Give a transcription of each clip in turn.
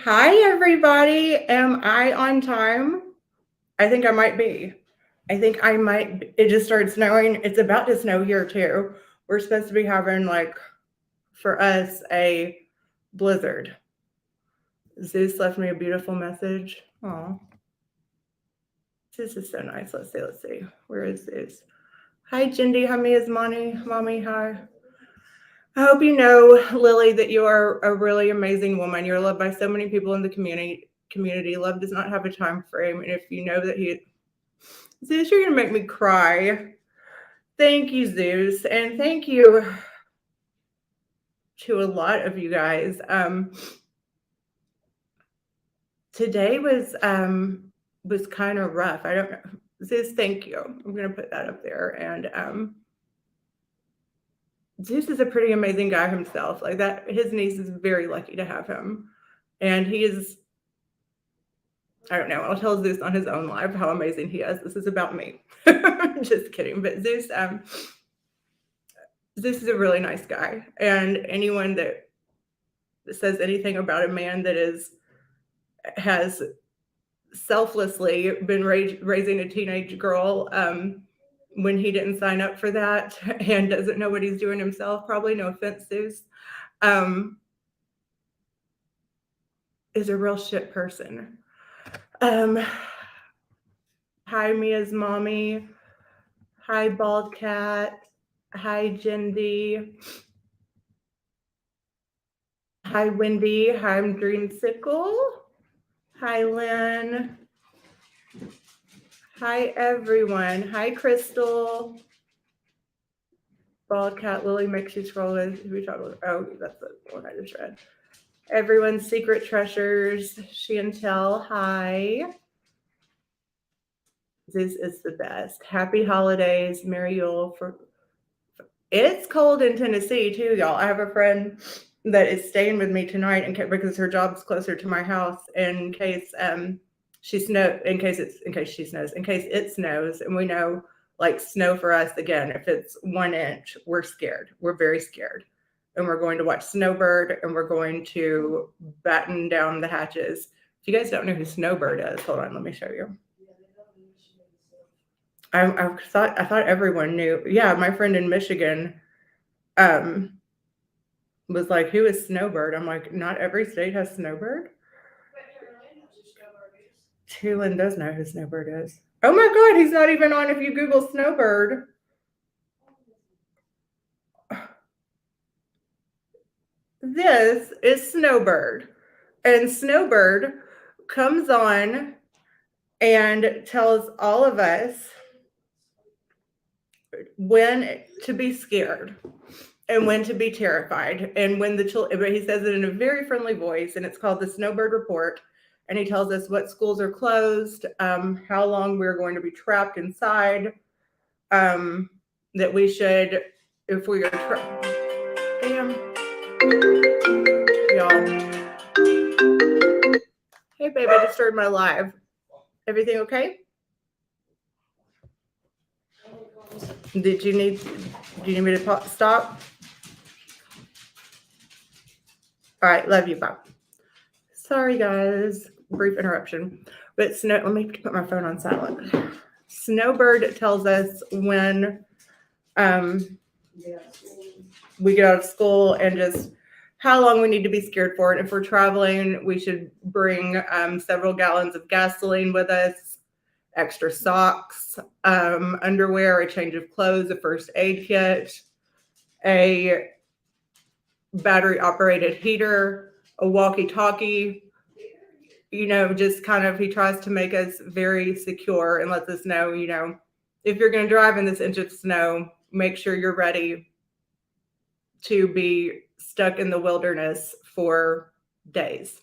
Hi, everybody. Am I on time? I think I might be. I think I might. It just started snowing. It's about to snow here, too. We're supposed to be having, for us, a blizzard. Zeus left me a beautiful message. Oh, this is so nice. Let's see. Where is Zeus? Hi, Jindy. Hi, Mia's mommy. Hi. I hope you know, Lily, that you are a really amazing woman. You're loved by so many people in the community. Love does not have a time frame. And if you know that Zeus, you're gonna make me cry. Thank you, Zeus. And thank you to a lot of you guys. Today was kind of rough. I don't know. Zeus, thank you. I'm gonna put that up there. And Zeus is a pretty amazing guy himself. Like that, his niece is very lucky to have him. And he is, I don't know, I'll tell Zeus on his own live how amazing he is. This is about me. Just kidding. But Zeus is a really nice guy. And anyone that says anything about a man that has selflessly been raising a teenage girl when he didn't sign up for that and doesn't know what he's doing himself, probably, no offense, Zeus, is a real shit person. Hi, Mia's mommy. Hi, Bald Cat. Hi, Jindy. Hi, Wendy. Hi, I'm Dreamsicle. Hi, Lynn. Hi, everyone. Hi, Crystal. Bald Cat Lily makes you scroll. Oh, that's the one I just read. Everyone's secret treasures. Chantel. Hi. This is the best. Happy holidays. Merry Yule. It's cold in Tennessee too, y'all. I have a friend that is staying with me tonight because her job's closer to my house in case in case it snows, and we know like snow for us again, if it's 1 inch, we're scared. We're very scared. And we're going to watch Snowbird and we're going to batten down the hatches. If you guys don't know who Snowbird is, hold on, let me show you. I thought everyone knew. Yeah, my friend in Michigan was like, "Who is Snowbird?" I'm like, "Not every state has Snowbird." Tulin does know who Snowbird is. Oh my God, he's not even on if you Google Snowbird. This is Snowbird. And Snowbird comes on and tells all of us when to be scared and when to be terrified. And when but he says it in a very friendly voice, and it's called the Snowbird Report. And he tells us what schools are closed, how long we're going to be trapped inside, that we should, if we are damn, y'all. Hey, babe, I disturbed my live. Everything okay? Do you need me to stop? All right, love you, Bob. Sorry, guys, brief interruption. But let me put my phone on silent. Snowbird tells us when we get out of school and just how long we need to be scared for it. If we're traveling, we should bring several gallons of gasoline with us, extra socks, underwear, a change of clothes, a first aid kit, a battery operated heater, a walkie-talkie. Just kind of, he tries to make us very secure and lets us know, if you're going to drive in this inch of snow, make sure you're ready to be stuck in the wilderness for days.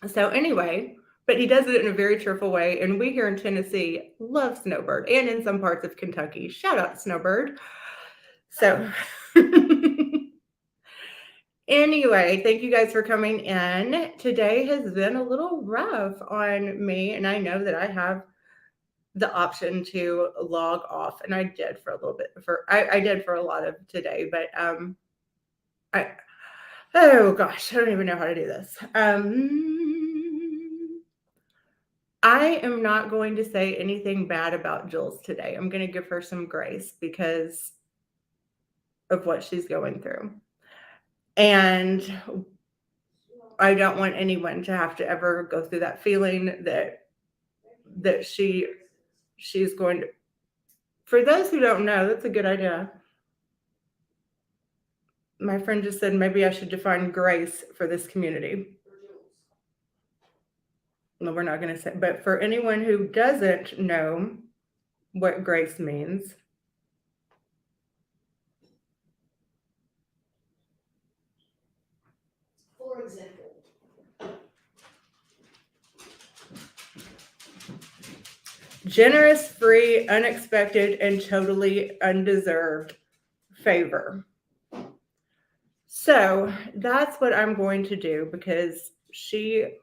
So anyway, but he does it in a very cheerful way. And we here in Tennessee love Snowbird, and in some parts of Kentucky. Shout out Snowbird. So anyway, thank you guys for coming in. Today has been a little rough on me, and I know that I have the option to log off, and I did for a little bit. I did for a lot of today, but Oh gosh, I don't even know how to do this. I am not going to say anything bad about Jules today. I'm going to give her some grace because of what she's going through. And I don't want anyone to have to ever go through that feeling that she's going to. For those who don't know, that's a good idea. My friend just said maybe I should define grace for this community. No, we're not going to say, but for anyone who doesn't know what grace means, for example, generous, free, unexpected, and totally undeserved favor. So that's what I'm going to do because she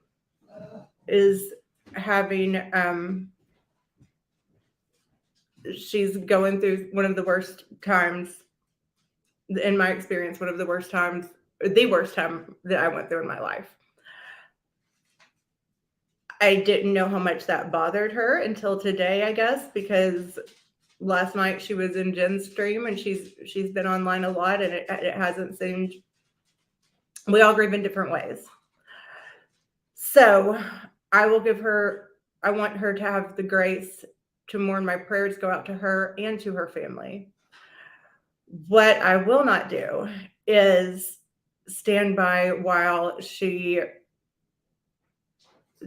is having, she's going through one of the worst times, in my experience, one of the worst times, the worst time that I went through in my life. I didn't know how much that bothered her until today, I guess, because last night she was in Jen's stream and she's been online a lot and it hasn't seemed, we all grieve in different ways. So I want her to have the grace to mourn. My prayers go out to her and to her family. What I will not do is stand by while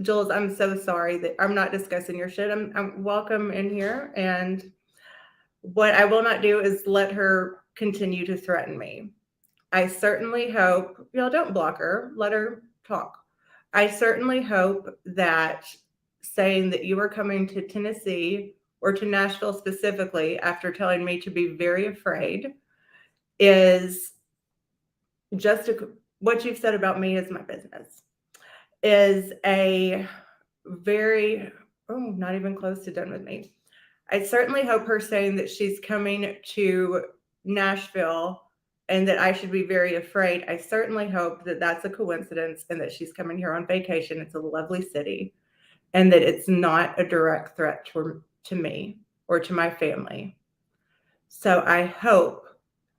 Jules, I'm so sorry that I'm not discussing your shit. I'm welcome in here. And what I will not do is let her continue to threaten me. I certainly hope, y'all don't block her, let her talk. I certainly hope that saying that you are coming to Tennessee or to Nashville specifically after telling me to be very afraid is what you've said about me is my business, is a very, not even close to done with me. I certainly hope her saying that she's coming to Nashville and that I should be very afraid. I certainly hope that that's a coincidence and that she's coming here on vacation. It's a lovely city and that it's not a direct threat to me or to my family. So I hope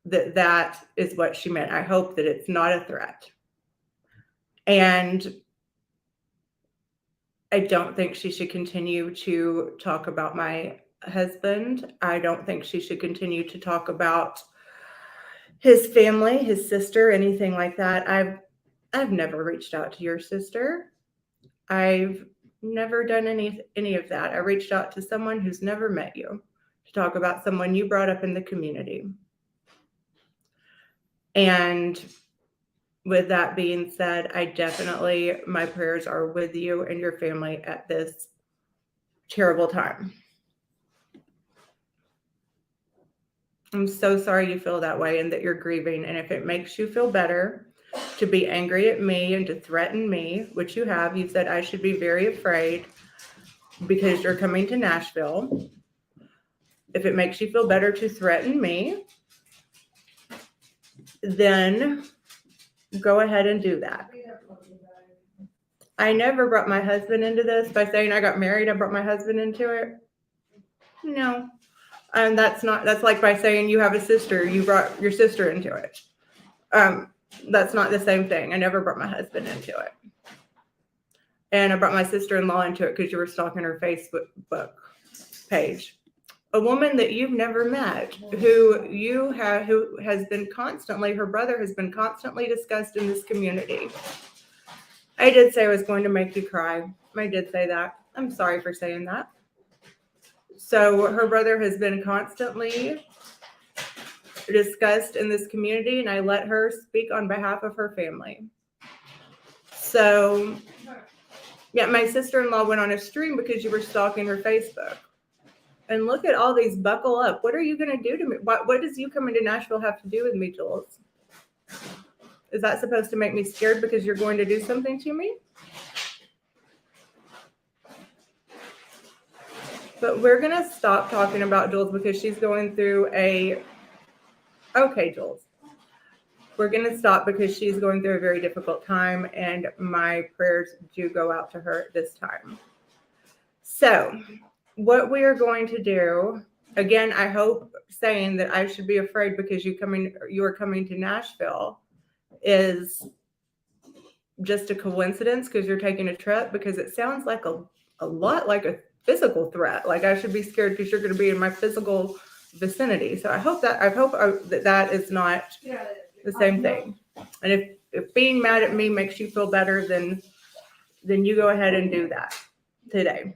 that that is what she meant. I hope that it's not a threat. And I don't think she should continue to talk about my husband. I don't think she should continue to talk about his family, his sister, anything like that. I've never reached out to your sister. I've never done any of that. I reached out to someone who's never met you to talk about someone you brought up in the community. And with that being said, my prayers are with you and your family at this terrible time. I'm so sorry you feel that way and that you're grieving. And if it makes you feel better to be angry at me and to threaten me, which you have, you said I should be very afraid because you're coming to Nashville. If it makes you feel better to threaten me, then go ahead and do that. I never brought my husband into this by saying I got married. I brought my husband into it. No. And that's like by saying you have a sister, you brought your sister into it. That's not the same thing. I never brought my husband into it. And I brought my sister-in-law into it because you were stalking her Facebook page. A woman that you've never met, who has been constantly, her brother has been constantly discussed in this community. I did say I was going to make you cry. I did say that. I'm sorry for saying that. So her brother has been constantly discussed in this community, and I let her speak on behalf of her family. So, yeah, my sister-in-law went on a stream because you were stalking her Facebook. And look at all these, buckle up. What are you going to do to me? What does you coming to Nashville have to do with me, Jules? Is that supposed to make me scared because you're going to do something to me? But we're going to stop talking about Jules because she's going through okay, Jules. we're going to stop because she's going through a very difficult time, and my prayers do go out to her at this time. So what we are going to do, again, I hope saying that I should be afraid because you are coming to Nashville is just a coincidence because you're taking a trip, because it sounds like a lot like a physical threat. Like I should be scared because you're going to be in my physical vicinity. So I hope that is not the same thing. And if being mad at me makes you feel better, then you go ahead and do that today.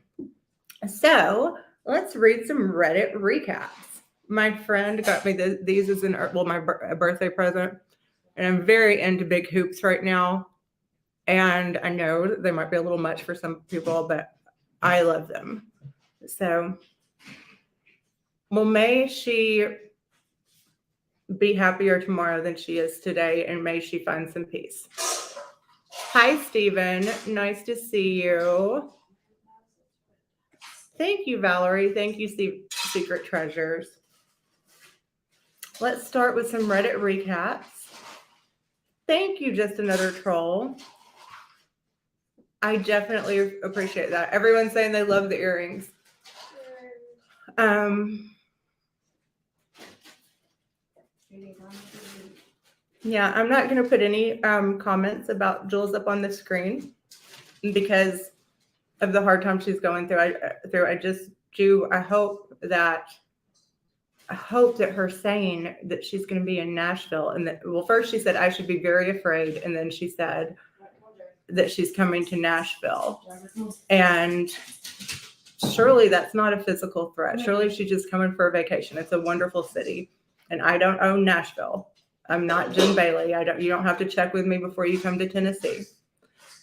So let's read some Reddit recaps. My friend got me these as my birthday present, and I'm very into big hoops right now. And I know they might be a little much for some people, but I love them. So, well, may she be happier tomorrow than she is today, and may she find some peace. Hi, Stephen. Nice to see you. Thank you, Valerie. Thank you, Secret Treasures. Let's start with some Reddit recaps. Thank you, Just Another Troll. I definitely appreciate that. Everyone's saying they love the earrings. Yeah, I'm not going to put any comments about Jules up on the screen because of the hard time she's going through. I hope that her saying that she's going to be in Nashville, and that, well, first she said I should be very afraid, and then she said that she's coming to Nashville, and surely that's not a physical threat. Surely she's just coming for a vacation. It's a wonderful city, and I don't own Nashville. I'm not Jen Bailey. You don't have to check with me before you come to Tennessee.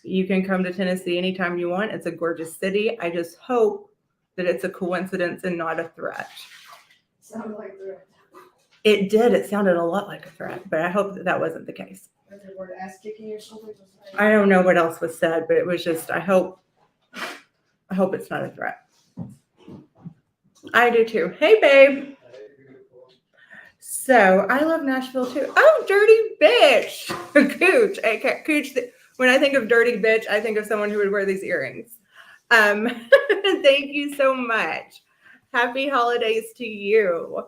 You can come to Tennessee anytime you want. It's a gorgeous city. I just hope that it's a coincidence and not a threat. Sounded like a threat. It did. It sounded a lot like a threat, but I hope that wasn't the case. Was there word ass kicking or something? I don't know what else was said, but it was just, I hope it's not a threat. I do too. Hey, babe. So I love Nashville too. Oh, dirty bitch. Cooch. Cooch. When I think of dirty bitch, I think of someone who would wear these earrings. Thank you so much. Happy holidays to you.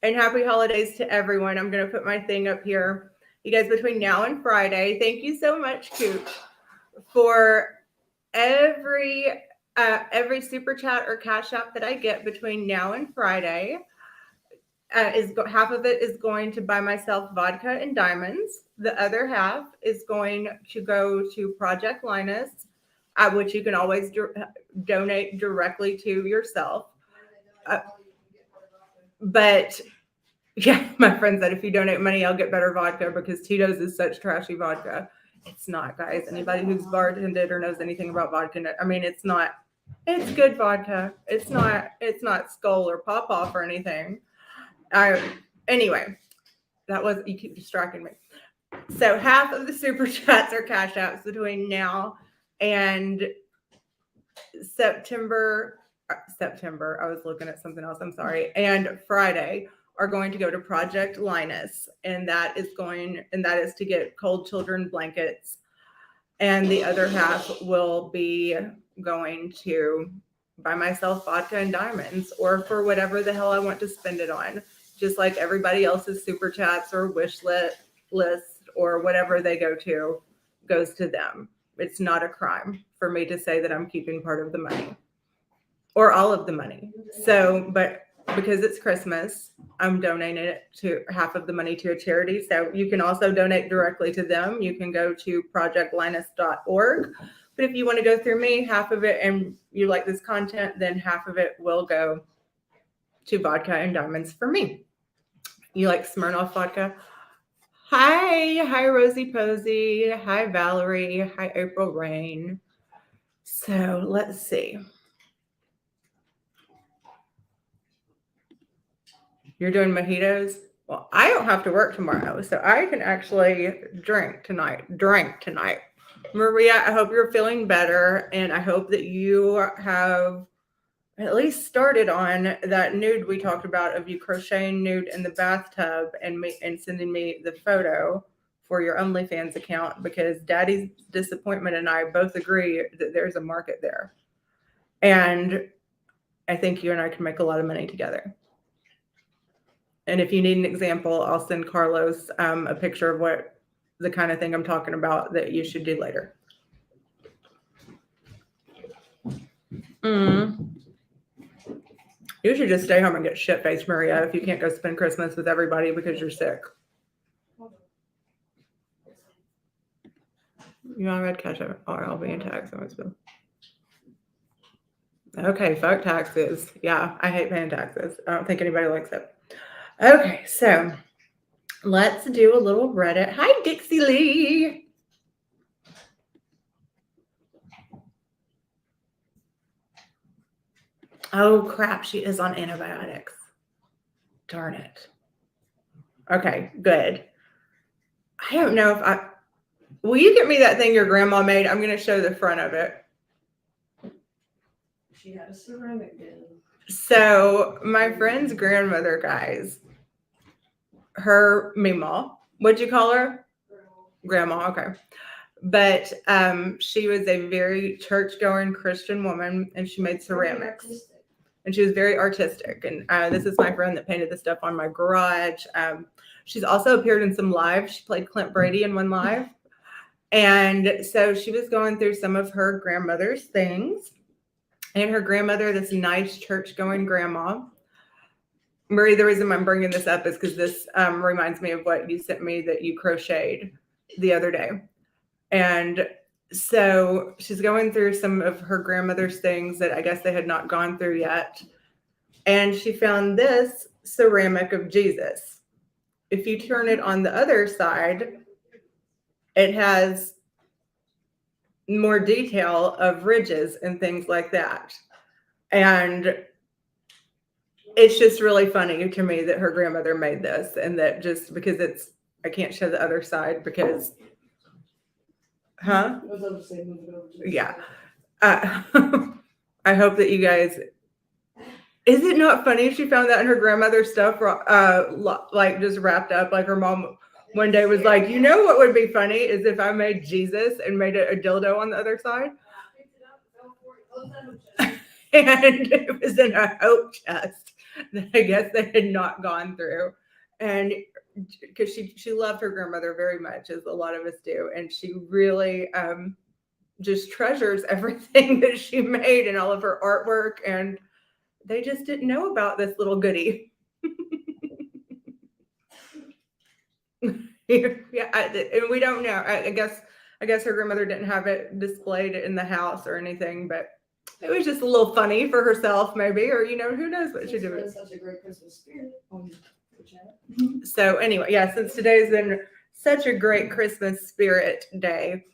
And happy holidays to everyone. I'm going to put my thing up here. You guys, between now and Friday, thank you so much, Cooch, for every super chat or cash app that I get between now and Friday. Half of it is going to buy myself vodka and diamonds. The other half is going to go to Project Linus, which you can always donate directly to yourself. But yeah, my friend said if you donate money, I'll get better vodka because Tito's is such trashy vodka. It's not, guys. Anybody who's bartended or knows anything about vodka, I mean, it's not. It's good vodka. It's not Skull or Pop Off or anything. Anyway, you keep distracting me. So half of the super chats are cash apps between now and September. I was looking at something else. I'm sorry. And Friday are going to go to Project Linus, and that is to get cold children blankets. And the other half will be going to buy myself vodka and diamonds, or for whatever the hell I want to spend it on. Just like everybody else's super chats or wish list or whatever they go to goes to them. It's not a crime for me to say that I'm keeping part of the money or all of the money. So, but because it's Christmas, I'm donating half of the money to a charity. So you can also donate directly to them. You can go to projectlinus.org. But if you want to go through me, half of it, and you like this content, then half of it will go to vodka and diamonds for me. You like Smirnoff vodka? Hi, Rosie Posey. Hi, Valerie. Hi, April Rain. So let's see. You're doing mojitos? Well, I don't have to work tomorrow, so I can actually drink tonight. Maria, I hope you're feeling better, and I hope that you have at least started on that nude we talked about of you crocheting nude in the bathtub and sending me the photo for your OnlyFans account, because Daddy's Disappointment and I both agree that there's a market there. And I think you and I can make a lot of money together. And if you need an example, I'll send Carlos a picture of what the kind of thing I'm talking about that you should do later. You should just stay home and get shit-faced, Maria, if you can't go spend Christmas with everybody because you're sick. You know, I read catch up, or I'll be in tax. Okay, fuck taxes. Yeah, I hate paying taxes. I don't think anybody likes it. Okay, so let's do a little Reddit. Hi, Dixie Lee. Oh, crap. She is on antibiotics. Darn it. Okay, good. I don't know if will you get me that thing your grandma made? I'm going to show the front of it. She had a ceramic bin. So my friend's grandmother, guys, her Meemaw, what'd you call her? Grandma, okay. But she was a very church-going Christian woman, and she made ceramics. And she was very artistic. And this is my friend that painted the stuff on my garage. She's also appeared in some live. She played Clint Brady in one live. And so she was going through some of her grandmother's things. And her grandmother, this nice church-going grandma. Marie, the reason I'm bringing this up is because this reminds me of what you sent me that you crocheted the other day. And so she's going through some of her grandmother's things that I guess they had not gone through yet. And she found this ceramic of Jesus. If you turn it on the other side, it has more detail of ridges and things like that. And it's just really funny to me that her grandmother made this, and that just because I can't show the other side because, huh? Yeah. I hope that you guys, is it not funny she found that in her grandmother's stuff, like just wrapped up, like her mom one day was like, you know what would be funny is if I made Jesus and made a dildo on the other side. And it was in a hope chest that I guess they had not gone through. And because she loved her grandmother very much, as a lot of us do. And she really just treasures everything that she made and all of her artwork. And they just didn't know about this little goodie. Yeah, and we don't know. I guess her grandmother didn't have it displayed in the house or anything, but it was just a little funny for herself, maybe, or who knows what she did. Such a great Christmas spirit. So anyway, yeah, since today's been such a great Christmas spirit day,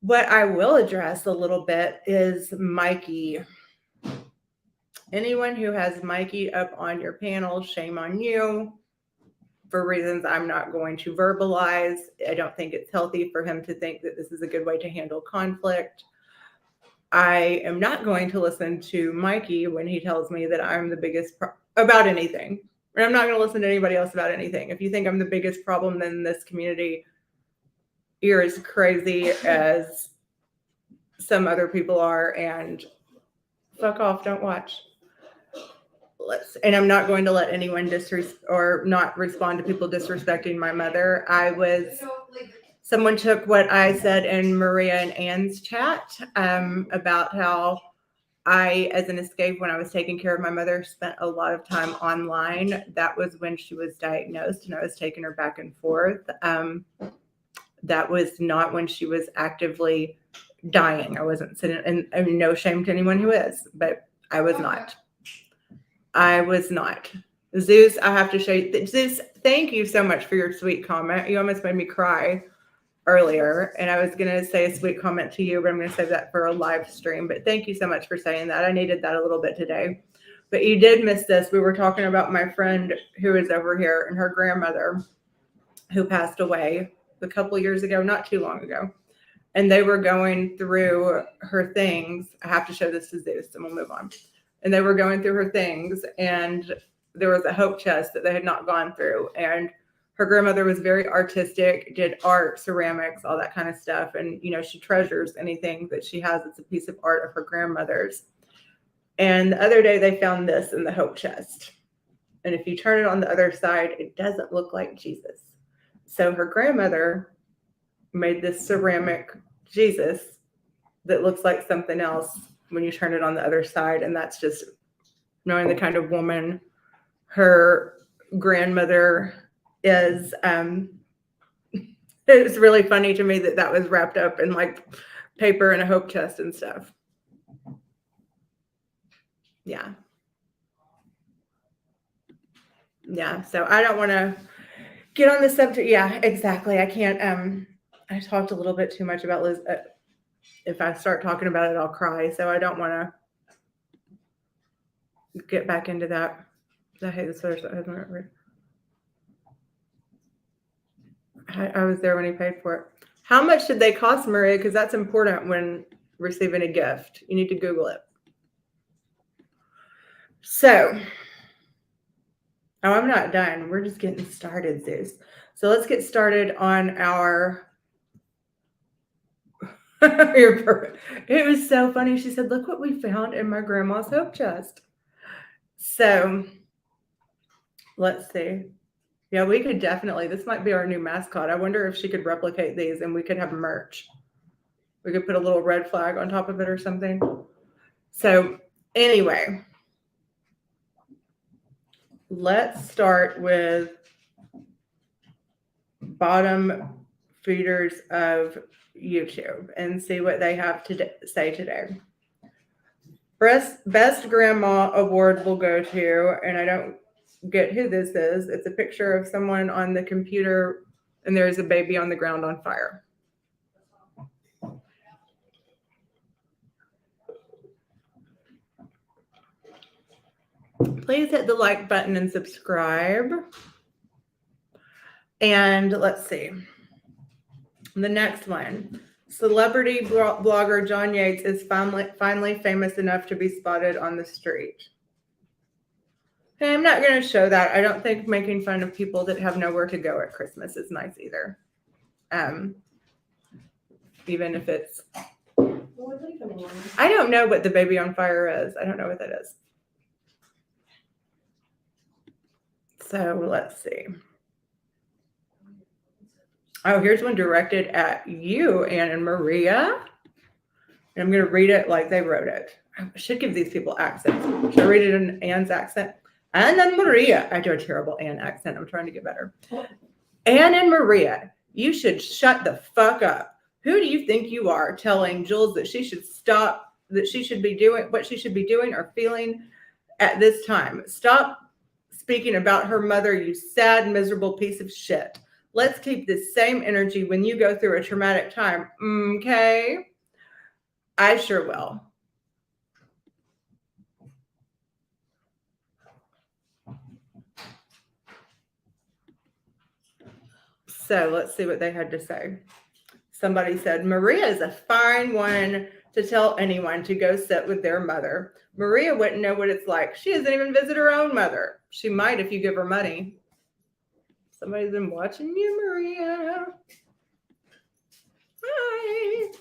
what I will address a little bit is Mikey. Anyone who has Mikey up on your panel, shame on you. For reasons I'm not going to verbalize. I don't think it's healthy for him to think that this is a good way to handle conflict. I am not going to listen to Mikey when he tells me that I'm the biggest about anything. And I'm not going to listen to anybody else about anything. If you think I'm the biggest problem in this community, you're as crazy as some other people are, and fuck off, don't watch. And I'm not going to let anyone or not respond to people disrespecting my mother. Someone took what I said in Maria and Ann's chat about how I, as an escape when I was taking care of my mother, spent a lot of time online. That was when she was diagnosed and I was taking her back and forth. That was not when she was actively dying. I wasn't sitting, and no shame to anyone who is, but I was not. I was not. Zeus, I have to show you. Zeus, thank you so much for your sweet comment. You almost made me cry earlier. And I was going to say a sweet comment to you, but I'm going to save that for a live stream. But thank you so much for saying that. I needed that a little bit today. But you did miss this. We were talking about my friend who is over here and her grandmother who passed away a couple years ago, not too long ago. And they were going through her things. I have to show this to Zeus and we'll move on. and they were going through her things, and there was a hope chest that they had not gone through. And her grandmother was very artistic, did art, ceramics, all that kind of stuff. And, she treasures anything that she has. It's a piece of art of her grandmother's. And the other day they found this in the hope chest. And if you turn it on the other side, it doesn't look like Jesus. So her grandmother made this ceramic Jesus that looks like something else when you turn it on the other side. And that's just knowing the kind of woman her grandmother is. It's really funny to me that was wrapped up in like paper and a hope chest and stuff. Yeah. Yeah. So I don't want to get on the subject. Yeah, exactly. I can't. I talked a little bit too much about Liz. If I start talking about it, I'll cry. So I don't want to get back into that. I hate this first. I was there when he paid for it. How much did they cost, Maria? Because that's important when receiving a gift. You need to Google it. So, I'm not done. We're just getting started, Zeus. So let's get started on our. It was so funny. She said, "Look what we found in my grandma's hope chest." So let's see. Yeah, we could definitely. This might be our new mascot. I wonder if she could replicate these and we could have merch. We could put a little red flag on top of it or something. So anyway, let's start with bottom feeders of YouTube and see what they have to say today. Best Grandma Award will go to, and I don't get who this is. It's a picture of someone on the computer, and there's a baby on the ground on fire. Please hit the like button and subscribe. And let's see. The next one. Celebrity blogger John Yates is finally famous enough to be spotted on the street. Okay, I'm not going to show that. I don't think making fun of people that have nowhere to go at Christmas is nice either. Even if it's... I don't know what the baby on fire is. I don't know what that is. So let's see. Oh, here's one directed at you, Anne and Maria. And I'm going to read it like they wrote it. I should give these people accents. Should I read it in Anne's accent? Anne and Maria. I do a terrible Anne accent. I'm trying to get better. Anne and Maria, you should shut the fuck up. Who do you think you are telling Jules that she should stop, that she should be doing what she should be doing or feeling at this time? Stop speaking about her mother, you sad, miserable piece of shit. Let's keep this same energy when you go through a traumatic time. Okay? I sure will. So let's see what they had to say. Somebody said, Maria is a fine one to tell anyone to go sit with their mother. Maria wouldn't know what it's like. She doesn't even visit her own mother. She might if you give her money. Somebody's been watching you, Maria. Hi.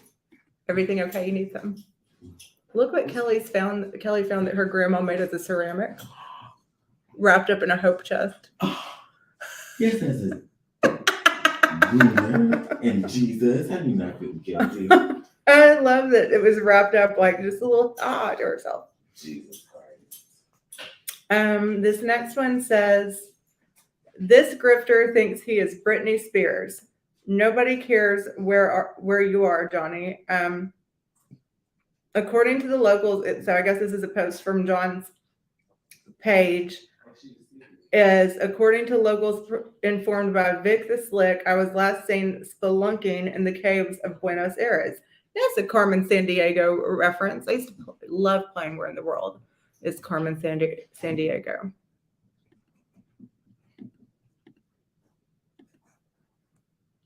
Everything okay? You need something? Look what Kelly found. Kelly found that her grandma made as a ceramic, wrapped up in a hope chest. Yes, that's it. And Jesus, how do you not feel guilty? I love that it was wrapped up like just a little to herself. Jesus Christ. This next one says, this grifter thinks he is Britney Spears. Nobody cares where you are, Johnny. According to the locals, so I guess this is a post from John's page, is according to locals informed by Vic the Slick, I was last seen spelunking in the caves of Buenos Aires. That's a Carmen Sandiego reference. I used to love playing Where in the World is Carmen Sandiego.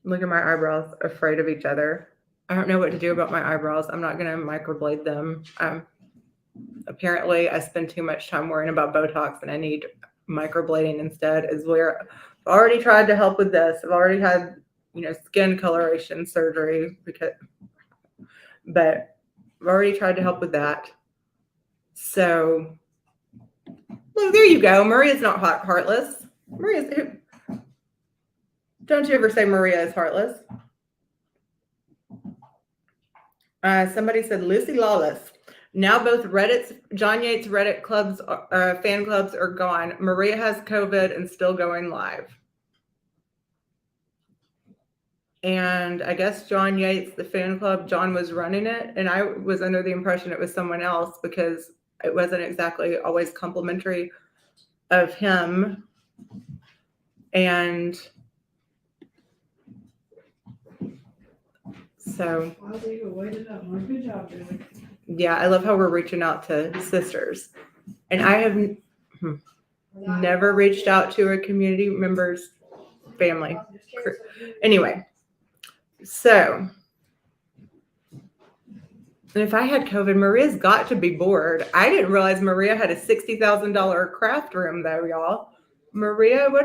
Look at my eyebrows, afraid of each other. I don't know what to do about my eyebrows. I'm not going to microblade them. Apparently, I spend too much time worrying about Botox, and I need microblading instead. Is where I've already tried to help with this. I've already had, skin coloration surgery but I've already tried to help with that. So, well, there you go. Maria's not heartless. Don't you ever say Maria is heartless. Somebody said Lucy Lawless. Now both John Yates Reddit clubs, fan clubs are gone. Maria has COVID and still going live. And I guess John Yates, the fan club, John was running it. And I was under the impression it was someone else because it wasn't exactly always complimentary of him. And so, I'll leave it weighted up. Good job, David. yeah, I love how we're reaching out to sisters. And I have never reached out to a community member's family. Anyway, so if I had COVID, Maria's got to be bored. I didn't realize Maria had a $60,000 craft room though, y'all. Maria, what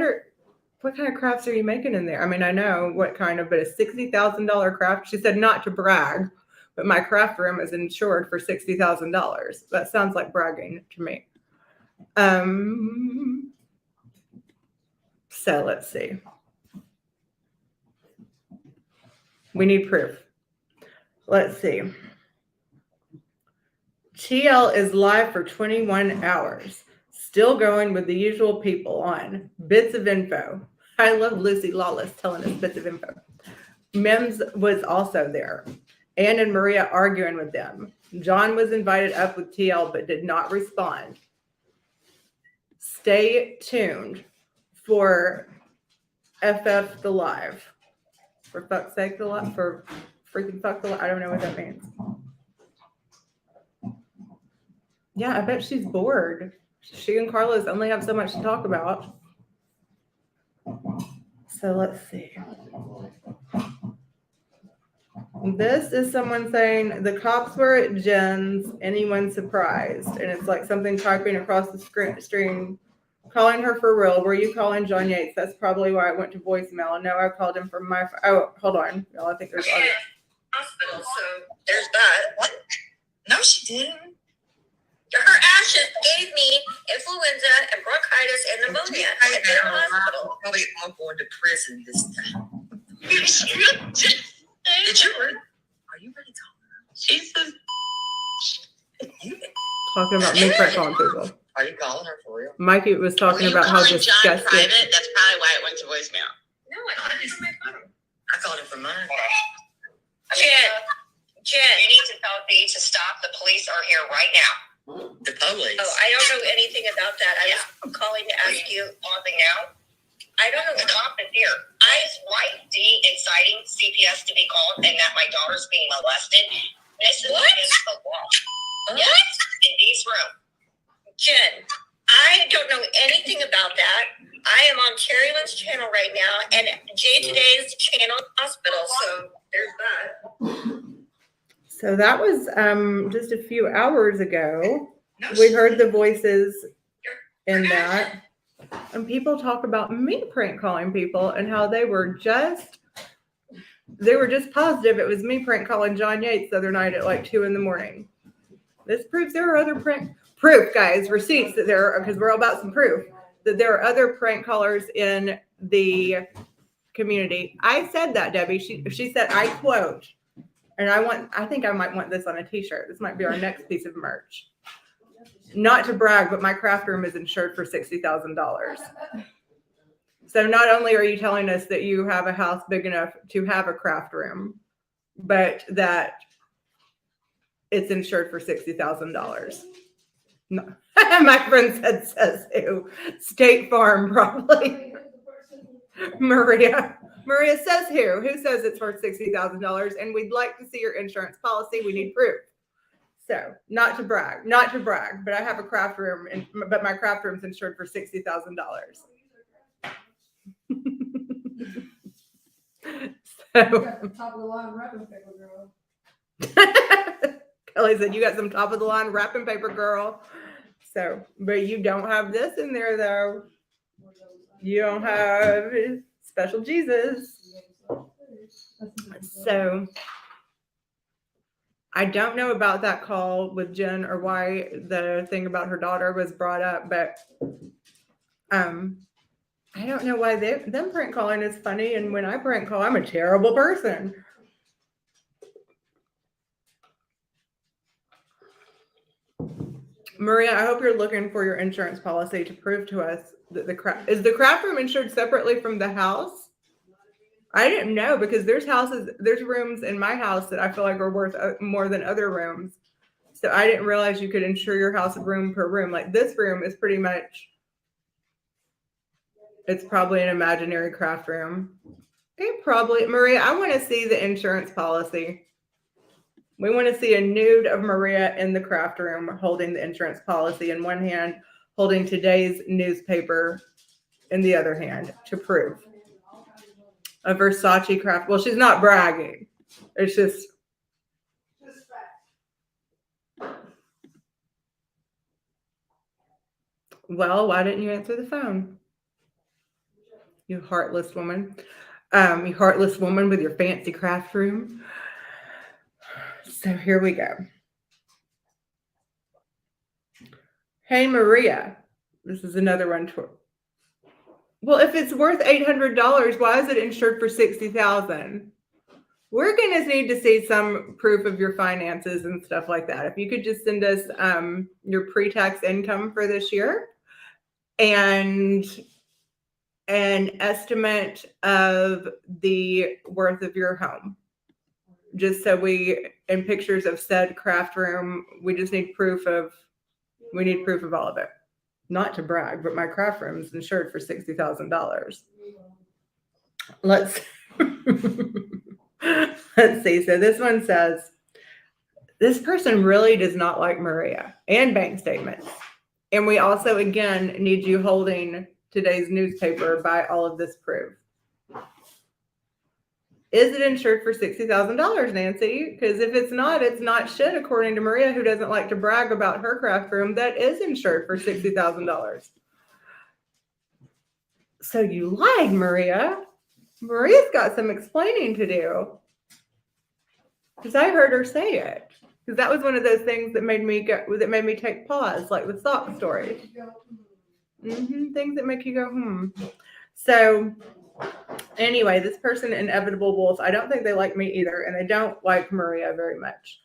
kind of crafts are you making in there? I mean, I know what kind of, but a $60,000 craft. She said not to brag, but my craft room is insured for $60,000. That sounds like bragging to me. So let's see. We need proof. Let's see. TL is live for 21 hours. Still going with the usual people on bits of info. I love Lucy Lawless telling us bits of info. Mims was also there. Ann and Maria arguing with them. John was invited up with TL but did not respond. Stay tuned for FF the Live. For fuck's sake, the live. For freaking fuck the live. I don't know what that means. Yeah, I bet she's bored. She and Carlos only have so much to talk about. So let's see. This is someone saying the cops were at Jen's. Anyone surprised? And it's like something typing across the stream. Calling her for real. Were you calling John Yates? That's probably why I went to voicemail. No, I called him from my phone. Oh, hold on. Y'all, I think there's other. Hospital, so there's that. What? No, she didn't. Her ashes gave me influenza and bronchitis and pneumonia at the hospital. Probably I'm going to prison this time. Did you read? Are you ready to talk? Jesus. Talking about me prank calling people. Are you calling her for real? Mikey was talking about how John disgusting. private? That's probably why it went to voicemail. No, I called it from my phone. I called it from mine. Jen, you need to tell Dee to stop. The police are here right now. The police? Oh, I don't know anything about that. I was calling to ask you. Calling now? I don't know. The cop is here. I write D inciting CPS to be called and that my daughter's being molested. This is against the law. What? In Dee's room. Jen, I don't know anything about that. I am on Terry Lynn's channel right now and Jay Today's channel hospital. So there's that. So that was just a few hours ago. We heard the voices in that. And people talk about me prank calling people and how they were just positive it was me prank calling John Yates the other night at like 2 a.m. This proves there are other proof, guys, receipts that there are, because we're all about some proof that there are other prank callers in the community. I said that, Debbie. She said, I quote, and I think I might want this on a t-shirt. This might be our next piece of merch. Not to brag, but my craft room is insured for $60,000. So not only are you telling us that you have a house big enough to have a craft room, but that it's insured for $60,000. No. My friend says who? State Farm, probably. Maria says who? Who says it's worth $60,000? And we'd like to see your insurance policy. We need proof. So not to brag, but I have a craft room, but my craft room's insured for $60,000. So Top of the line wrapping paper, girl. Kelly said, you got some top of the line wrapping paper, girl. So, but you don't have this in there though. You don't have special Jesus. So I don't know about that call with Jen or why the thing about her daughter was brought up, but I don't know why them prank calling is funny, and when I prank call, I'm a terrible person. Maria, I hope you're looking for your insurance policy to prove to us that is the craft room insured separately from the house? I didn't know, because there's rooms in my house that I feel like are worth more than other rooms. So I didn't realize you could insure your house room per room. Like this room is pretty much, it's probably an imaginary craft room. Maria, I want to see the insurance policy. We want to see a nude of Maria in the craft room holding the insurance policy in one hand, holding today's newspaper in the other hand to prove. A Versace craft. Well, she's not bragging. It's just. Well, why didn't you answer the phone? You heartless woman. You heartless woman with your fancy craft room. So here we go. Hey, Maria. This is another one. Well, if it's worth $800, why is it insured for $60,000? We're going to need to see some proof of your finances and stuff like that. If you could just send us your pre-tax income for this year and an estimate of the worth of your home. Just so and pictures of said craft room, we just need proof of all of it. Not to brag, but my craft room is insured for $60,000. Let's see. So this one says, this person really does not like Maria, and bank statements. And we also, again, need you holding today's newspaper by all of this proof. Is it insured for $60,000, Nancy? Because if it's not shit, according to Maria, who doesn't like to brag about her craft room, that is insured for $60,000. So you lied, Maria. Maria's got some explaining to do. Because I heard her say it. Because that was one of those things that made me take pause, like the sock story. Things that make you go, So anyway, this person, Inevitable Wolves, I don't think they like me either, and they don't like Maria very much.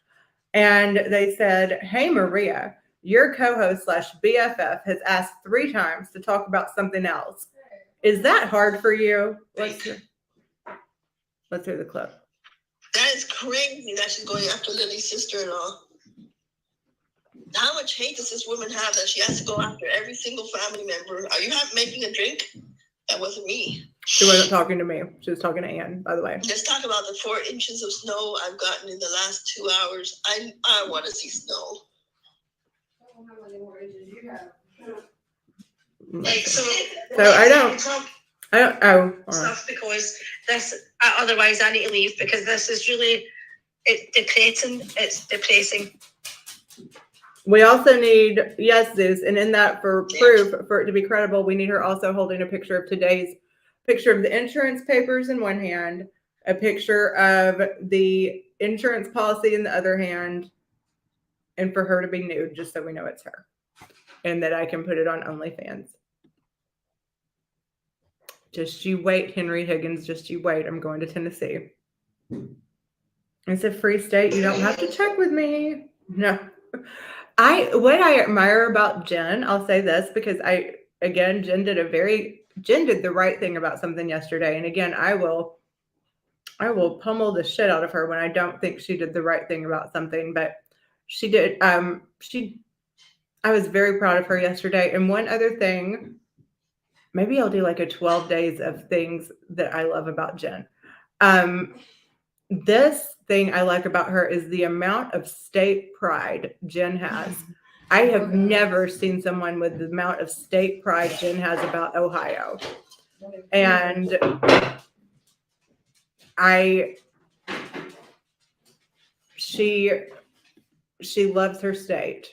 And they said, hey, Maria, your co-host / BFF has asked 3 times to talk about something else. Is that hard for you? Let's hear the clip. That is crazy that she's going after Lily's sister-in-law. How much hate does this woman have that she has to go after every single family member? Are you making a drink? That wasn't me. She wasn't talking to me. She was talking to Ann, by the way. Let's talk about the 4 inches of snow I've gotten in the last 2 hours. I want to see snow. How many more inches you have? Like, so I don't. Stuff because this. Otherwise, I need to leave because this is really. It's depressing. It's depressing. We also need, yes, Zeus, and in that, for proof, for it to be credible, we need her also holding a picture of the insurance papers in one hand, a picture of the insurance policy in the other hand, and for her to be nude, just so we know it's her, and that I can put it on OnlyFans. Just you wait, Henry Higgins, just you wait. I'm going to Tennessee. It's a free state. You don't have to check with me. No. What I admire about Jen, I'll say this, because Jen did the right thing about something yesterday. And again, I will pummel the shit out of her when I don't think she did the right thing about something, but she did. I was very proud of her yesterday. And one other thing, maybe I'll do like a 12 days of things that I love about Jen. This thing I like about her is the amount of state pride Jen has. I have never seen someone with the amount of state pride Jen has about Ohio. And she she loves her state.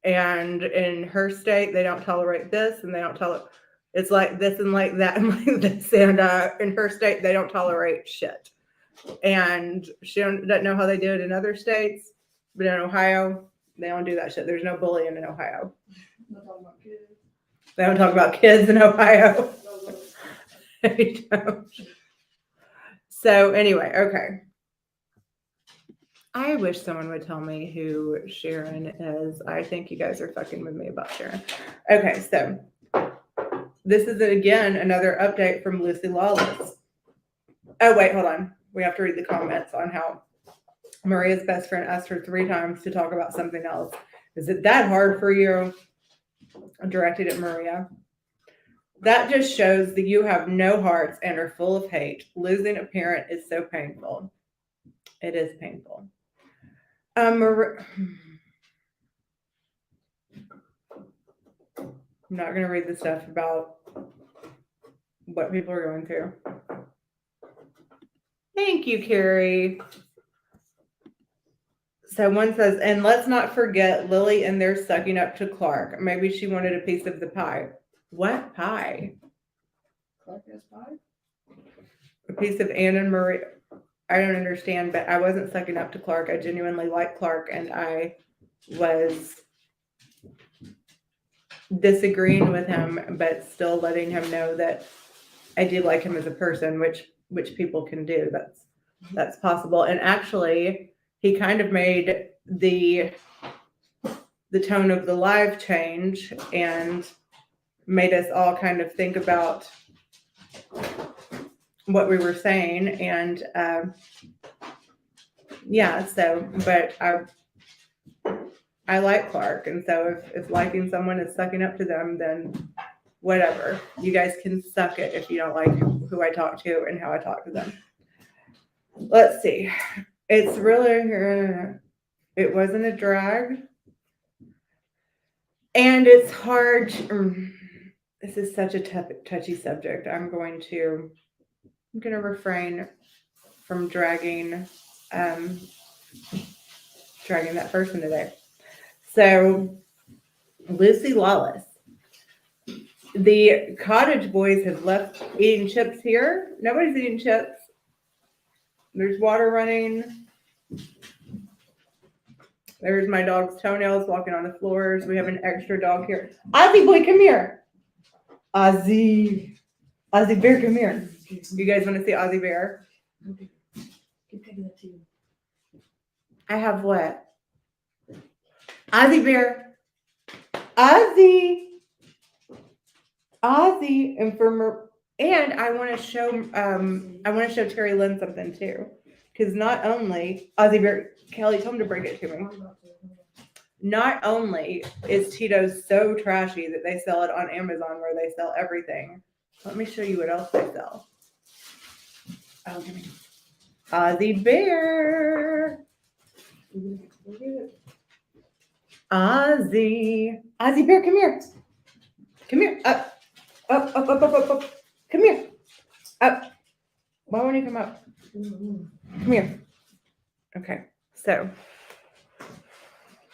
And in her state, they don't tolerate this and they don't tolerate, it's like this and like that and like this. And in her state, they don't tolerate shit. And she doesn't know how they do it in other states, but in Ohio, they don't do that shit. There's no bullying in Ohio. Not talking about kids. They don't talk about kids in Ohio. They don't. So anyway, okay. I wish someone would tell me who Sharon is. I think you guys are fucking with me about Sharon. Okay, so this is again another update from Lucy Lawless. Oh wait, hold on. We have to read the comments on how Maria's best friend asked her 3 times to talk about something else. Is it that hard for you? Directed at Maria. That just shows that you have no hearts and are full of hate. Losing a parent is so painful. It is painful. I'm not going to read the stuff about what people are going through. Thank you, Carrie. So one says, and let's not forget Lily in there sucking up to Clark. Maybe she wanted a piece of the pie. What pie? Clark has pie? A piece of Anne and Marie. I don't understand, but I wasn't sucking up to Clark. I genuinely like Clark, and I was disagreeing with him, but still letting him know that I do like him as a person, which people can do. That's possible. And actually, he kind of made the tone of the live change and made us all kind of think about what we were saying. And yeah, so, but I like Clark. And so if liking someone is sucking up to them, then whatever. You guys can suck it if you don't like who I talk to and how I talk to them. Let's see. It's really, it wasn't a drag. And it's hard. This is such a touchy subject. I'm going to refrain from dragging that person today. So, Lucy Lawless. The Cottage Boys have left eating chips here. Nobody's eating chips. There's water running. There's my dog's toenails walking on the floors. We have an extra dog here. Ozzy boy, come here. Ozzy Bear, come here. You guys want to see Ozzy Bear? I have what? Ozzy Bear. Ozzy, and I want to show Terry Lynn something too, because not only Ozzy Bear, Kelly, tell him to bring it to me. Not only is Tito's so trashy that they sell it on Amazon where they sell everything. Let me show you what else they sell. Oh, give me Ozzy Bear. Ozzy Bear, come here. Come here. Up. Come here. Up. Why won't you come up? Come here. Okay. So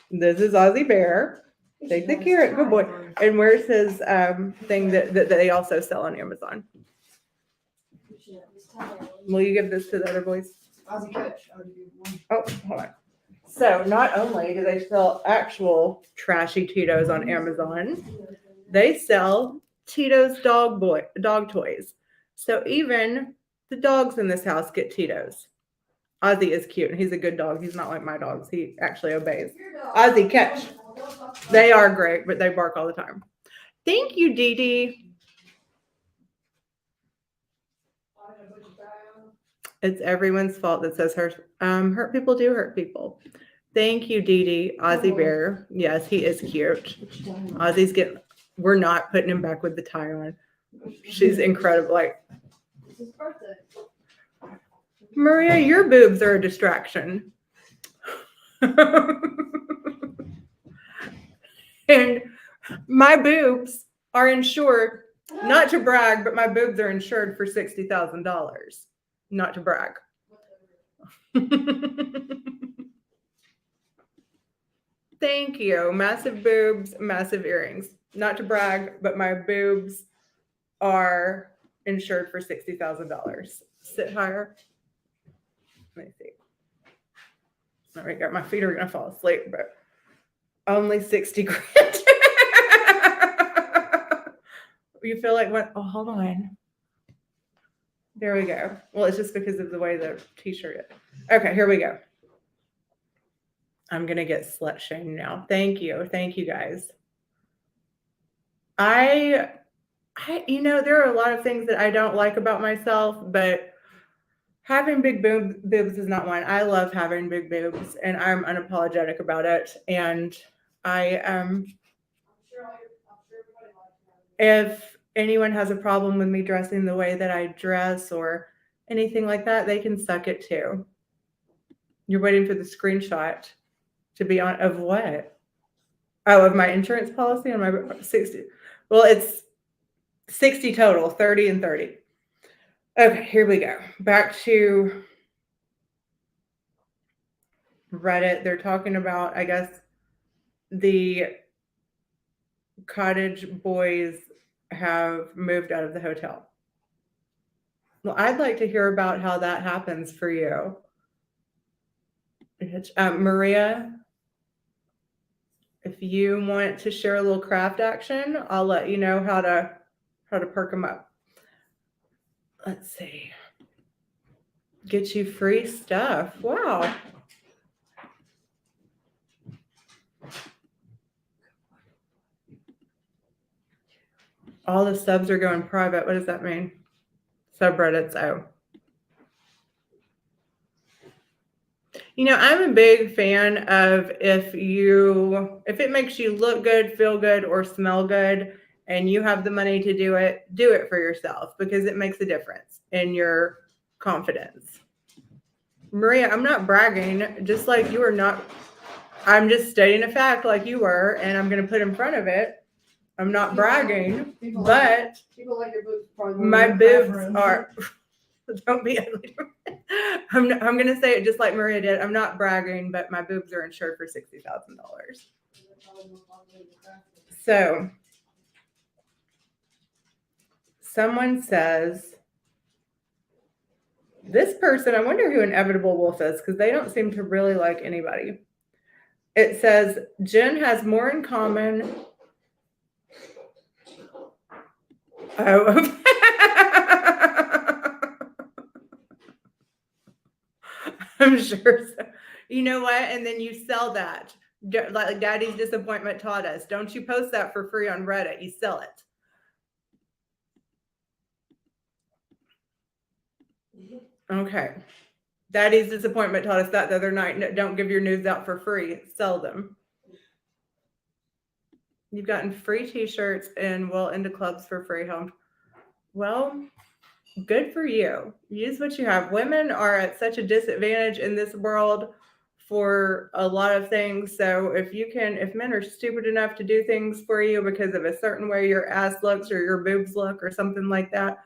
this is Ozzy Bear. Take the carrot. Good boy. And where's his thing that they also sell on Amazon? Will you give this to the other boys? Ozzy Catch. Oh, hold on. So not only do they sell actual trashy Tito's on Amazon, they sell Tito's dog toys. So even the dogs in this house get Tito's. Ozzy is cute and he's a good dog. He's not like my dogs. He actually obeys. Ozzy, catch. They are great, but they bark all the time. Thank you, Dee Dee. It's everyone's fault that says hurt people do hurt people. Thank you, Dee Dee. Ozzy Bear. Yes, he is cute. Ozzy's we're not putting him back with the tie on. She's incredible. Like, It's his birthday. Maria, your boobs are a distraction. And my boobs are insured, not to brag, but my boobs are insured for $60,000. Not to brag. Thank you. Massive boobs, massive earrings. Not to brag, but my boobs are insured for $60,000. Sit higher. Let me see. There we go. My feet are gonna fall asleep, but only 60 grand. You feel like what? Oh, hold on. There we go. Well, it's just because of the way the t-shirt is. Okay, here we go. I'm gonna get slut shamed now. Thank you guys. I, there are a lot of things that I don't like about myself, but having big boobs is not one. I love having big boobs, and I'm unapologetic about it. And if anyone has a problem with me dressing the way that I dress or anything like that, they can suck it too. You're waiting for the screenshot to be on of what? Oh, of my insurance policy on my 60. Well, it's 60 total, 30 and 30. Okay, here we go. Back to Reddit. They're talking about, I guess, the cottage boys have moved out of the hotel. Well, I'd like to hear about how that happens for you. Maria, if you want to share a little craft action, I'll let you know how to perk them up. Let's see. Get you free stuff. Wow. All the subs are going private. What does that mean? Subreddits. Oh. I'm a big fan of if it makes you look good, feel good, or smell good, and you have the money to do it for yourself, because it makes a difference in your confidence. Maria, I'm not bragging, just like you are not. I'm just stating a fact like you were, and I'm going to put in front of it. I'm not bragging, but People like your boobs. Probably my in the boobs bathroom. are. Don't be ugly. I'm going to say it just like Maria did. I'm not bragging, but my boobs are insured for $60,000. So someone says, this person, I wonder who Inevitable Wolf is, because they don't seem to really like anybody. It says, Jen has more in common. Oh. I'm sure so. You know what? And then you sell that. Like Daddy's Disappointment taught us. Don't you post that for free on Reddit. You sell it. Okay. Daddy's Disappointment taught us that the other night. No, don't give your nudes out for free. Sell them. You've gotten free t-shirts and into clubs for free home. Well, good for you. Use what you have. Women are at such a disadvantage in this world for a lot of things. So if men are stupid enough to do things for you because of a certain way your ass looks or your boobs look or something like that,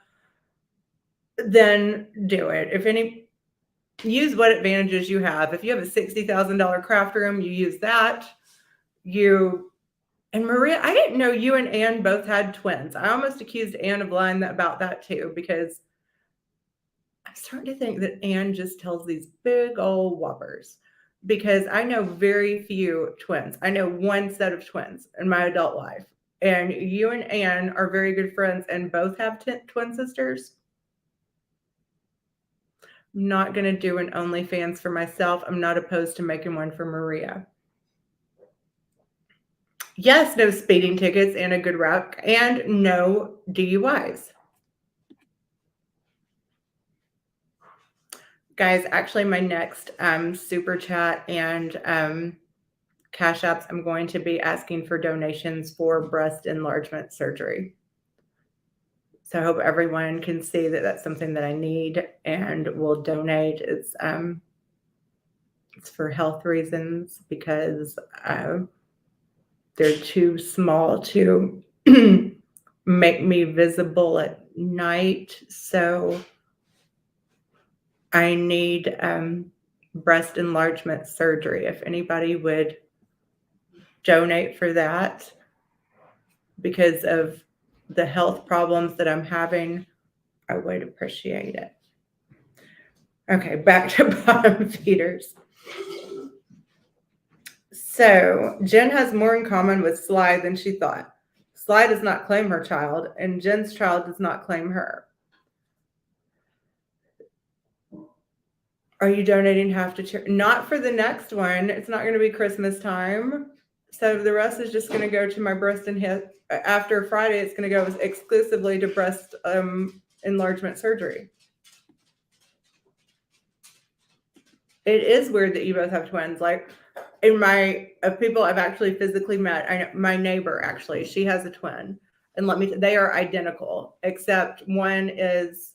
then do it. Use what advantages you have. If you have a $60,000 craft room, you use that. And Maria, I didn't know you and Anne both had twins. I almost accused Anne of lying about that too, because I'm starting to think that Anne just tells these big old whoppers, because I know very few twins. I know one set of twins in my adult life. And you and Anne are very good friends and both have twin sisters. I'm not going to do an OnlyFans for myself. I'm not opposed to making one for Maria. Yes, no speeding tickets and a good route, and no DUIs. Guys, actually my next super chat and cash apps, I'm going to be asking for donations for breast enlargement surgery. So I hope everyone can see that that's something that I need and will donate. It's for health reasons, because they're too small to make me visible at night. So I need breast enlargement surgery. If anybody would donate for that because of the health problems that I'm having, I would appreciate it. Okay, back to bottom feeders. So Jen has more in common with Sly than she thought. Sly does not claim her child, and Jen's child does not claim her. Are you donating half to charity? Not for the next one. It's not going to be Christmas time. So the rest is just going to go to my breast and hip. After Friday, it's going to go exclusively to breast enlargement surgery. It is weird that you both have twins. Like in my people I've actually physically met, I know my neighbor actually, she has a twin, and they are identical, except one is,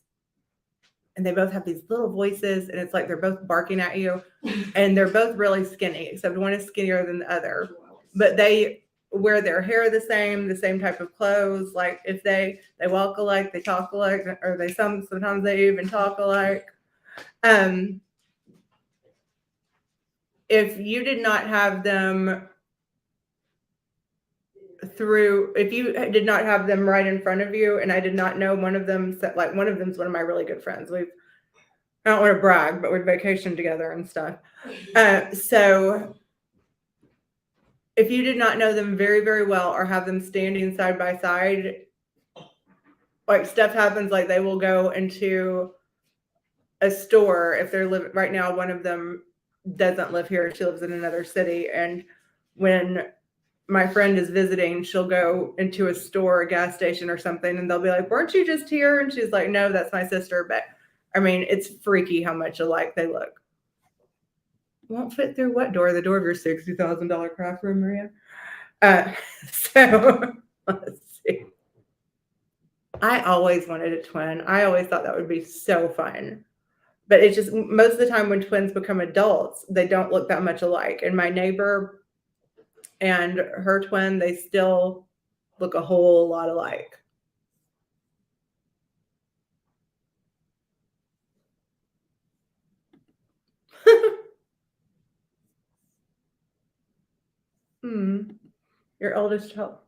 and they both have these little voices, and it's like they're both barking at you, and they're both really skinny, except one is skinnier than the other. But they wear their hair the same type of clothes. Like if they walk alike, they talk alike, or sometimes they even talk alike. If you did not have them if you did not have them right in front of you, and I did not know one of them, like one of them's one of my really good friends. I don't want to brag, but we'd vacation together and stuff. So if you did not know them very, very well or have them standing side by side, like stuff happens, like they will go into a store if they're living right now. One of them doesn't live here. She lives in another city. And when my friend is visiting, she'll go into a store, a gas station or something, and they'll be like, weren't you just here? And she's like, no, that's my sister. But I mean, it's freaky how much alike they look. Won't fit through what door? The door of your $60,000 craft room, Maria. So let's see. I always wanted a twin. I always thought that would be so fun. But it's just most of the time when twins become adults, they don't look that much alike. And my neighbor and her twin, they still look a whole lot alike. Your eldest child.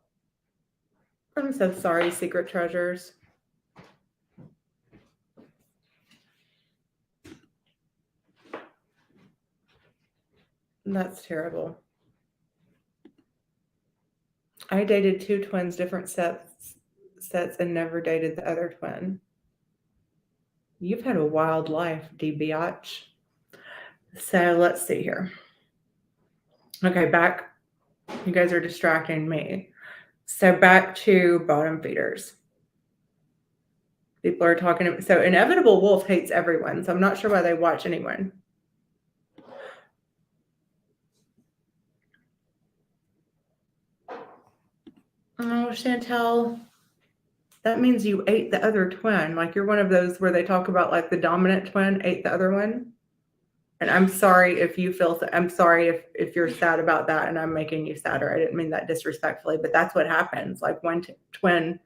I'm so sorry, Secret Treasures. That's terrible. I dated two twins, different sets, and never dated the other twin. You've had a wild life, D-Biatch. So let's see here. Okay, back. You guys are distracting me. So back to bottom feeders. People are talking. So Inevitable Wolf hates everyone. So I'm not sure why they watch anyone. Oh, Chantel, that means you ate the other twin. Like you're one of those where they talk about like the dominant twin ate the other one. And I'm sorry if you feel, I'm sorry if you're sad about that and I'm making you sadder. I didn't mean that disrespectfully, but that's what happens. Like one twin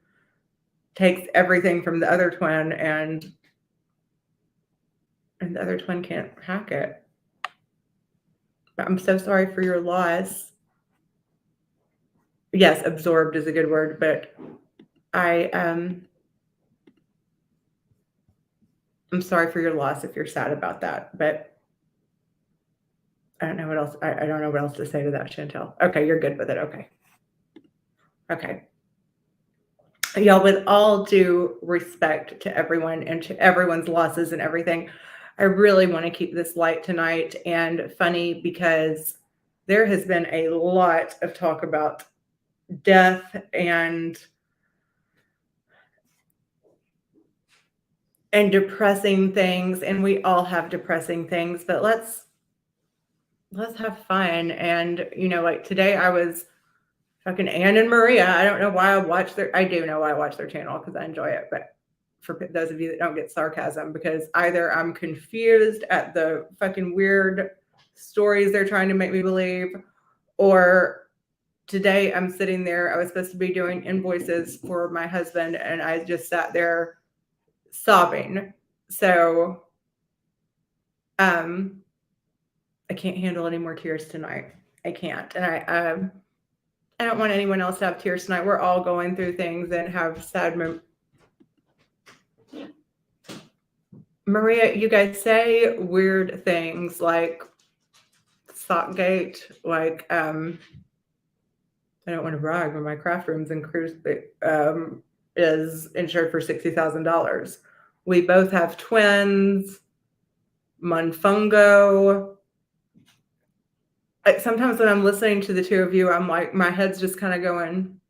takes everything from the other twin and the other twin can't hack it. But I'm so sorry for your loss. Yes, absorbed is a good word, but I'm sorry for your loss if you're sad about that, but I don't know what else. I don't know what else to say to that, Chantel. Okay, you're good with it. Okay. Okay. Y'all, with all due respect to everyone and to everyone's losses and everything, I really want to keep this light tonight and funny because there has been a lot of talk about death and depressing things, and we all have depressing things, but let's have fun. And you know, like today I was fucking Anne and Maria. I don't know why I do know why I watch their channel because I enjoy it, but for those of you that don't get sarcasm, because either I'm confused at the fucking weird stories they're trying to make me believe, or today I'm sitting there, I was supposed to be doing invoices for my husband and I just sat there sobbing. So I can't handle any more tears tonight. I can't. And I don't want anyone else to have tears tonight. We're all going through things and have sad Maria, you guys say weird things like Sockgate, like I don't want to brag, but my craft room's is insured for $60,000. We both have twins, Monfungo. Sometimes when I'm listening to the two of you, I'm like, my head's just kind of going,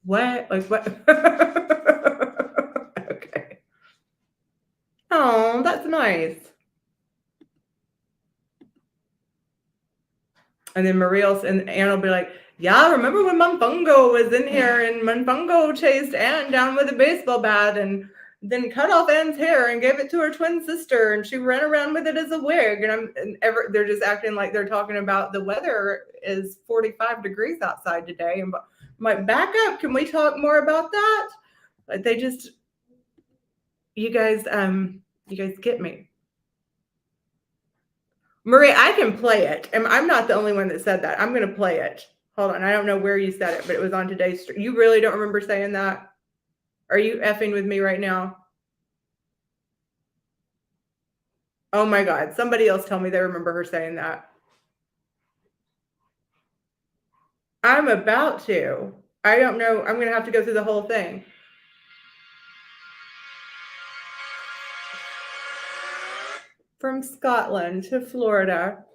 what? Like, what? Okay. Oh, that's nice. And then Maria and Anne will be like, yeah, remember when Monfungo was in here and Monfungo chased Anne down with a baseball bat and then cut off Anne's hair and gave it to her twin sister and she ran around with it as a wig. And they're just acting like they're talking about the weather is 45 degrees outside today. And I'm like, back up. Can we talk more about that? Like they just, you guys get me. Marie, I can play it. And I'm not the only one that said that. I'm going to play it. Hold on. I don't know where you said it, but it was on today's stream. You really don't remember saying that? Are you effing with me right now? Oh my God. Somebody else tell me they remember her saying that. I'm about to. I don't know. I'm going to have to go through the whole thing. From Scotland to Florida.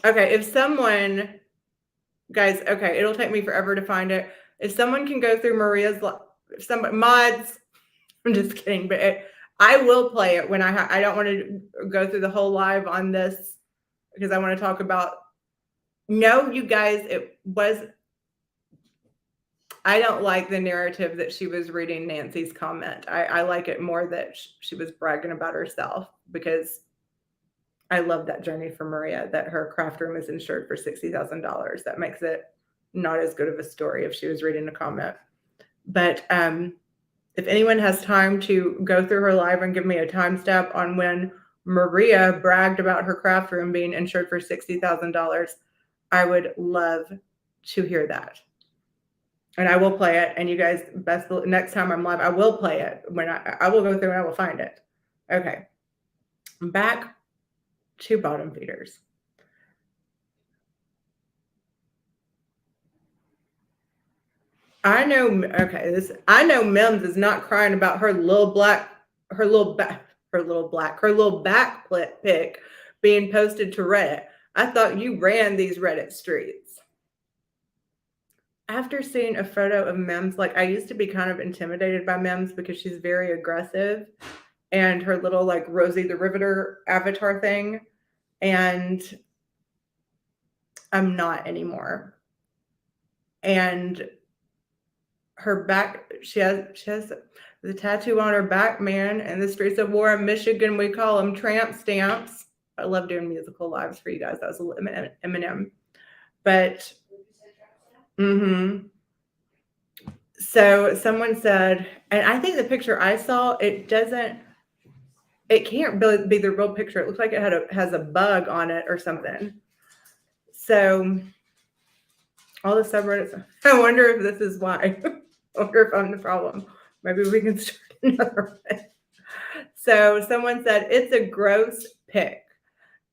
Okay, if someone, guys, okay, it'll take me forever to find it. If someone can go through Maria's, mods, I'm just kidding, but I will play it when I don't want to go through the whole live on this because I want to talk about, no, you guys, I don't like the narrative that she was reading Nancy's comment. I like it more that she was bragging about herself because I love that journey for Maria, that her craft room is insured for $60,000. That makes it not as good of a story if she was reading a comment. But if anyone has time to go through her live and give me a timestamp on when Maria bragged about her craft room being insured for $60,000, I would love to hear that. And I will play it. And you guys, next time I'm live, I will play it. When I will go through and I will find it. Okay. Back to bottom feeders. I know Mims is not crying about her little back pic being posted to Reddit. I thought you ran these Reddit streets. After seeing a photo of Mims, like I used to be kind of intimidated by Mims because she's very aggressive and her little like Rosie the Riveter avatar thing. And I'm not anymore. And her back, she has the tattoo on her back, man. In the streets of Warren, Michigan, we call them tramp stamps. I love doing musical lives for you guys. That was a little Eminem. But, so someone said, and I think the picture I saw, it can't really be the real picture. It looks like it has a bug on it or something. So all the subreddits, I wonder if this is why. I wonder if I'm the problem. Maybe we can start another one. So someone said, it's a gross pic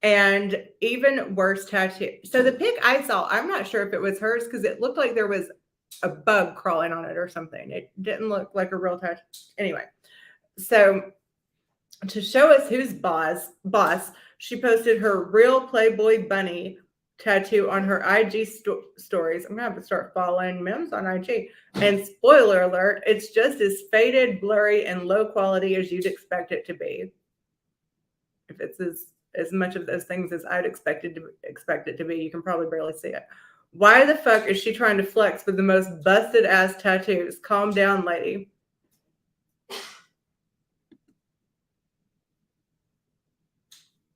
and even worse tattoo. So the pic I saw, I'm not sure if it was hers because it looked like there was a bug crawling on it or something. It didn't look like a real tattoo. Anyway, so to show us who's boss, she posted her real Playboy bunny tattoo on her IG stories. I'm gonna have to start following Mims on IG. And spoiler alert, it's just as faded, blurry, and low quality as you'd expect it to be. If it's as much of those things as I'd expect it to be, you can probably barely see it. Why the fuck is she trying to flex with the most busted ass tattoos? Calm down, lady.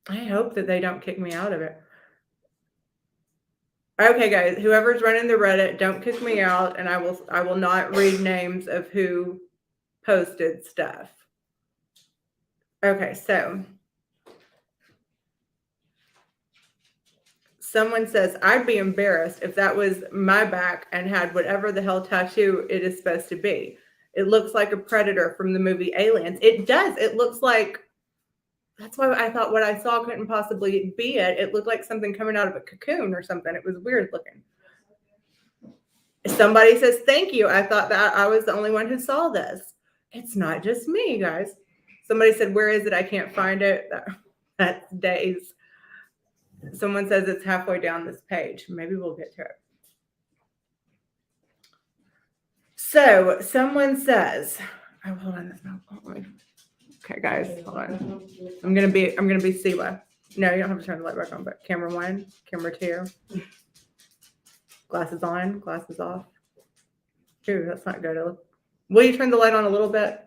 I hope that they don't kick me out of it. Okay, guys, whoever's running the Reddit, don't kick me out, and I will not read names of who posted stuff. Okay, so Someone says, I'd be embarrassed if that was my back and had whatever the hell tattoo it is supposed to be. It looks like a predator from the movie Aliens. It does. It looks like, that's why I thought what I saw couldn't possibly be it. It looked like something coming out of a cocoon or something. It was weird looking. Somebody says, thank you. I thought that I was the only one who saw this. It's not just me, guys. Somebody said, where is it? I can't find it. That's days. Someone says it's halfway down this page. Maybe we'll get to it. So someone says, oh, hold on. That's not, okay, guys, hold on. I'm gonna be Siwa. No, you don't have to turn the light back on, but camera 1, camera 2. Glasses on, glasses off. Ooh, that's not good. Will you turn the light on a little bit?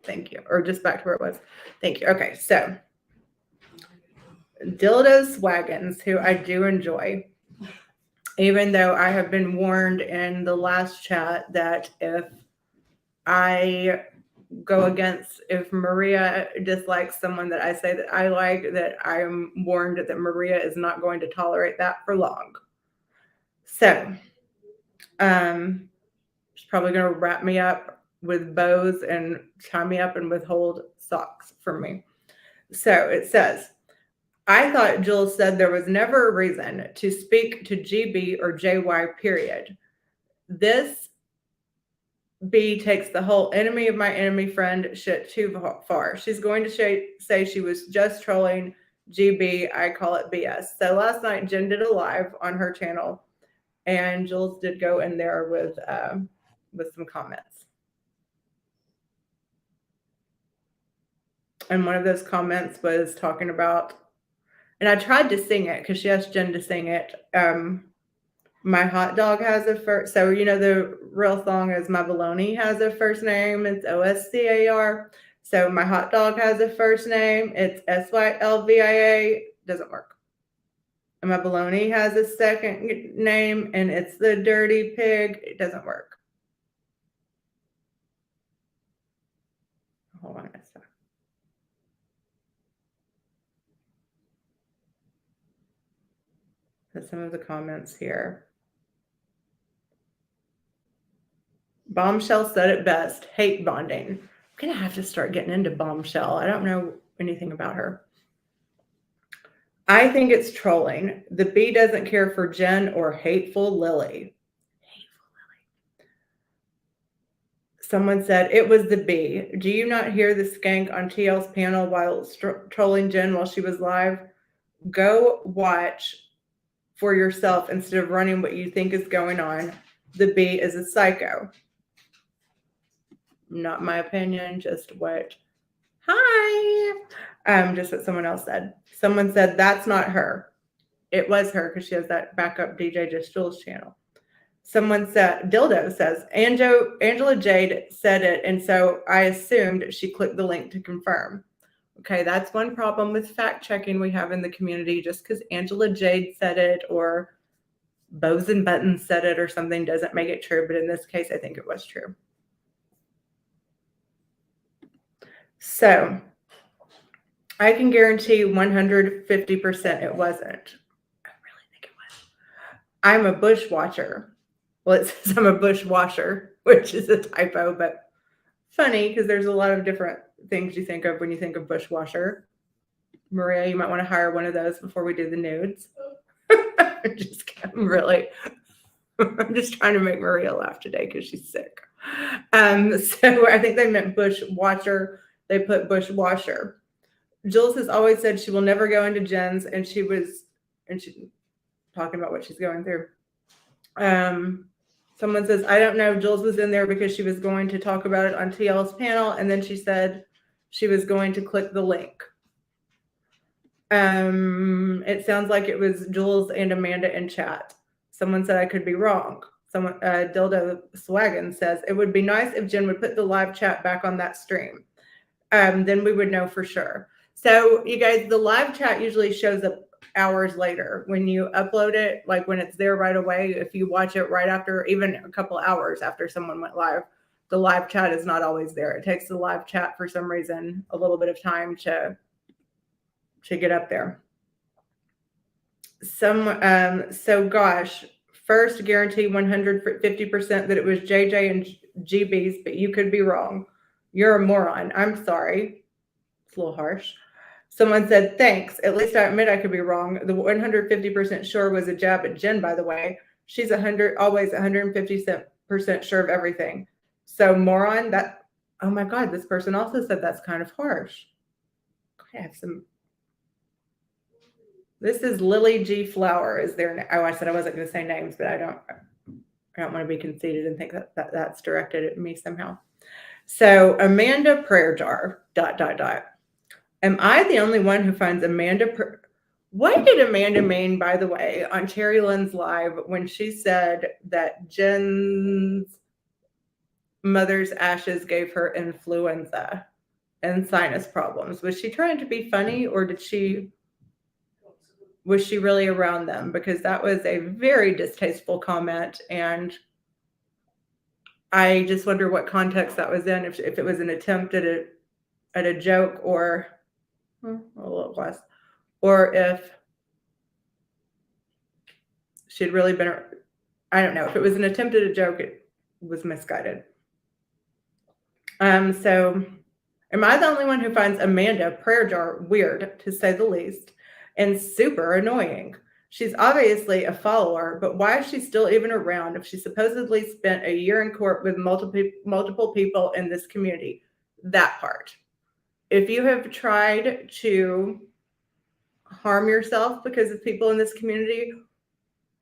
Thank you. Or just back to where it was. Thank you. Okay, so Dildos Wagons, who I do enjoy, even though I have been warned in the last chat that if I go against, if Maria dislikes someone that I say that I like, that I am warned that Maria is not going to tolerate that for long. So, she's probably going to wrap me up with bows and tie me up and withhold socks from me. So it says, I thought Jules said there was never a reason to speak to GB or JY, period. This B takes the whole enemy of my enemy friend shit too far. She's going to say she was just trolling GB. I call it BS. So last night, Jen did a live on her channel, and Jules did go in there with some comments. And one of those comments was talking about, and I tried to sing it because she asked Jen to sing it. My hot dog has a first, so you know the real song is My Baloney has a first name. It's OSCAR. So my hot dog has a first name. It's SYLVIA. Doesn't work. And my baloney has a second name, and it's the dirty pig. It doesn't work. Hold on a second. Some of the comments here. Bombshell said it best. Hate bonding. I'm going to have to start getting into Bombshell. I don't know anything about her. I think it's trolling. The B doesn't care for Jen or hateful Lily. Hateful Lily. Someone said it was the B. Do you not hear the skank on TL's panel while trolling Jen while she was live? Go watch for yourself instead of running what you think is going on. The B is a psycho. Not my opinion, just what, just what someone else said. Someone said that's not her. It was her because she has that backup DJ Just Jules channel. Someone said, Dildo says, Angela Jade said it, and so I assumed she clicked the link to confirm. Okay, that's one problem with fact checking we have in the community. Just because Angela Jade said it or Bows and Buttons said it or something doesn't make it true. But in this case, I think it was true. So I can guarantee 150% it wasn't. I really think it was. I'm a bush watcher. Well, it says I'm a bush washer, which is a typo, but funny because there's a lot of different things you think of when you think of bushwasher. Maria, you might want to hire one of those before we do the nudes. I'm just trying to make Maria laugh today because she's sick. So I think they meant bushwatcher. They put bushwasher. Jules has always said she will never go into Jen's, and she's talking about what she's going through. Someone says, I don't know. Jules was in there because she was going to talk about it on TL's panel, and then she said she was going to click the link. It sounds like it was Jules and Amanda in chat. Someone said I could be wrong. Someone, Dildo Swaggin says, it would be nice if Jen would put the live chat back on that stream. Then we would know for sure. So you guys, the live chat usually shows up hours later when you upload it, like when it's there right away. If you watch it right after, even a couple hours after someone went live, the live chat is not always there. It takes the live chat for some reason a little bit of time to get up there. So gosh, first guarantee 150% that it was JJ and GB's, but you could be wrong. You're a moron. I'm sorry. It's a little harsh. Someone said, thanks. At least I admit I could be wrong. The 150% sure was a jab at Jen, by the way. She's always 150% sure of everything. So moron, oh my God, this person also said that's kind of harsh. I have some. This is Lily G. Flower. Is there? Oh, I said I wasn't going to say names, but I don't want to be conceited and think that that's directed at me somehow. So Amanda Prayer Jar. ... Am I the only one who finds Amanda? What did Amanda mean, by the way, on Cherry Lynn's live when she said that Jen's mother's ashes gave her influenza and sinus problems? Was she trying to be funny, or was she really around them? Because that was a very distasteful comment, and I just wonder what context that was in. If it was an attempt at a joke, or a little less, or if she'd really been. I don't know. If it was an attempt at a joke, it was misguided. So, am I the only one who finds Amanda Prayer Jar weird, to say the least, and super annoying? She's obviously a follower, but why is she still even around if she supposedly spent a year in court with multiple people in this community? That part. If you have tried to harm yourself because of people in this community,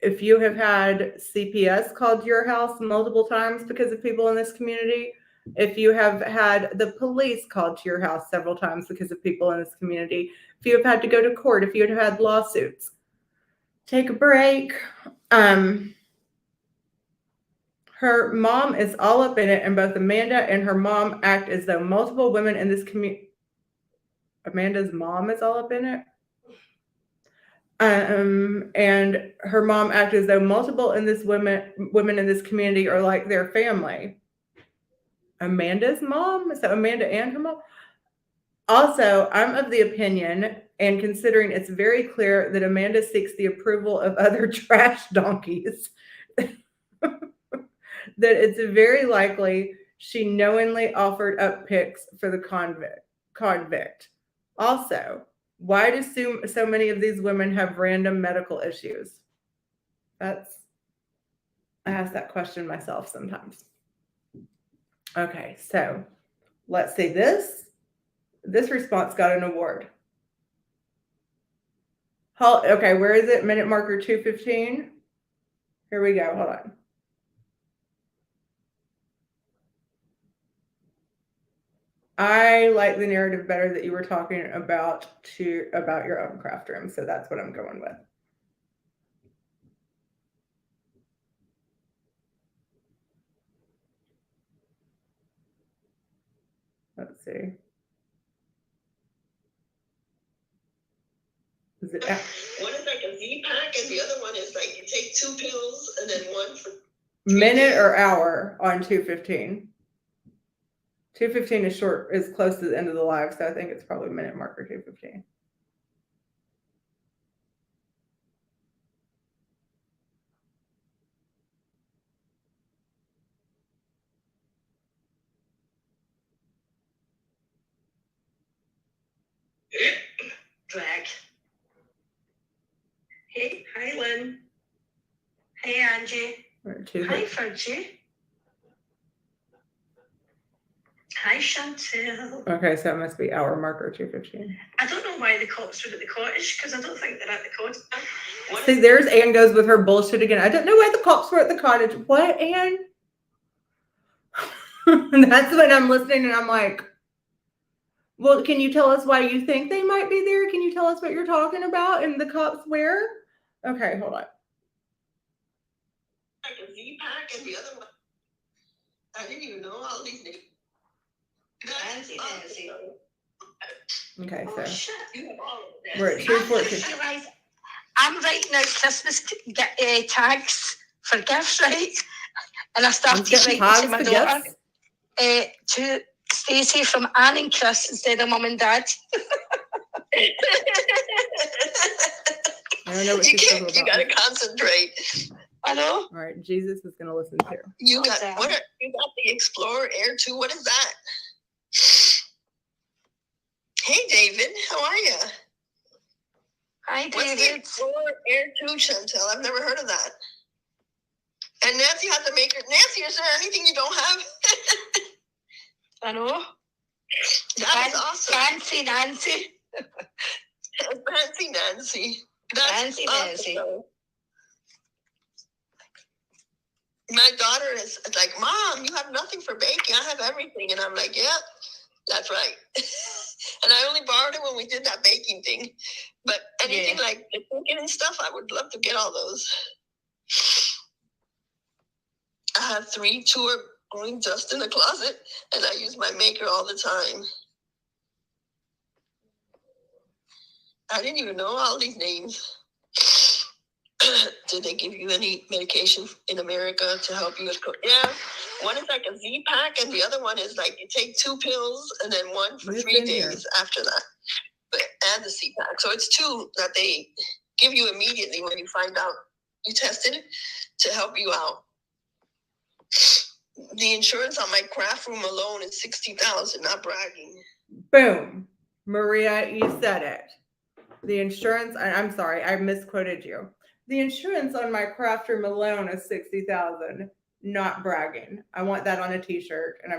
if you have had CPS called to your house multiple times because of people in this community, if you have had the police called to your house several times because of people in this community, if you have had to go to court, if you have had lawsuits, take a break. Her mom is all up in it, and both Amanda and her mom act as though multiple women in this community. Amanda's mom is all up in it. And her mom act as though multiple women in this community are like their family. Amanda's mom? So Amanda and her mom? Also, I'm of the opinion, and considering it's very clear that Amanda seeks the approval of other trash donkeys, that it's very likely she knowingly offered up pics for the convict. Also, why do so many of these women have random medical issues? I ask that question myself sometimes. Okay, so let's see this. This response got an award. Okay, where is it? Minute marker 2:15. Here we go. Hold on. I like the narrative better that you were talking about your own craft room, so that's what I'm going with. Let's see. Is it one is like a Z-Pack and the other one is like you take 2 pills and then one for minute or hour on 2:15? 2:15 is short, is close to the end of the live, so I think it's probably minute marker 2:15. Drag. Hey, hi Lynn. Hey Angie. Hi Fergie. Hi Chantel. Okay, so it must be hour marker 2:15. I don't know why the cops were at the cottage, because I don't think they're at the cottage. See, there's Anne goes with her bullshit again. I don't know why the cops were at the cottage. What, Anne? That's when I'm listening and I'm like, well, can you tell us why you think they might be there? Can you tell us what you're talking about and the cops where? Okay, hold on. like a Z-Pack and the other one. I didn't even know all these names. Okay, Oh, so shit. You have all of this. we're at 2:14. Realize I'm writing out Christmas tags for gifts, right? And I started writing to my daughter, to Stacey from Anne and Chris instead of Mum and Dad. I don't know what You she's can't. talking You about. gotta concentrate. I know. All right, Jesus is going to listen too. You got Okay. you got the Explorer Air 2. What is that? Hey David, how are you? Hi, What's the David. Explorer Air 2, Chantel? I've never heard of that. And Nancy had to make her. Nancy, is there anything you don't have? I know. That is awesome. Fancy Nancy. Fancy Nancy. That's Fancy awesome, Nancy. though. My daughter is like, Mom, you have nothing for baking. I have everything. And I'm like, yeah, that's right. And I only borrowed it when we did that baking thing. But anything like the cooking and stuff, I would love to get all those. I have 3, 2 are going just in the closet, and I use my maker all the time. I didn't even know all these names. Did they give you any medication in America to help you with cook? Yeah, one is like a Z-Pack, and the other one is like you take 2 pills and then one for It's 3 in here. days after that. But and the Z-Pack, so it's 2 that they give you immediately when you find out you tested to help you out. The insurance on my craft room alone is $60,000. Not bragging. Boom. Maria, you said it. The insurance, I'm sorry, I misquoted you. The insurance on my craft room alone is $60,000. Not bragging. I want that on a t-shirt, and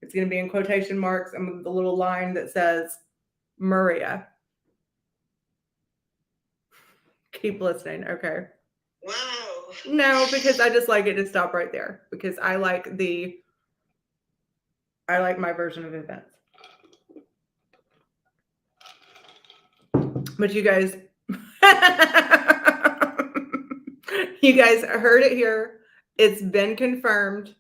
it's gonna be in quotation marks and with the little line that says Maria. Keep listening, okay? Wow. No, because I just like it to stop right there because I like my version of events. But you guys heard it here. It's been confirmed.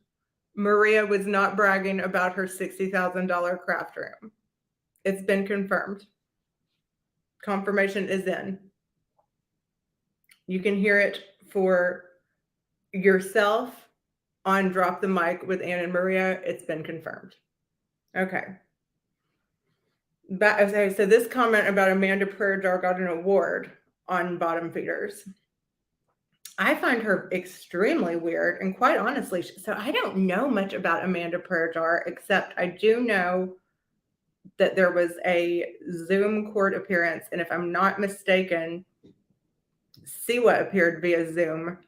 Maria was not bragging about her $60,000 craft room. It's been confirmed. Confirmation is in. You can hear it for yourself on Drop the Mic with Ann and Maria. It's been confirmed. Okay. But okay, so this comment about Amanda Prayer Jar got an award on Bottom Feeders. I find her extremely weird, and quite honestly, so I don't know much about Amanda Prayer Jar, except I do know that there was a Zoom court appearance, and if I'm not mistaken, Siwa appeared via Zoom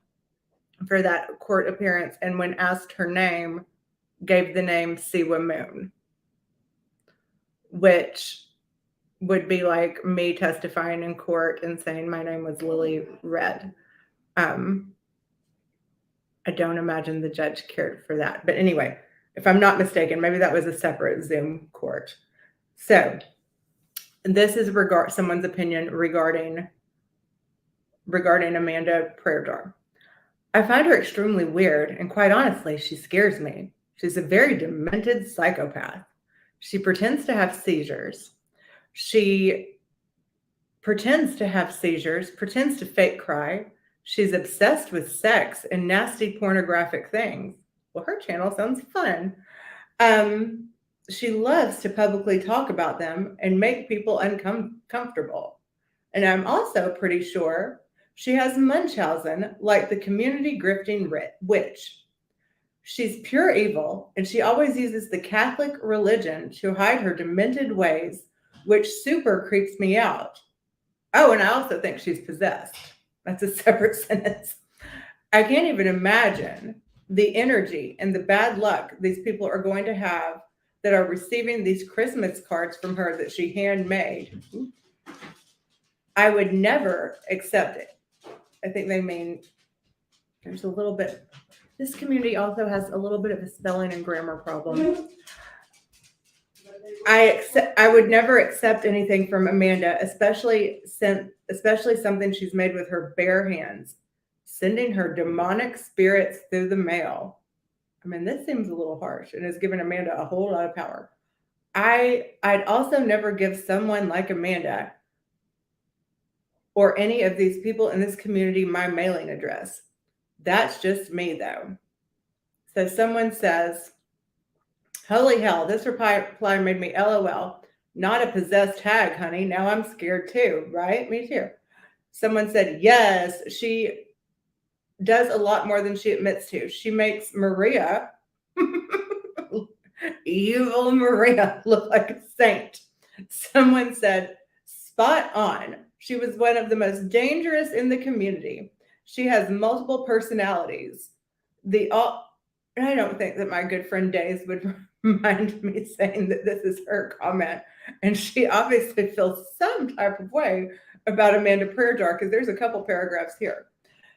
for that court appearance, and when asked her name, gave the name Siwa Moon, which would be like me testifying in court and saying my name was Lily Red. I don't imagine the judge cared for that. But anyway, if I'm not mistaken, maybe that was a separate Zoom court. So this is someone's opinion regarding Amanda Prayer Jar. I find her extremely weird, and quite honestly, she scares me. She's a very demented psychopath. She pretends to have seizures. She pretends to have seizures, pretends to fake cry. She's obsessed with sex and nasty pornographic things. Well, her channel sounds fun. She loves to publicly talk about them and make people uncomfortable. And I'm also pretty sure she has Munchausen, like the community grifting witch. She's pure evil, and she always uses the Catholic religion to hide her demented ways, which super creeps me out. Oh, and I also think she's possessed. That's a separate sentence. I can't even imagine the energy and the bad luck these people are going to have that are receiving these Christmas cards from her that she handmade. I would never accept it. I think they mean there's a little bit. This community also has a little bit of a spelling and grammar problem. I would never accept anything from Amanda, especially something she's made with her bare hands, sending her demonic spirits through the mail. I mean, this seems a little harsh and has given Amanda a whole lot of power. I'd also never give someone like Amanda or any of these people in this community my mailing address. That's just me, though. So someone says, holy hell, this reply made me LOL. Not a possessed hag, honey. Now I'm scared too, right? Me too. Someone said, yes, she does a lot more than she admits to. She makes Maria, evil Maria, look like a saint. Someone said, spot on. She was one of the most dangerous in the community. She has multiple personalities. I don't think that my good friend Days would mind me saying that this is her comment. And she obviously feels some type of way about Amanda Prayer Jar, because there's a couple paragraphs here.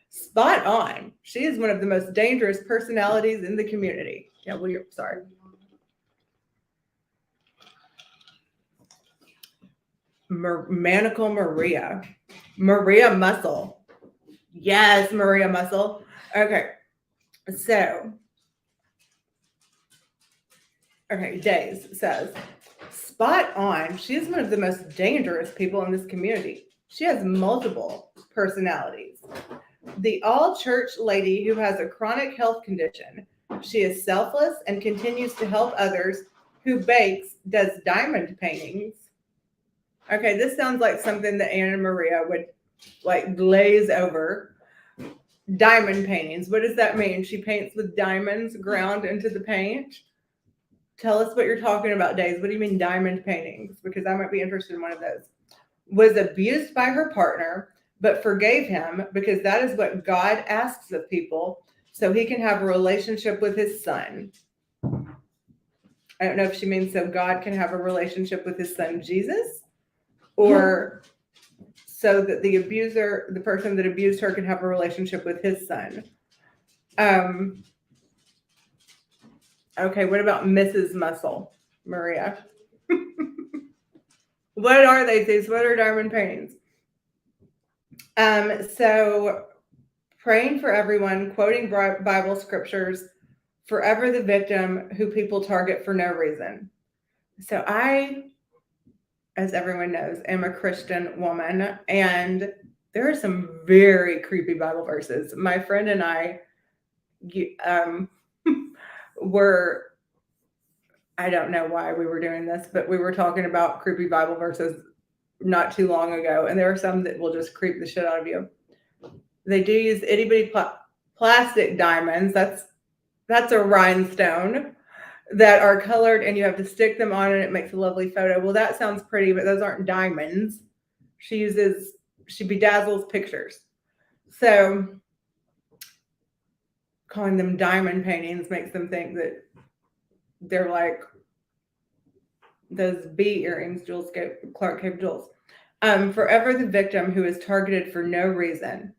Spot on. She is one of the most dangerous personalities in the community. Yeah, sorry. Manacle Maria. Maria Muscle. Yes, Maria Muscle. Okay. So, Days says, spot on. She is one of the most dangerous people in this community. She has multiple personalities. The all-church lady who has a chronic health condition. She is selfless and continues to help others. Who bakes, does diamond paintings. Okay, this sounds like something that Anna Maria would like glaze over. Diamond paintings. What does that mean? She paints with diamonds ground into the paint. Tell us what you're talking about, Days. What do you mean diamond paintings? Because I might be interested in one of those. Was abused by her partner, but forgave him because that is what God asks of people, so he can have a relationship with his son. I don't know if she means so God can have a relationship with his son, Jesus, or so that the abuser, the person that abused her, can have a relationship with his son. Okay, what about Mrs. Muscle, Maria? What are they, these? What are diamond paintings? So praying for everyone, quoting Bible scriptures, forever the victim who people target for no reason. So I, as everyone knows, am a Christian woman, and there are some very creepy Bible verses. My friend and I were, I don't know why we were doing this, but we were talking about creepy Bible verses not too long ago, and there are some that will just creep the shit out of you. They do use itty bitty plastic diamonds. That's a rhinestone that are colored, and you have to stick them on, and it makes a lovely photo. Well, that sounds pretty, but those aren't diamonds. She bedazzles pictures. So calling them diamond paintings makes them think that they're like those bee earrings, Clark Cave jewels. Forever the victim who is targeted for no reason.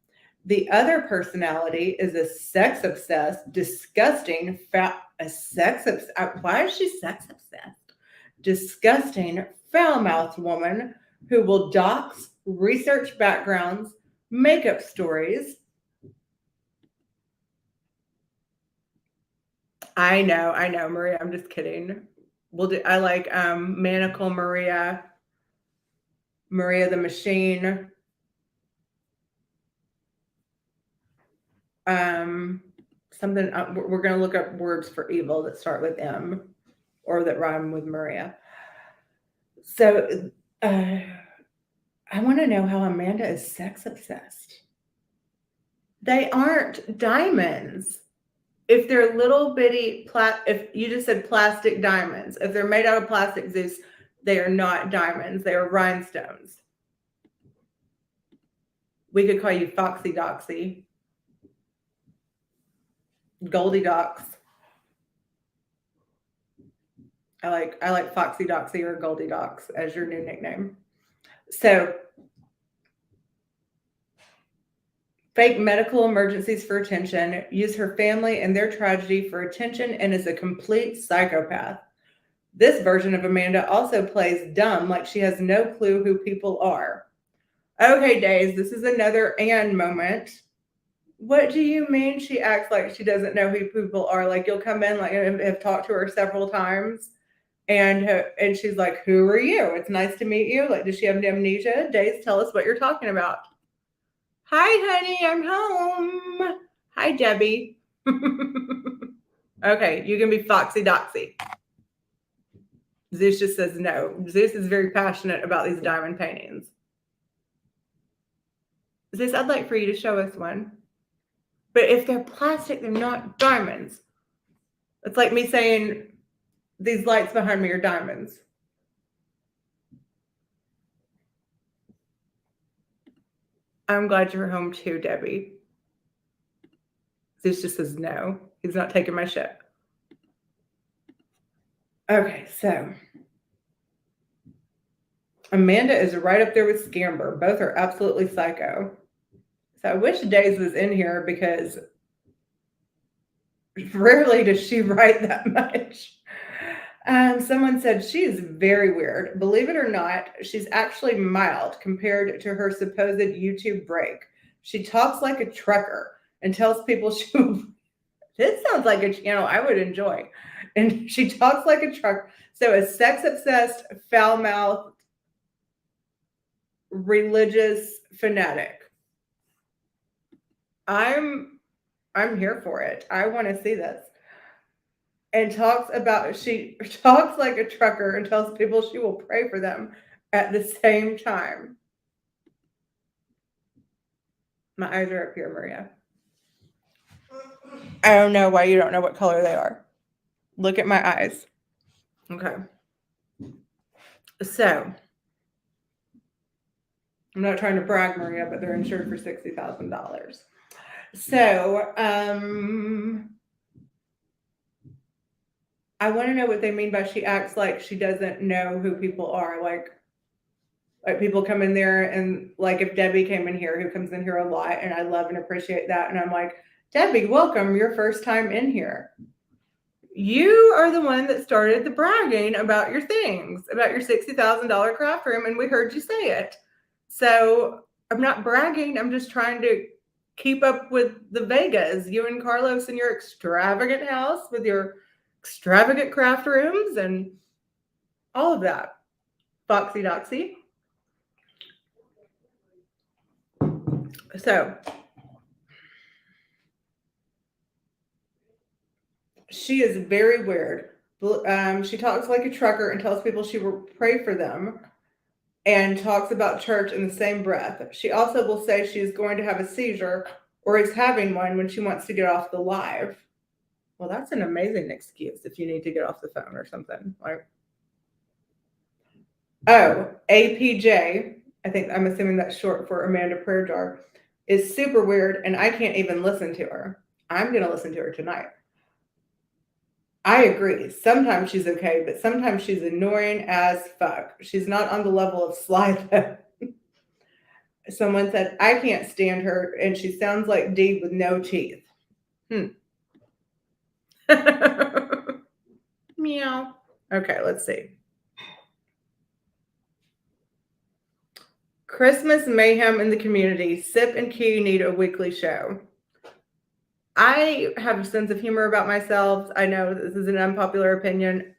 The other personality is a sex-obsessed, disgusting, why is she sex-obsessed? Disgusting, foul-mouthed woman who will dox, research backgrounds, make up stories. I know, Maria. I'm just kidding. I like Manacle Maria, Maria the Machine. Something we're going to look up words for evil that start with M or that rhyme with Maria. So I want to know how Amanda is sex obsessed. They aren't diamonds. If they're little bitty, if you just said plastic diamonds, if they're made out of plastic, Zeus, they are not diamonds. They are rhinestones. We could call you Foxy Doxy, Goldie Dox. I like Foxy Doxy or Goldie Dox as your new nickname. So, fake medical emergencies for attention, use her family and their tragedy for attention, and is a complete psychopath. This version of Amanda also plays dumb, like she has no clue who people are. Okay, Days, this is another Anne moment. What do you mean she acts like she doesn't know who people are? Like you'll come in, like have talked to her several times, and she's like, "Who are you? It's nice to meet you." Like, does she have amnesia? Days, tell us what you're talking about. Hi, honey, I'm home. Hi, Debbie. Okay, you can be Foxy Doxy. Zeus just says no. Zeus is very passionate about these diamond paintings. Sis, I'd like for you to show us one. But if they're plastic, they're not diamonds. It's like me saying these lights behind me are diamonds. I'm glad you're home too, Debbie. This just says no. He's not taking my shit. Okay, so Amanda is right up there with Scamber. Both are absolutely psycho. So I wish Days was in here because rarely does she write that much. Someone said she is very weird. Believe it or not, she's actually mild compared to her supposed YouTube break. She talks like a trucker and tells people she will. This sounds like a channel I would enjoy. And she talks like a trucker. So a sex-obsessed, foul-mouthed, religious fanatic. I'm here for it. I want to see this. And she talks like a trucker and tells people she will pray for them at the same time. My eyes are up here, Maria. I don't know why you don't know what color they are. Look at my eyes. Okay. So, I'm not trying to brag, Maria, but they're insured for $60,000. So, I want to know what they mean by she acts like she doesn't know who people are. Like people come in there and like if Debbie came in here, who comes in here a lot, and I love and appreciate that. And I'm like, Debbie, welcome, your first time in here. You are the one that started the bragging about your things, about your $60,000 craft room, and we heard you say it. So I'm not bragging. I'm just trying to keep up with the Vegas. You and Carlos in your extravagant house with your extravagant craft rooms and all of that. Foxy Doxy. So she is very weird. She talks like a trucker and tells people she will pray for them and talks about church in the same breath. She also will say she's going to have a seizure or is having one when she wants to get off the live. Well, that's an amazing excuse if you need to get off the phone or something. Like, oh, APJ, I'm assuming that's short for Amanda Prayer Jar, is super weird and I can't even listen to her. I'm going to listen to her tonight. I agree. Sometimes she's okay, but sometimes she's annoying as fuck. She's not on the level of Sly though. Someone said, I can't stand her and she sounds like Dee with no teeth. Meow. Okay, let's see. Christmas mayhem in the community. Sip and Key need a weekly show. I have a sense of humor about myself. I know this is an unpopular opinion.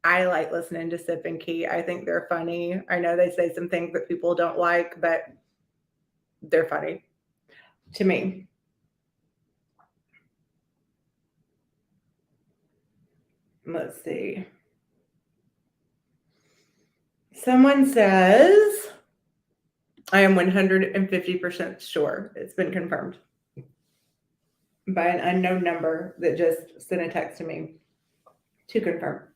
I like listening to Sip and Key. I think they're funny. I know they say some things that people don't like, but they're funny to me. Let's see. Someone says, I am 150% sure. It's been confirmed by an unknown number that just sent a text to me to confirm.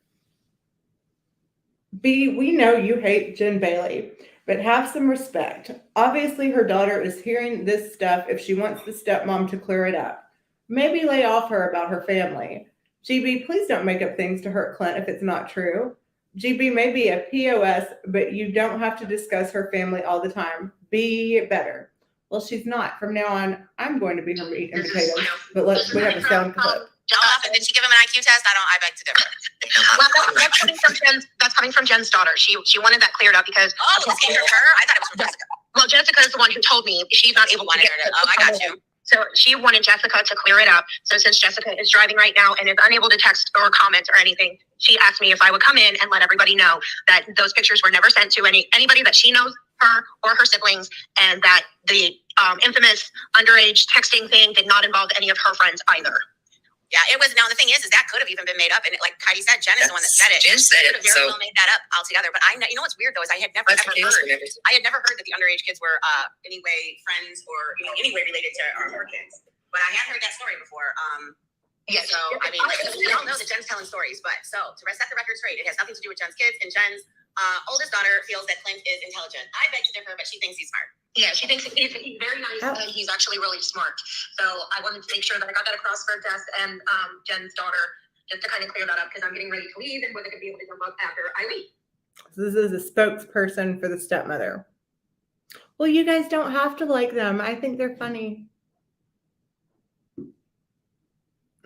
B, we know you hate Jen Bailey, but have some respect. Obviously, her daughter is hearing this stuff if she wants the stepmom to clear it up. Maybe lay off her about her family. GB, please don't make up things to hurt Clint if it's not true. GB may be a POS, but you don't have to discuss her family all the time. Be better. Well, she's not. From now on, I'm going to be her meat and potatoes. But we have a sound clip. Did she give him an IQ test? I beg to differ. Well, that's coming from Jen's daughter. She wanted that cleared up because. Oh, this came from her? I thought it was from Jessica. Well, Jessica is the one who told me she's not able to get it. Oh, I got you. So she wanted Jessica to clear it up. So since Jessica is driving right now and is unable to text or comment or anything, she asked me if I would come in and let everybody know that those pictures were never sent to anybody that she knows, her or her siblings, and that the infamous underage texting thing did not involve any of her friends either. Yeah, it was. No, the thing is that could have even been made up. And like Heidi said, Jen is the one that said it. Jen said Could it. have very So well made that up altogether. But you know what's weird though is I had never that's ever what Candace heard. remembers. I had never heard that the underage kids were any way friends or any way related to our kids. But I had heard that story before. Yes. So I mean, we all know that Jen's telling stories. But so to set the record straight, it has nothing to do with Jen's kids. And Jen's oldest daughter feels that Clint is intelligent. I beg to differ, but she thinks he's smart. Yeah, she thinks he's very nice and he's actually really smart. So I wanted to make sure that I got that across for Jess and Jen's daughter, just to kind of clear that up because I'm getting ready to leave and whether they could be able to jump up after I leave. So this is a spokesperson for the stepmother. Well, you guys don't have to like them. I think they're funny.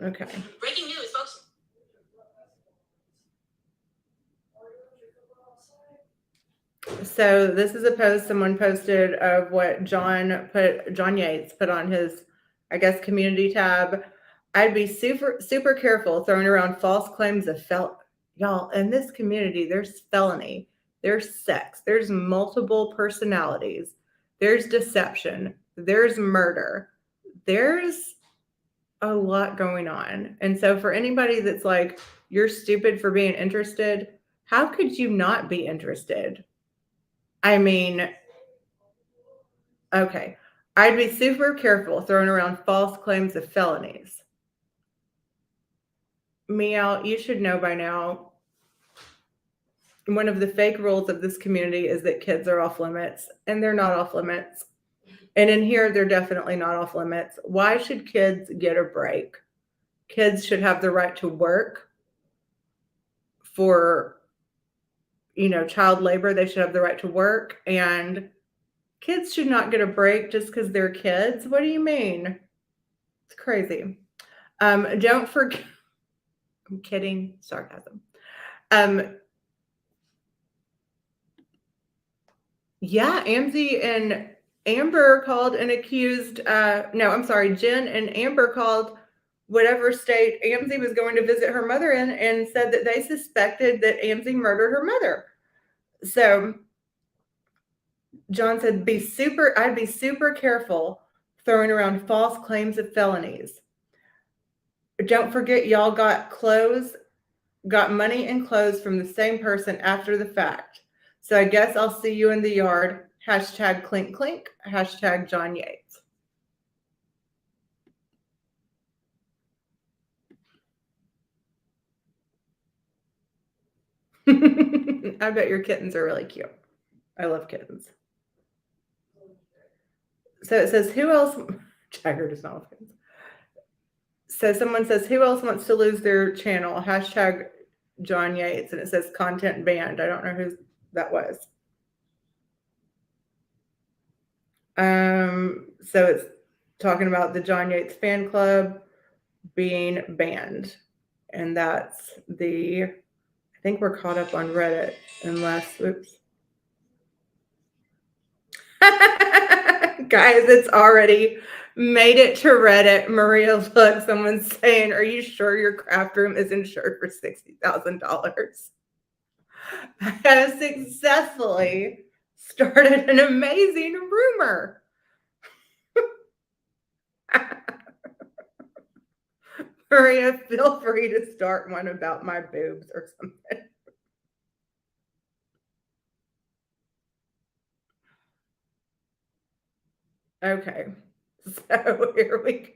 Okay. Breaking news, folks. So this is a post someone posted of what John Yates put on his, I guess, community tab. I'd be super careful throwing around false claims of y'all, in this community, there's felony, there's sex, there's multiple personalities, there's deception, there's murder, there's a lot going on. And so for anybody that's like, you're stupid for being interested, how could you not be interested? I mean, okay. I'd be super careful throwing around false claims of felonies. Meow, you should know by now. One of the fake rules of this community is that kids are off limits, and they're not off limits. And in here, they're definitely not off limits. Why should kids get a break? Kids should have the right to work for child labor. They should have the right to work, and kids should not get a break just because they're kids. What do you mean? It's crazy. Don't forget. I'm kidding. Sarcasm. Yeah, Amzie and Amber called and accused. No, I'm sorry. Jen and Amber called whatever state Amzie was going to visit her mother in and said that they suspected that Amzie murdered her mother. So John said, I'd be super careful throwing around false claims of felonies. Don't forget, y'all got money and clothes from the same person after the fact. So I guess I'll see you in the yard. Hashtag clink clink. Hashtag John Yates. I bet your kittens are really cute. I love kittens. So it says, who else? Jagger does not love kittens. So someone says, who else wants to lose their channel? Hashtag John Yates. And it says content banned. I don't know who that was. So it's talking about the John Yates fan club being banned. And that's I think we're caught up on Reddit unless, oops. Guys, it's already made it to Reddit. Maria, look, someone's saying, are you sure your craft room is insured for $60,000? I have successfully started an amazing rumor. Maria, feel free to start one about my boobs or something. Okay, so here we go.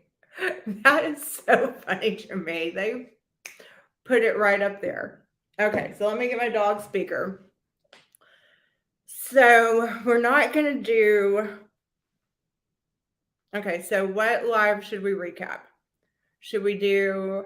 That is so funny to me. They put it right up there. Okay, so let me get my dog speaker. So we're not going to do. Okay, so what live should we recap? Should we do?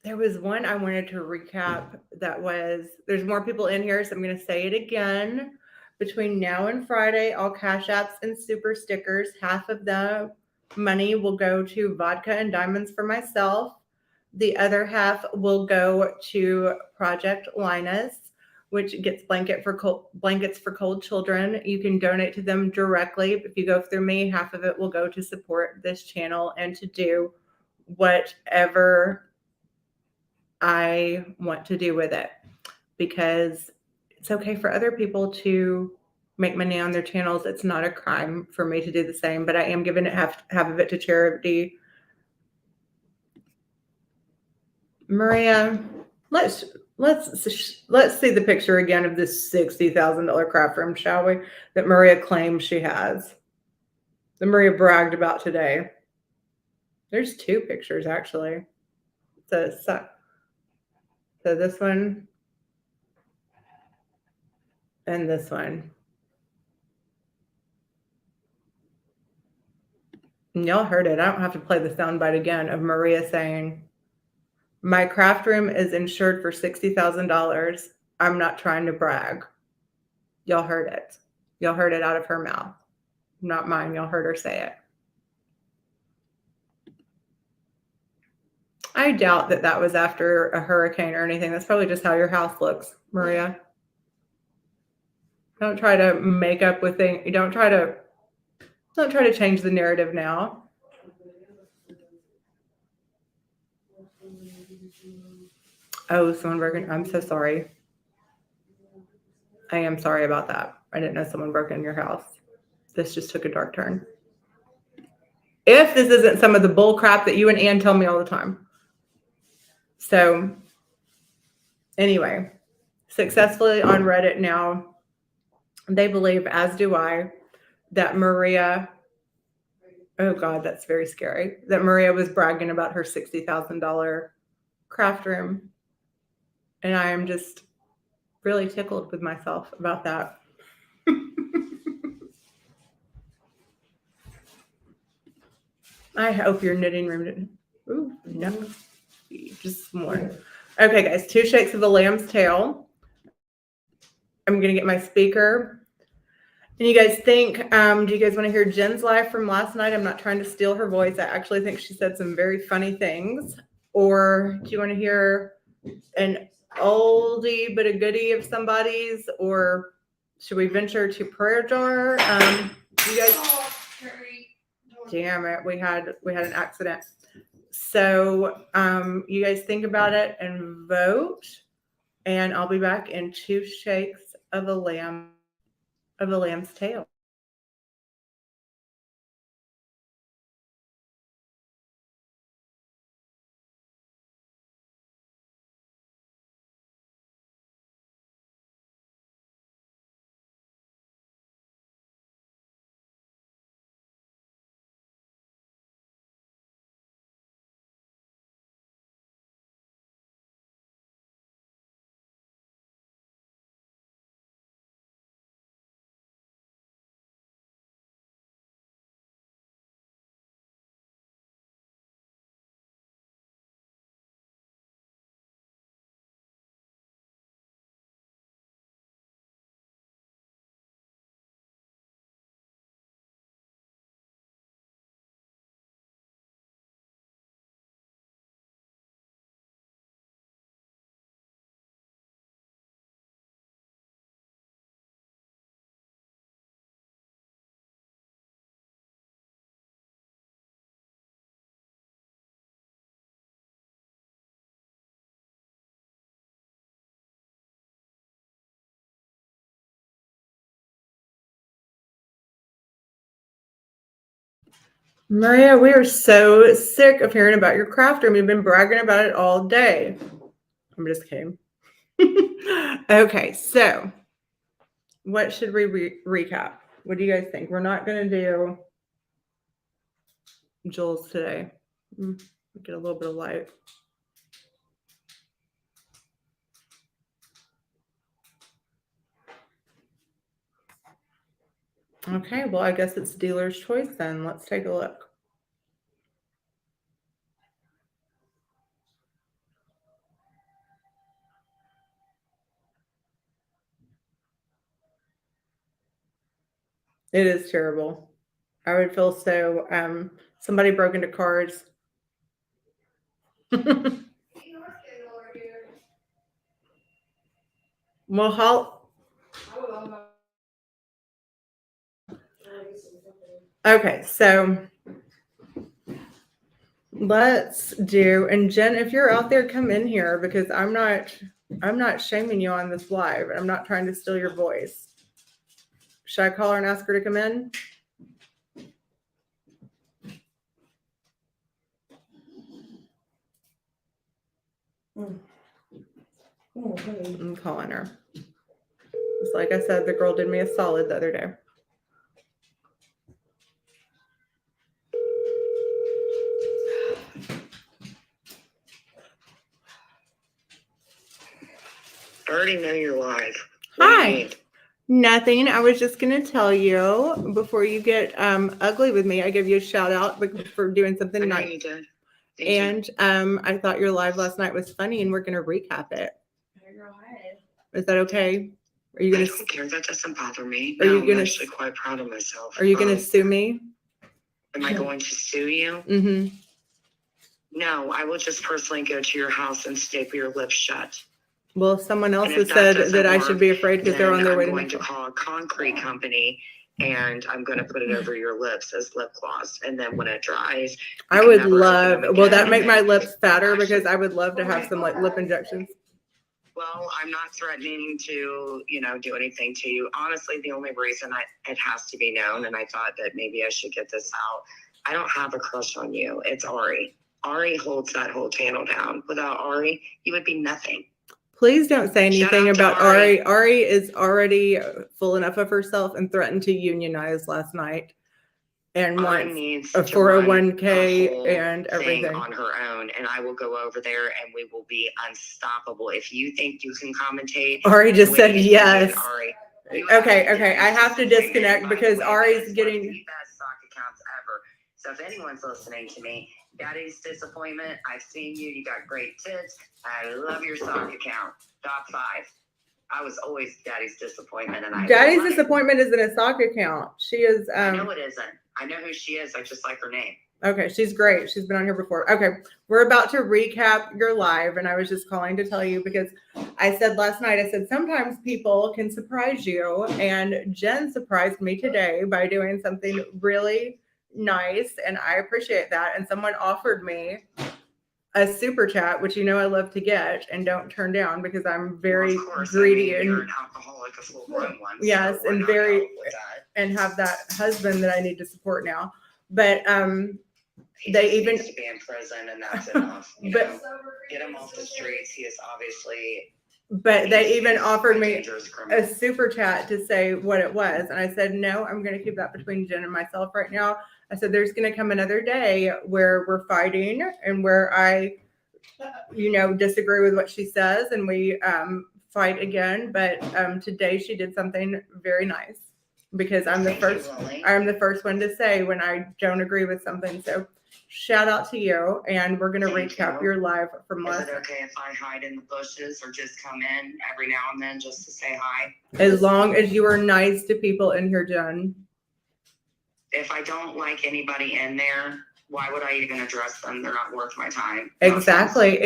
There was one I wanted to recap that was, there's more people in here, so I'm going to say it again. Between now and Friday, all Cash Apps and super stickers, half of the money will go to Vodka and Diamonds for myself. The other half will go to Project Linus, which gets blankets for cold children. You can donate to them directly. If you go through me, half of it will go to support this channel and to do whatever I want to do with it, because it's okay for other people to make money on their channels. It's not a crime for me to do the same, but I am giving it half of it to charity Maria, let's see the picture again of this $60,000 craft room, shall we? That Maria claims she has. That Maria bragged about today. There's two pictures actually. So this one and this one. And y'all heard it. I don't have to play the soundbite again of Maria saying, "My craft room is insured for $60,000. I'm not trying to brag." Y'all heard it. Y'all heard it out of her mouth. Not mine. Y'all heard her say it. I doubt that was after a hurricane or anything. That's probably just how your house looks, Maria. Don't try to make up with things. Don't try to change the narrative now. Oh, someone broke in. I'm so sorry. I am sorry about that. I didn't know someone broke in your house. This just took a dark turn. If this isn't some of the bull crap that you and Ann tell me all the time. So anyway, successfully on Reddit now, they believe, as do I, that Maria, oh God, that's very scary, that Maria was bragging about her $60,000 craft room. And I am just really tickled with myself about that. I hope your knitting room didn't. Ooh, no. Just more. Okay, guys, 2 shakes of the lamb's tail. I'm going to get my speaker. And you guys think, do you guys want to hear Jen's live from last night? I'm not trying to steal her voice. I actually think she said some very funny things. Or do you want to hear an oldie but a goodie of somebody's? Or should we venture to prayer jar? You guys, damn it, we had an accident. So you guys think about it and vote. And I'll be back in 2 shakes of a lamb's tail. Maria, we are so sick of hearing about your craft room. You've been bragging about it all day. I'm just kidding. Okay, so what should we recap? What do you guys think? We're not going to do Jules today. Get a little bit of light. Okay, well, I guess it's dealer's choice then. Let's take a look. It is terrible. I would feel so, somebody broke into cars. Well, how? Okay, so let's do, and Jen, if you're out there, come in here because I'm not shaming you on this live. I'm not trying to steal your voice. Should I call her and ask her to come in? Okay. I'm calling her. Just like I said, the girl did me a solid the other day. I already know you're live. Hi. Nothing. I was just going to tell you before you get ugly with me, I give you a shout out for doing something nice. You did. And I thought your live last night was funny, and we're going to recap it. Hey, girl, hi. Is that okay? Are you I going don't to? care. That doesn't bother me. Are you I'm gonna- actually quite proud of myself. Are you going to sue me? Am I going to sue you? Mm-hmm. No, I will just personally go to your house and staple your lips shut. Well, someone else And has if that said doesn't that I work, should be afraid because they're on their way I'm to going to Nashville. call a concrete company and I'm going to put it over your lips as lip gloss. And then when it dries, I can would never love. open them Will again. that make my lips fatter? Actually- Because I would love to have some like lip injections. well, I'm not threatening to, do anything to you. Honestly, the only reason it has to be known, and I thought that maybe I should get this out. I don't have a crush on you. It's Ari. Ari holds that whole channel down. Without Ari, you would be nothing. Please don't say Shout anything out to about Ari. Ari. Ari is already full enough of herself and threatened to unionize last night and Ari wants needs a to run 401k her whole and thing everything. on her own, and I will go over there and we will be unstoppable. If you think you can commentate, Ari just with said me, yes. Ari, you Okay, have okay. I have to disappointment, disconnect by the because way. Ari's That is getting- one of the best stock accounts ever. So if anyone's listening to me, Daddy's Disappointment, I've seen you. You got great tits. I love your stock account. Top 5. I was always Daddy's Disappointment, and I Daddy's love it. Disappointment isn't a sock account. She is. I know it isn't. I know who she is. I just like her name. Okay, she's great. She's been on here before. Okay, we're about to recap your live, and I was just calling to tell you because I said last night, I said sometimes people can surprise you, and Jen surprised me today by doing something really nice, and I appreciate that. And someone offered me a super chat, which I love to get and don't turn down because I'm very Well, of course, greedy you're and an alcoholic, a full-grown one. Yes, so we're and not very- out with that. and have that husband that I need to support now. But He they just even- needs to be in prison, and that's enough. But- Get him off the streets. He is obviously. they even he's offered a me dangerous criminal. a super chat to say what it was. And I said, no, I'm going to keep that between Jen and myself right now. I said, there's going to come another day where we're fighting and where I, disagree with what she says and we fight again. But today she did something very nice because I'm the Thank you, first. Lily. I'm the first one to say when I don't agree with something. So shout out to you. And we're going to Thank recap you. your live from Is last it okay if I hide in the bushes or just come in every now and then just to say hi? as long as you are nice to people in here, Jen. If I don't like anybody in there, why would I even address them? They're not worth my time. Exactly.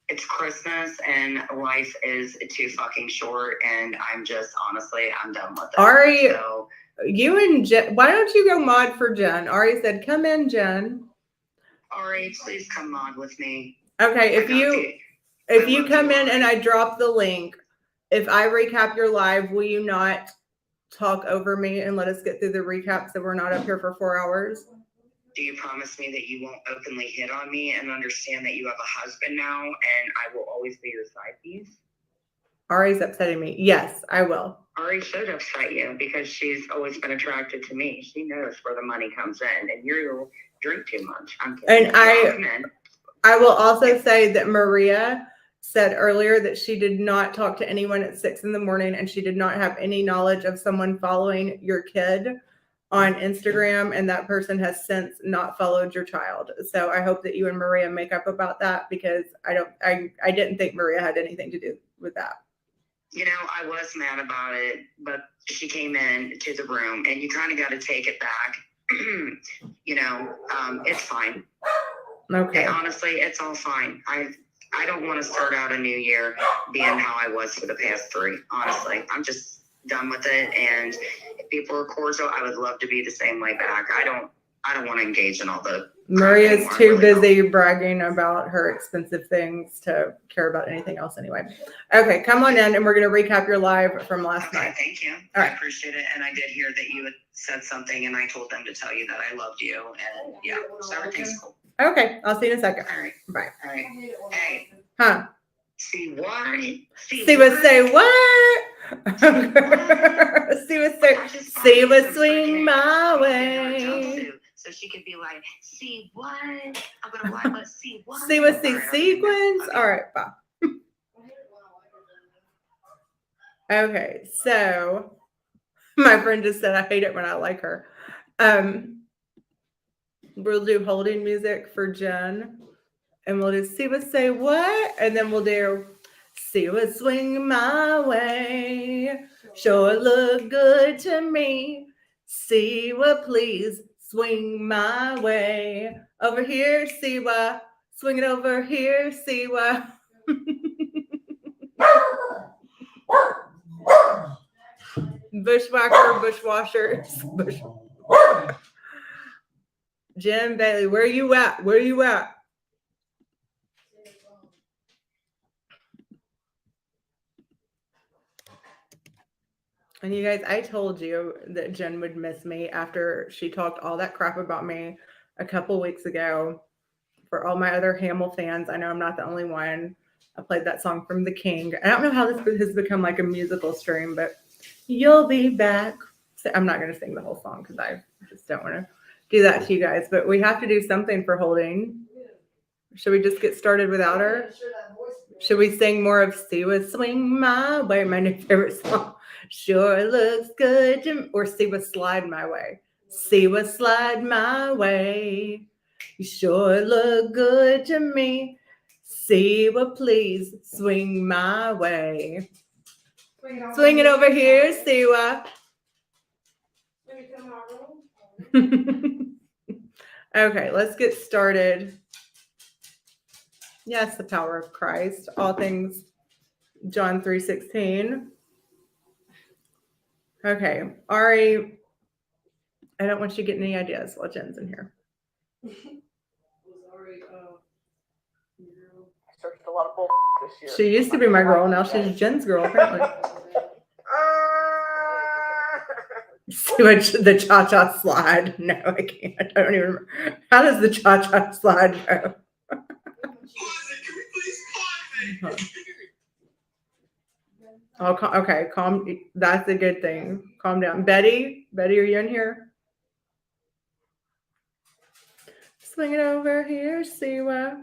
It's Christmas and life is too fucking short, and I'm done with it. Ari- So, You and Jen, why don't you go mod for Jen? Ari said, come in, Jen. Ari, please come on with me. Okay, if I got you I love come you, in and Ari. I drop the link, if I recap your live, will you not talk over me and let us get through the recap so we're not up here for 4 hours? Do you promise me that you won't openly hit on me and understand that you have a husband now and I will always be your side piece? Ari's upsetting me. Yes, I will. Ari should upset you because she's always been attracted to me. She knows where the money comes in, and you drink too much. I'm kidding. And I- Welcome in. I will also say that Maria said earlier that she did not talk to anyone at 6 a.m. and she did not have any knowledge of someone following your kid on Instagram, and that person has since not followed your child. So I hope that you and Maria make up about that because I didn't think Maria had anything to do with that. I was mad about it, but she came in to the room, and you kind of got to take it back. It's fine. Okay. And honestly, it's all fine. I don't want to start out a new year being how I was for the past 3. Honestly, I'm just done with it. And if people are cordial, I would love to be the same way back. I don't want to engage in all the. Maria's anymore. I too really busy bragging about her expensive things to care about anything else anyway. Okay, come on in and we're going to recap your live from last Okay, night. thank you. All I right. appreciate it. And I did hear that you had said something, and I told them to tell you that I loved you. And yeah, so everything's cool. Okay, I'll see you in a second. All right. Bye. All right. Hey, Huh? see what? See what say what? See what say. See what swing my way. So she could be like, see what? I'm gonna watch. Let's see what. See what see All right, sequence. okay. All right, bye. Okay, so my friend just said I hate it when I like her. We'll do holding music for Jen, and we'll do see what say what, and then we'll do see what swing my way. Sure look good to me. See what please swing my way. Over here, see what. Swing it over here, see what. Bushwhacker, bushwashers, bush. Jen Bailey, where you at? Where you at? And you guys, I told you that Jen would miss me after she talked all that crap about me a couple weeks ago. For all my other Hamill fans, I know I'm not the only one. I played that song from The King. I don't know how this has become like a musical stream, but you'll be back. So I'm not going to sing the whole song because I just don't want to do that to you guys. But we have to do something for holding. Should we just get started without her? Should we sing more of See What Swing My Way, my new favorite song? Sure looks good to me. Or See What Slide My Way. See what slide my way. You sure look good to me. See what please swing my way. Swing it over here, see what. Okay, let's get started. Yes, the power of Christ. All things John 3:16. Okay, Ari, I don't want you getting any ideas while Jen's in here. Searched a lot of bull this year. She used to be my girl, now she's Jen's girl, apparently. See what the cha-cha slide. No, I can't. I don't even remember. How does the cha-cha slide go? Oh, okay, calm. That's a good thing. Calm down. Betty, are you in here? Swing it over here, see what.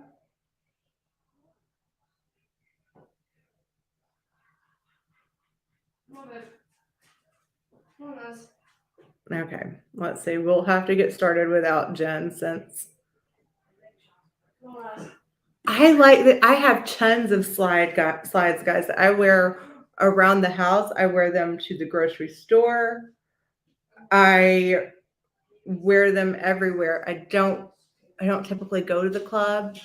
Okay, let's see. We'll have to get started without Jen since I like that. I have tons of slides, guys, that I wear around the house. I wear them to the grocery store. I wear them everywhere. I don't typically go to the club,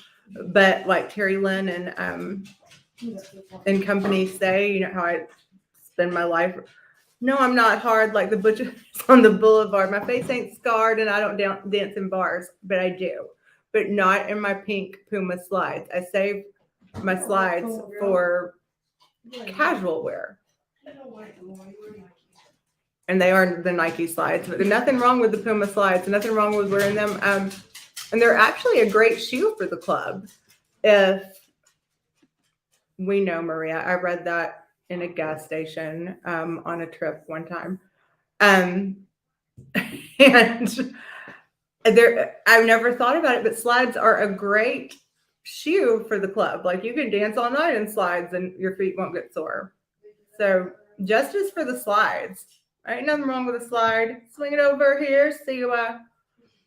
but like Terry Lynn and company say, you know how I spend my life. No, I'm not hard like the butchers on the boulevard. My face ain't scarred and I don't dance in bars, but I do. But not in my pink Puma slides. I save my slides for casual wear. And they are the Nike slides. But there's nothing wrong with the Puma slides. Nothing wrong with wearing them. And they're actually a great shoe for the club. If we know Maria, I read that in a gas station on a trip one time. And I've never thought about it, but slides are a great shoe for the club. Like you can dance all night in slides and your feet won't get sore. So justice for the slides. Ain't nothing wrong with a slide. Swing it over here. See what.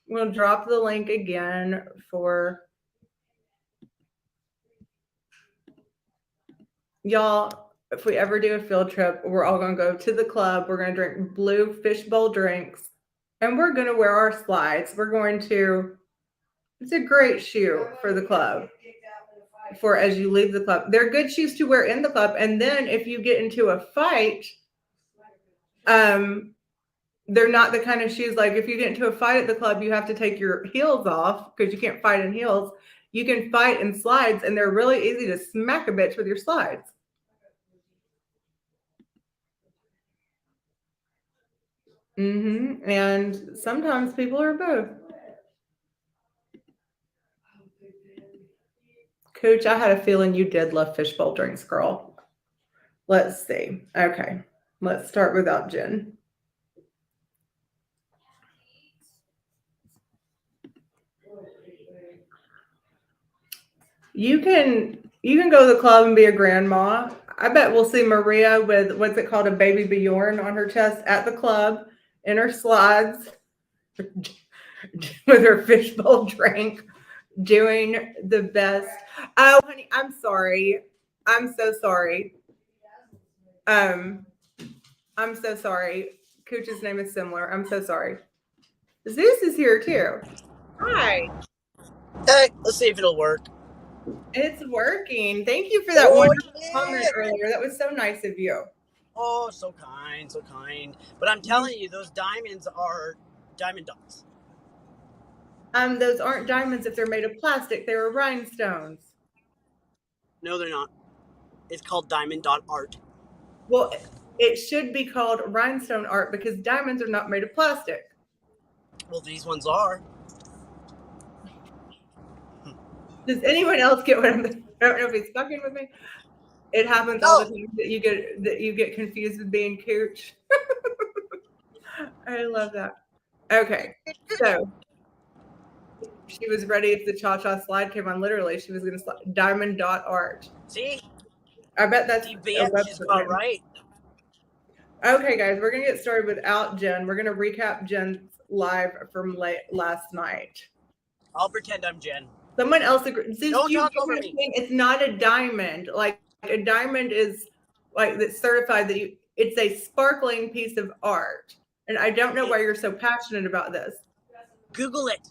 We'll drop the link again for y'all. If we ever do a field trip, we're all going to go to the club. We're going to drink blue fishbowl drinks and we're going to wear our slides. It's a great shoe for the club for as you leave the club. They're good shoes to wear in the club. And then if you get into a fight, they're not the kind of shoes, like if you get into a fight at the club, you have to take your heels off because you can't fight in heels. You can fight in slides and they're really easy to smack a bitch with your slides. And sometimes people are both. Cooch, I had a feeling you did love fishbowl drinks, girl. Let's see. Okay. Let's start without Jen. You can go to the club and be a grandma. I bet we'll see Maria with what's it called, a baby Bjorn on her chest at the club in her slides with her fishbowl drink, doing the best. Oh, honey, I'm sorry. I'm so sorry. I'm so sorry. Cooch's name is similar. I'm so sorry. Zeus is here too. Hi. Hey, let's see if it'll work. It's working. Thank you for that wonderful comment earlier. That was so nice of you. Oh, so kind, so kind. But I'm telling you, those diamonds are diamond dots. Those aren't diamonds if they're made of plastic. They were rhinestones. No, they're not. It's called diamond dot art. Well, it should be called rhinestone art because diamonds are not made of plastic. Well, these ones are. Does anyone else get what I don't know if he's fucking with me. It happens all the time that you get confused with being Cooch. I love that. Okay, so she was ready if the cha-cha slide came on. Literally, she was going to slide diamond dot art. See? I bet that's she's got right. Okay, guys, we're going to get started without Jen. We're going to recap Jen's live from last night. I'll pretend I'm Jen. Someone else agrees. Don't talk over me. It's not a diamond. Like a diamond is like that's certified that it's a sparkling piece of art. And I don't know why you're so passionate about this. Google it.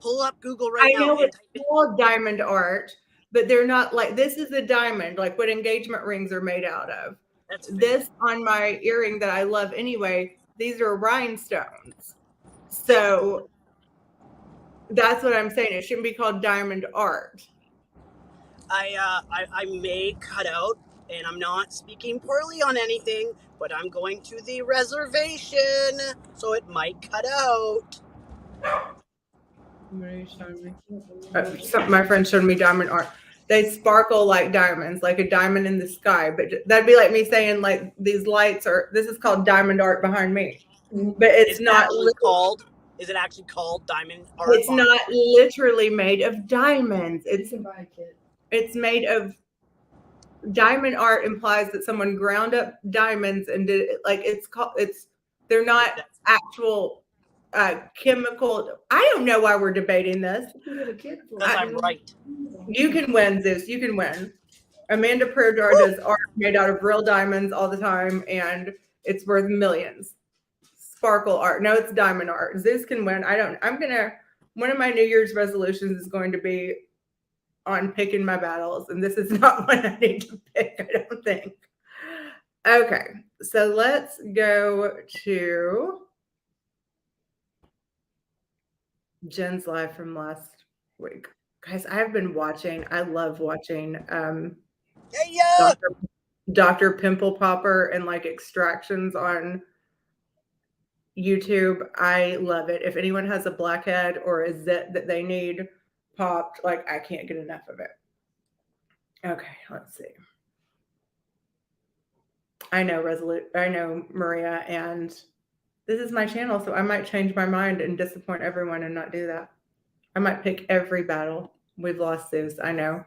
Pull up Google right now. I know it's called diamond art, but they're not like this is a diamond, like what engagement rings are made out of. This on my earring that I love anyway, these are rhinestones. So that's what I'm saying. It shouldn't be called diamond art. I may cut out, and I'm not speaking poorly on anything, but I'm going to the reservation, so it might cut out. What are you showing me? My friend showed me diamond art. They sparkle like diamonds, like a diamond in the sky. But that'd be like me saying, like, these lights are. This is called diamond art behind me, but it's not called. Is it actually called diamond art? It's not literally made of diamonds. It's made of diamond art. Implies that someone ground up diamonds and did it. Like they're not actual chemical. I don't know why we're debating this. Because I'm right. You can win, Zeus. You can win. Amanda Prodar does art made out of real diamonds all the time, and it's worth millions. Sparkle art. No, it's diamond art. Zeus can win. One of my New Year's resolutions is going to be on picking my battles, and this is not one I need to pick, I don't think. Okay, so let's go to Jen's live from last week. Guys, I've been watching, I love watching Dr. Pimple Popper and like extractions on YouTube. I love it. If anyone has a blackhead or a zit that they need popped, like I can't get enough of it. Okay, let's see. I know Maria, and this is my channel, so I might change my mind and disappoint everyone and not do that. I might pick every battle. We've lost Zeus. I know.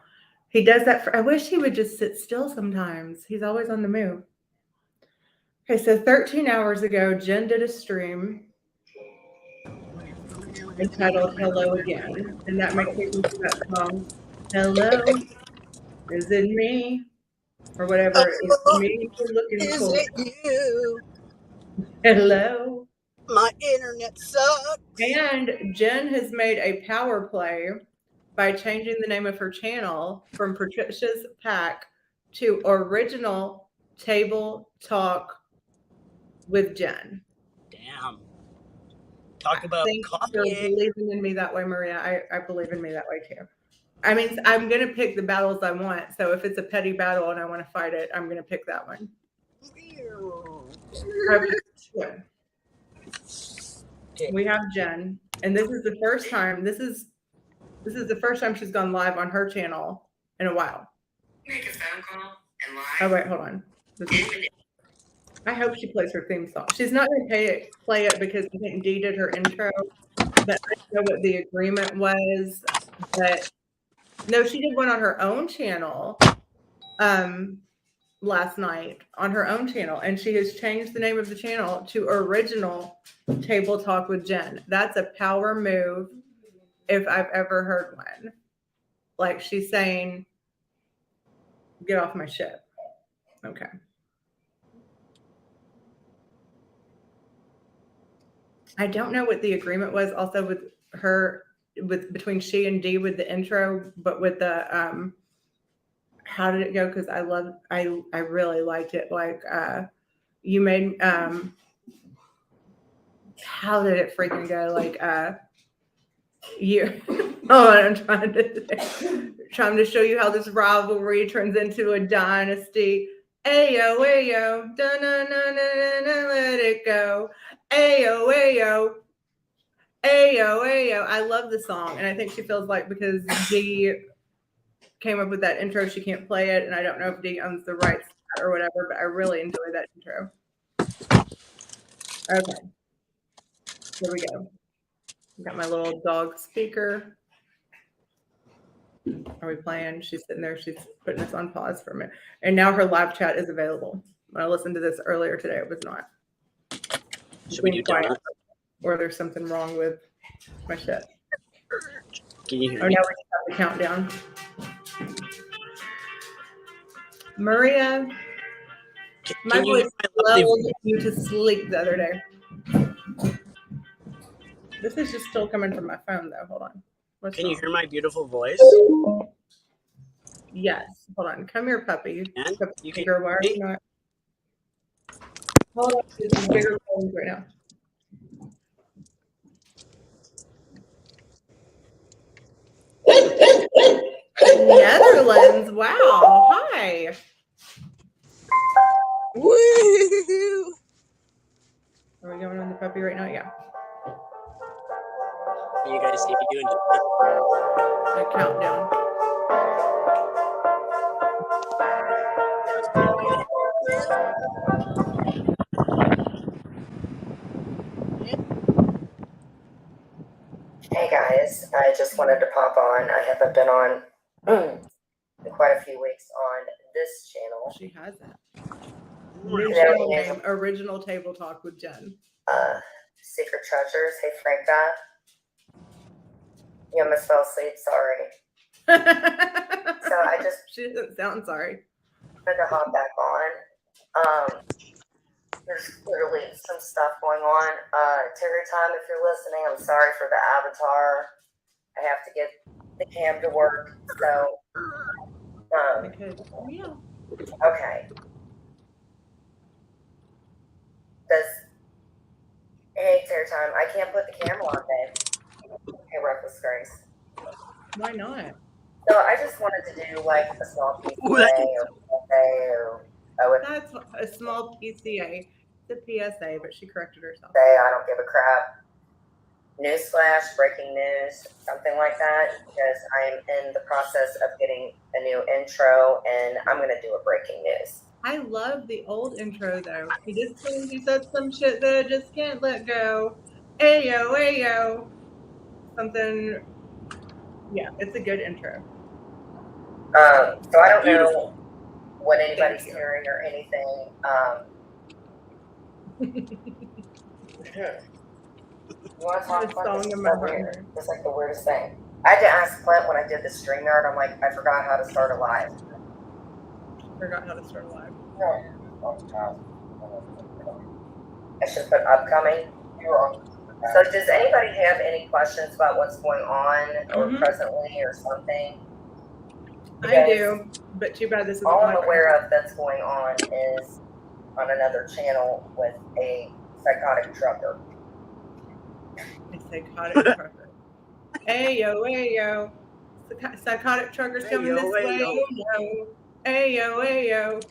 He does that I wish he would just sit still sometimes. He's always on the move. Okay, so 13 hours ago, Jen did a stream entitled Hello Again. And that might take me to that song. Hello, is it me? Or whatever. It's me you're looking for. Is it you? Hello. My internet sucks. And Jen has made a power play by changing the name of her channel from Patricia's Pack to Original Table Talk with Jen. Damn. Talk about Thank you for believing in me that way, Maria. I believe in me that way too. I mean, I'm going to pick the battles I want. So if it's a petty battle and I want to fight it, I'm going to pick that one. We have Jen, and this is the first time. This is This is the first time she's gone live on her channel in a while. Make a phone call and Oh, live. wait, hold on. I hope she plays her theme song. She's not going to play it because I think Dee did her intro, but I don't know what the agreement was. But no, she did one on her own channel last night on her own channel, and she has changed the name of the channel to Original Table Talk with Jen. That's a power move if I've ever heard one. Like she's saying, get off my ship. Okay. I don't know what the agreement was also with her, between she and Dee with the intro, but with the how did it go? Because I really liked it. Like you made how did it freaking go? Like you I'm trying to show you how this rivalry turns into a dynasty. Ayo, ayo, da na na na na, let it go. Ayo, ayo, ayo, ayo. I love the song, and I think she feels like because Dee came up with that intro, she can't play it, and I don't know if Dee owns the rights or whatever, but I really enjoy that intro. Okay, here we go. Got my little dog speaker. Are we playing? She's sitting there. She's putting us on pause for a minute. And now her live chat is available. When I listened to this earlier today, it was not. Should we do donuts? Or there's something wrong with my shit. Can you hear Oh, me? now we just have the countdown. Maria, my Can you hear voice my lovely lulled you to sleep the other day. This is just still coming from my phone, though. Hold on. What's Can you wrong? hear my beautiful voice? Yes. Hold on. Come here, puppy. And Puppy you can bigger, why are you not? Hold on. This is bigger phones right now. Netherlands. Wow. Hi. Woo! Are we going on the puppy right now? Yeah. Can you guys see me doing it? A countdown. Hey guys, I just wanted to pop on. I haven't been on in quite a few weeks on this channel. She has it. New New channel channel name. name, Original Table Talk with Jen. Secret Treasures. Hey Franca. You almost fell asleep, sorry. So I just She doesn't sound sorry. wanted to hop back on. There's clearly some stuff going on. Terry Time, if you're listening, I'm sorry for the avatar. I have to get the cam to work, so Yeah. okay. Hey, Terry Time, I can't put the camera on, babe. Hey, Reckless Grace. Why not? So I just wanted to do like a small PCA or That's a small PCA. It's a PSA, but she corrected herself. say I don't give a crap. Newsflash, breaking news, something like that, because I'm in the process of getting a new intro and I'm going to do a breaking news. I love the old intro though. He said some shit that I just can't let go. Ayo, ayo. Something. Yeah, it's a good intro. So I don't know what anybody's hearing or anything. You want to talk about this? Weird. It's like the weirdest thing. I had to ask Clint when I did the StreamYard. I'm like, I forgot how to start a live. Forgot how to start a live. I should put upcoming. So does anybody have any questions about what's going on or presently or something? I do, but too bad this is all I'm aware of that's going on is on another channel with a psychotic trucker. A psychotic trucker. Ayo, ayo. Psychotic truckers coming this way. Ayo, ayo, ayo.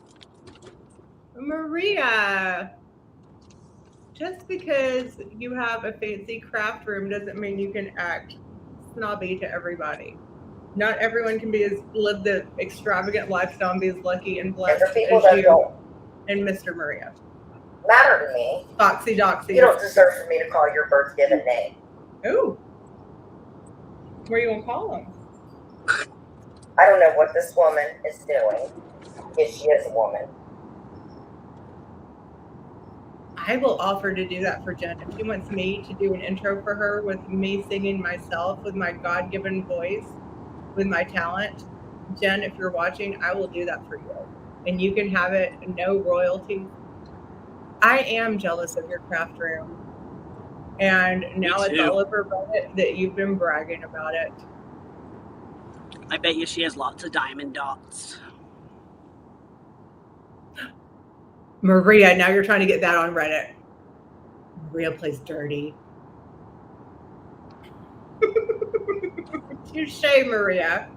Maria, just because you have a fancy craft room doesn't mean you can act snobby to everybody. Not everyone can live the extravagant lifestyle and be as lucky and And blessed for people as that you don't and Mr. Maria. matter to me, Doxy Doxy. you don't deserve for me to call your birth given name. Ooh. What are you gonna call him? I don't know what this woman is doing, if she is a woman. I will offer to do that for Jen. If she wants me to do an intro for her with me singing myself with my God-given voice, with my talent, Jen, if you're watching, I will do that for you. And you can have it, no royalty. I am jealous of your craft room. And now it's all over Reddit that you've been bragging about it. I bet you she has lots of diamond dots. Maria, now you're trying to get that on Reddit. Maria plays dirty. Touche, Maria.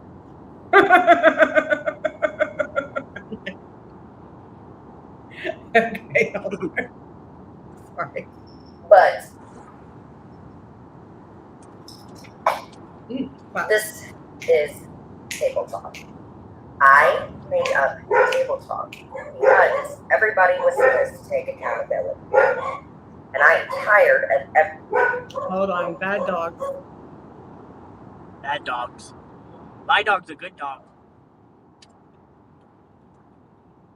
Okay, sorry. But Wow. this is table talk. I made up table talk because everybody was supposed to take accountability. And I am tired of Hold on, bad dogs. Bad dogs. My dog's a good dog.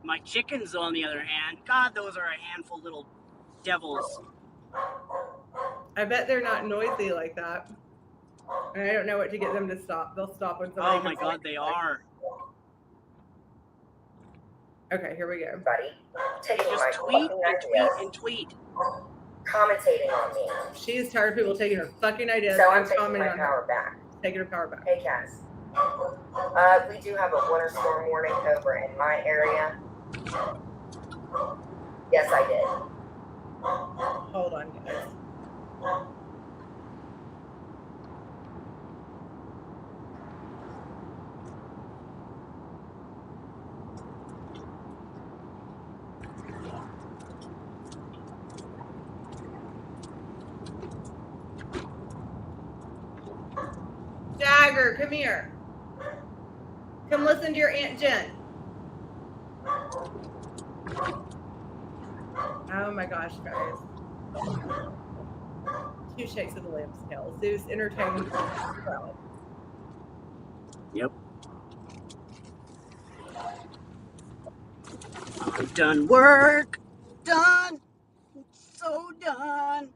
My chickens, on the other hand, God, those are a handful little devils. I bet they're not noisy like that. And I don't know what to get them to stop. They'll stop when somebody Oh my God, they are. Okay, here we go. buddy taking my Just tweet fucking and tweet ideas, and tweet. commentating on me. She is tired of people taking her fucking ideas So I'm and taking commenting my on power her. back. Taking her power back. Hey, Cass. We do have a winter storm warning over in my area. Yes, I did. Hold on, guys. Jagger, come here. Come listen to your Aunt Jen. Oh my gosh, guys. 2 shakes of the lamb's tail. Zeus entertained the crowd. Yep. I'm done work. Done. So done.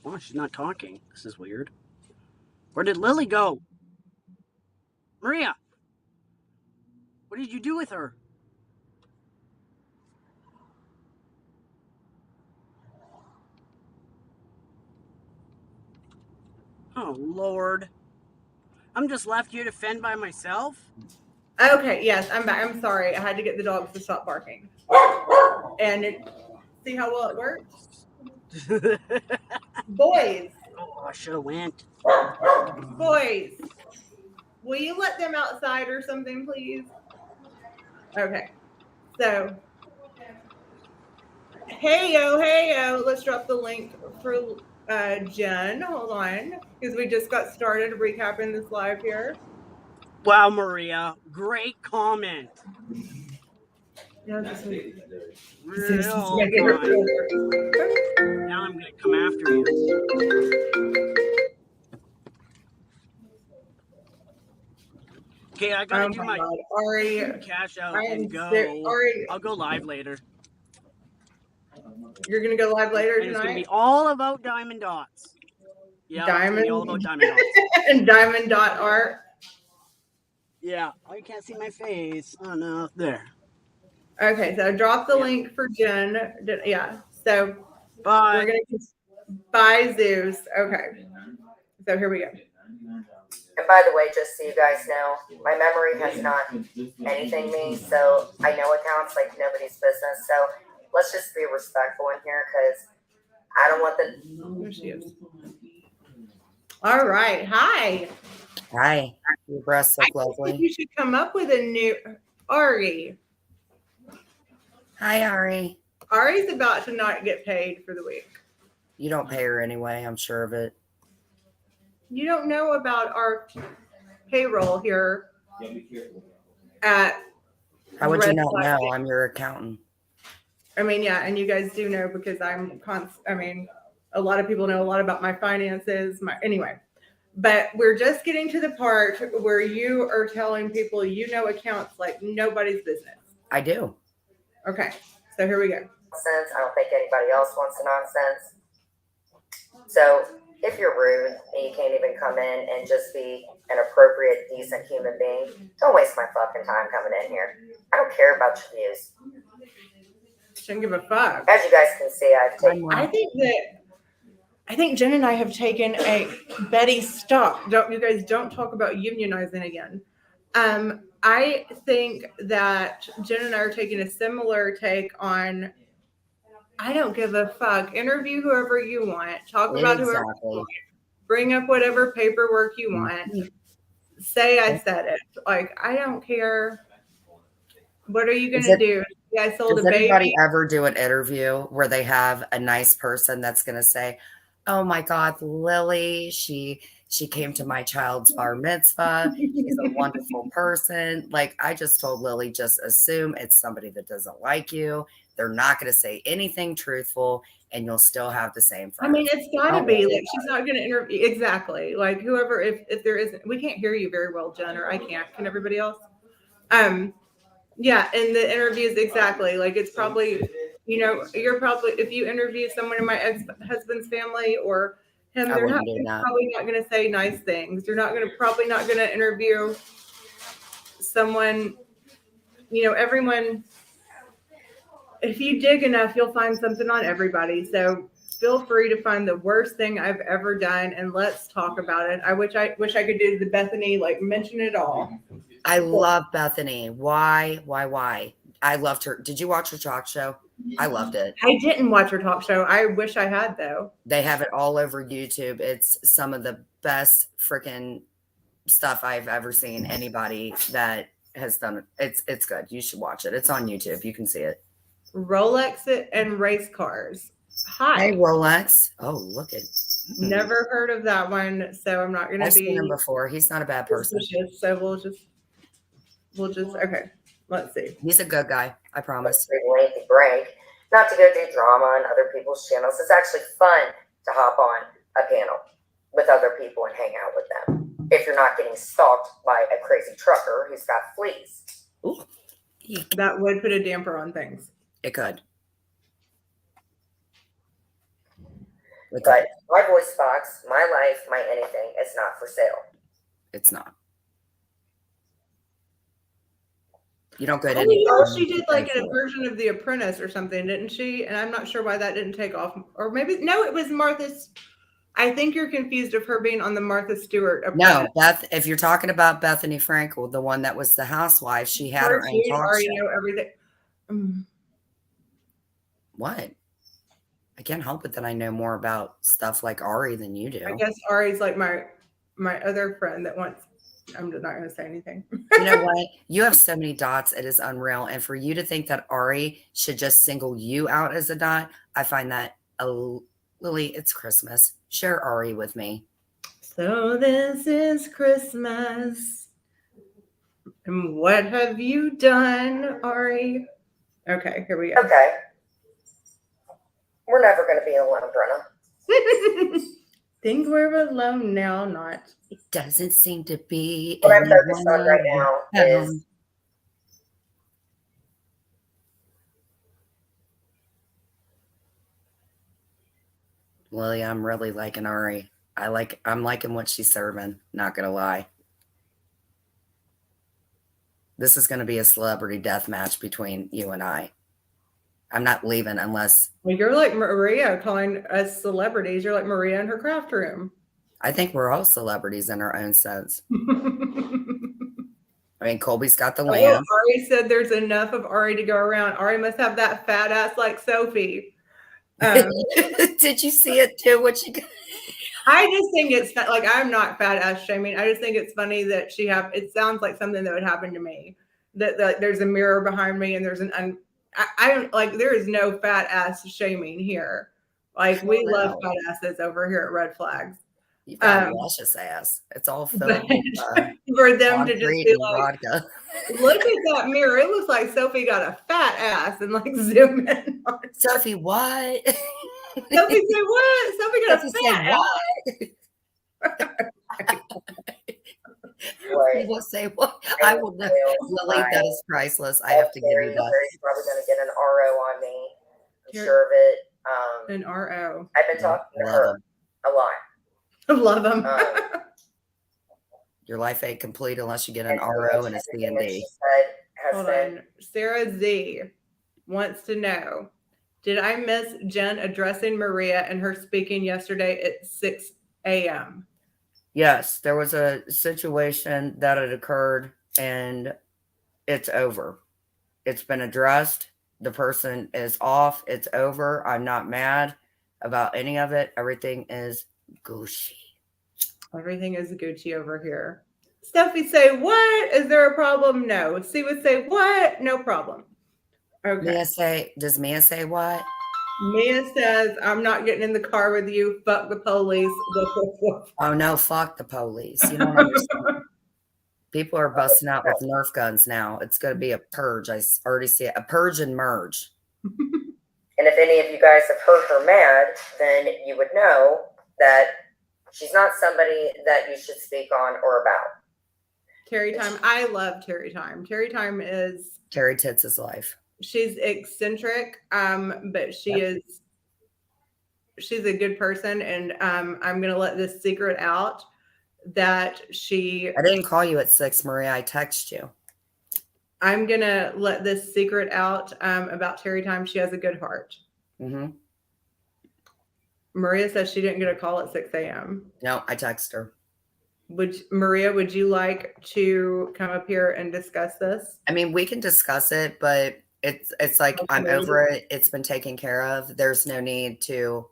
Oh, she's not talking. This is weird. Where did Lily go? Maria, what did you do with her? Oh, Lord. I'm just left here to fend by myself? Okay, yes, I'm back. I'm sorry. I had to get the dogs to stop barking. And see how well it worked? Boys. Oh, I should have went. Boys. Will you let them outside or something, please? Okay. So, hey-yo. Let's drop the link for Jen. Hold on. Because we just got started recapping this live here. Wow, Maria. Great comment. Now I'm going to come after you. Okay, I gotta do my cash out and go. I'll go live later. You're gonna go live later tonight? It's gonna be all about diamond dots. Yeah, it's gonna be all about diamond dots. And diamond dot art. Yeah. Oh, you can't see my face. Oh no, there. Okay, so drop the link for Jen. Yeah. So bye. We're gonna bye Zeus. Okay. So here we go. And by the way, just so you guys know, my memory has not anything me, so I know accounts like nobody's business. So let's just be respectful in here because I don't want the. There she is. All right. Hi. Hi. Your breasts I look think lovely. you should come up with a new Ari. Hi, Ari. Ari's about to not get paid for the week. You don't pay her anyway. I'm sure of it. You don't know about our payroll here at How would you Red not Flag. know? I'm your accountant. I mean, yeah, and you guys do know because a lot of people know a lot about my finances. Anyway, but we're just getting to the part where you are telling people you know accounts like nobody's business. I do. Okay, so here we go. Nonsense. I don't think anybody else wants the nonsense. So if you're rude and you can't even come in and just be an appropriate, decent human being, don't waste my fucking time coming in here. I don't care about your views. Shouldn't give a fuck. As you guys can see, I've taken. I think Jen and I have taken a Betty stop. You guys don't talk about unionizing again. I think that Jen and I are taking a similar take on. I don't give a fuck. Interview whoever you want. Talk about whoever you want. Bring up whatever paperwork you want. Say I said it. Like, I don't care. What are you going to do? Yeah, I sold a baby. Does anybody ever do an interview where they have a nice person that's going to say, oh my God, Lily, she came to my child's bar mitzvah. She's a wonderful person. Like, I just told Lily, just assume it's somebody that doesn't like you. They're not going to say anything truthful, and you'll still have the same friends. I mean, it's got to be. Like, she's not going to interview. Exactly. Like, whoever, if there isn't, we can't hear you very well, Jen, or I can't. Can everybody else? Yeah, and the interviews, exactly. Like, it's probably, you're probably, if you interview someone in my ex-husband's family or him, they're probably not going to say nice things. You're probably not going to interview someone, everyone. If you dig enough, you'll find something on everybody. So feel free to find the worst thing I've ever done, and let's talk about it. I wish I could do the Bethany, like, mention it all. I love Bethany. Why? I loved her. Did you watch her talk show? I loved it. I didn't watch her talk show. I wish I had, though. They have it all over YouTube. It's some of the best freaking stuff I've ever seen. Anybody that has done it. It's good. You should watch it. It's on YouTube. You can see it. Rolex and race cars. Hi. Hey, Rolex. Oh, look at. Never heard of that one, so I'm not going to be. I've seen him before. He's not a bad person. So we'll just okay. Let's see. He's a good guy. I promise. Lengthy break. Not to go do drama on other people's channels. It's actually fun to hop on a panel with other people and hang out with them. If you're not getting stalked by a crazy trucker who's got fleas. Ooh. That would put a damper on things. It could. But my voice box, my life, my anything, it's not for sale. It's not. You don't go to any. Oh, she did like a version of The Apprentice or something, didn't she? And I'm not sure why that didn't take off. Or maybe, no, it was Martha's. I think you're confused of her being on the Martha Stewart Apprentice. No, Beth, if you're talking about Bethany Frankel, the one that was the housewife, she had her own talk already show. Know everything. What? I can't help it that I know more about stuff like Ari than you do. I guess Ari's like my other friend that wants. I'm just not going to say anything. You know what? You have so many dots. It is unreal. And for you to think that Ari should just single you out as a dot, I find that Lily, it's Christmas. Share Ari with me. So this is Christmas. And what have you done, Ari? Okay, here we go. Okay. We're never going to be alone, Brenna. Think we're alone now, not. It doesn't seem to be. What I'm focused on right now is Lily, I'm really liking Ari. I'm liking what she's serving, not gonna lie. This is gonna be a celebrity death match between you and I. I'm not leaving unless. Well, you're like Maria calling us celebrities. You're like Maria in her craft room. I think we're all celebrities in our own sense. I mean, Colby's got the land. Well, Ari said there's enough of Ari to go around. Ari must have that fat ass like Sophie. Did you see it too? What she got? I just think it's like, I'm not fat ass shaming. I just think it's funny that it sounds like something that would happen to me. That there's a mirror behind me and there's I don't like, there is no fat ass shaming here. Like, we love fat asses over here at Red Flags. You got a luscious ass. It's all filled with for them to just concrete be and like, vodka. look at that mirror. It looks like Sophie got a fat ass, and like zoom in on it. Sophie, what? Sophie say what? Sophie got a fat ass. People say what? I will know. Lily, that is priceless. I have to give you that. She's probably going to get an RO on me. I'm sure of it. An RO. I've been talking to her a lot. Love them. Your life ain't complete unless you get an RO and a C&D. Hold on. Sarah Z wants to know, did I miss Jen addressing Maria and her speaking yesterday at 6 a.m.? Yes, there was a situation that had occurred and it's over. It's been addressed. The person is off. It's over. I'm not mad about any of it. Everything is Gucci. Everything is Gucci over here. Steffi say, what? Is there a problem? No. C would say, what? No problem. Okay. Does Mia say what? Mia says, I'm not getting in the car with you. Fuck the police. Oh no, fuck the police. You don't understand. People are busting out with Nerf guns now. It's going to be a purge. I already see it. A purge and merge. And if any of you guys have heard her mad, then you would know that she's not somebody that you should speak on or about. Terry Time. I love Terry Time. Terry Time is... Terry Tits' life. She's eccentric, but she's a good person. And I'm going to let this secret out that I didn't call you at 6, Maria. I text you. I'm going to let this secret out about Terry Time. She has a good heart. Mm-hmm. Maria says she didn't get a call at 6 a.m. No, I text her. Maria, would you like to come up here and discuss this? I mean, we can discuss it, but it's like I'm over it. It's been taken care of. There's no need to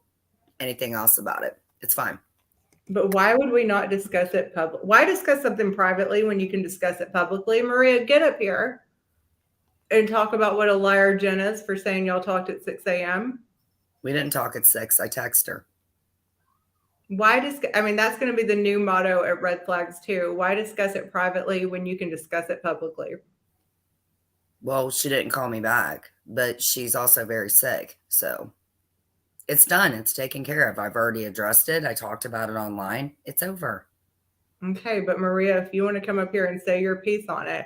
anything else about it. It's fine. But why would we not discuss it public? Why discuss something privately when you can discuss it publicly? Maria, get up here and talk about what a liar Jen is for saying y'all talked at 6 a.m. We didn't talk at 6. I text her. I mean, that's going to be the new motto at Red Flags too. Why discuss it privately when you can discuss it publicly? Well, she didn't call me back, but she's also very sick. So it's done. It's taken care of. I've already addressed it. I talked about it online. It's over. Okay. But Maria, if you want to come up here and say your piece on it.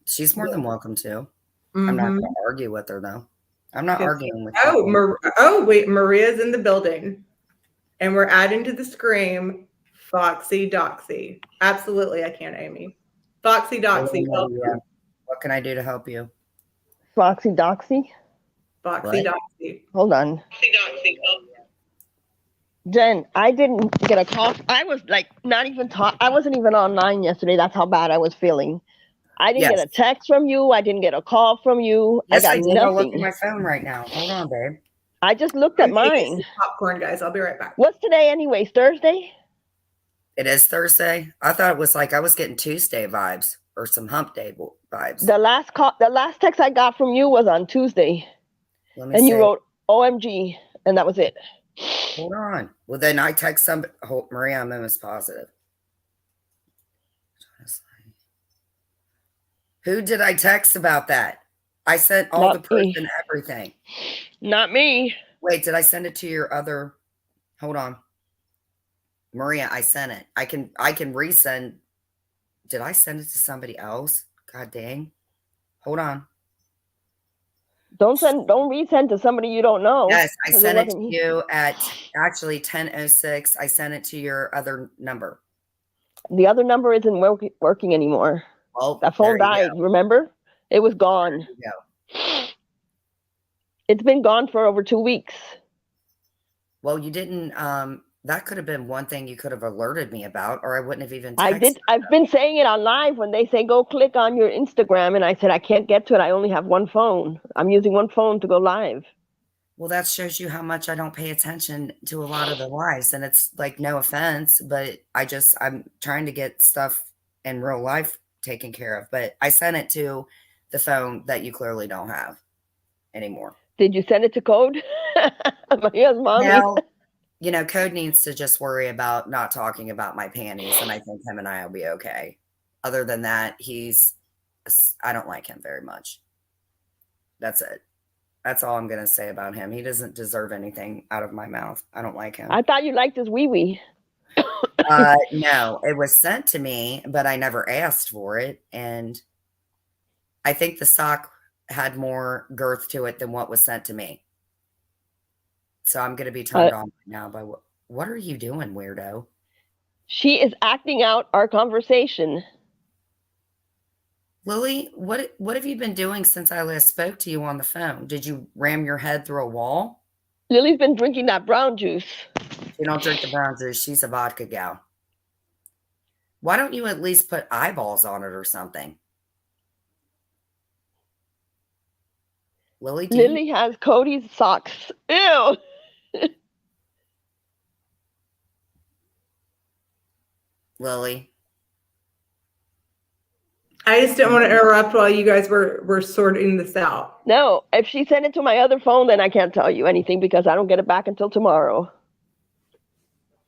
She's more than welcome to. Mm-hmm. I'm not going to argue with her though. I'm not arguing with her. Wait, Maria's in the building. And we're adding to the scream, Foxy Doxy. Absolutely, I can't, Amy. Foxy Doxy. What can I do to help you? Foxy Doxy? Foxy Doxy. Hold on. Foxy Doxy. Jen, I didn't get a call. I was like I wasn't even online yesterday. That's how bad I was feeling. I didn't get a text from you. I didn't get a call from you. Yes, I got nothing. I'll look at my phone right now. Hold on, babe. I just looked at mine. Popcorn, guys. I'll be right back. What's today anyway? Thursday? It is Thursday. I thought it was like I was getting Tuesday vibes or some hump day vibes. The last text I got from you was on Tuesday. And you wrote OMG, and that was it. Hold on. Well, then I text somebody. Maria, I'm almost positive. Who did I text about that? I sent all the proof and everything. Not me. Wait, did I send it to your other? Hold on. Maria, I sent it. I can resend. Did I send it to somebody else? God dang. Hold on. Don't resend to somebody you don't know. Yes, I sent it to you at actually 10:06. I sent it to your other number. The other number isn't working anymore. Oh, that phone died, remember? It was gone. It's been gone for over 2 weeks. Well, you didn't that could have been one thing you could have alerted me about, or I wouldn't have even texted. I've been saying it on live when they say go click on your Instagram, and I said I can't get to it. I only have one phone. I'm using one phone to go live. Well, that shows you how much I don't pay attention to a lot of the lives. And it's like, no offense, but I'm trying to get stuff in real life taken care of. But I sent it to the phone that you clearly don't have anymore. Did you send it to Code? Maria's mommy. Now, you know, Code needs to just worry about not talking about my panties. And I think him and I will be okay. Other than that, I don't like him very much. That's it. That's all I'm going to say about him. He doesn't deserve anything out of my mouth. I don't like him. I thought you liked his wee-wee. No, it was sent to me, but I never asked for it. And I think the sock had more girth to it than what was sent to me. So I'm going to be turned on right now by what are you doing, weirdo? She is acting out our conversation. Lily, what have you been doing since I last spoke to you on the phone? Did you ram your head through a wall? Lily's been drinking that brown juice. She don't drink the brown juice. She's a vodka gal. Why don't you at least put eyeballs on it or something? Lily, Lily has Cody's socks. Ew. Lily. I just didn't want to interrupt while you guys were sorting this out. No, if she sent it to my other phone, then I can't tell you anything because I don't get it back until tomorrow.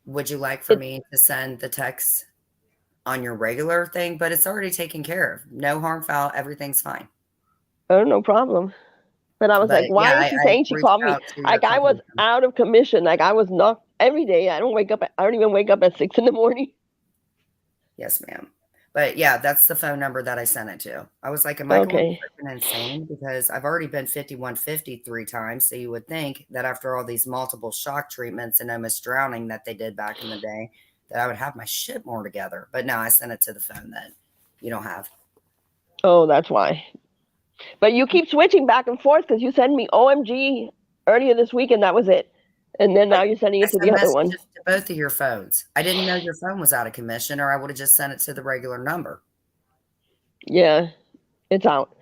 Would you like for me to send the text on your regular thing? But it's already taken care of. No harm, foul. Everything's fine. Oh, no problem. But I was like, why is she saying she called me? Like I was out of commission. Like I was not every day. I don't even wake up at 6 a.m. Yes, ma'am. But yeah, that's the phone number that I sent it to. I was like, am I going freaking insane? Because I've already been 5150 3 times. So you would think that after all these multiple shock treatments and almost drowning that they did back in the day, that I would have my shit more together. But no, I sent it to the phone that you don't have. Oh, that's why. But you keep switching back and forth because you sent me OMG earlier this week and that was it. And then now you're sending it to the other one. To both of your phones. I didn't know your phone was out of commission, or I would have just sent it to the regular number. Yeah, it's out.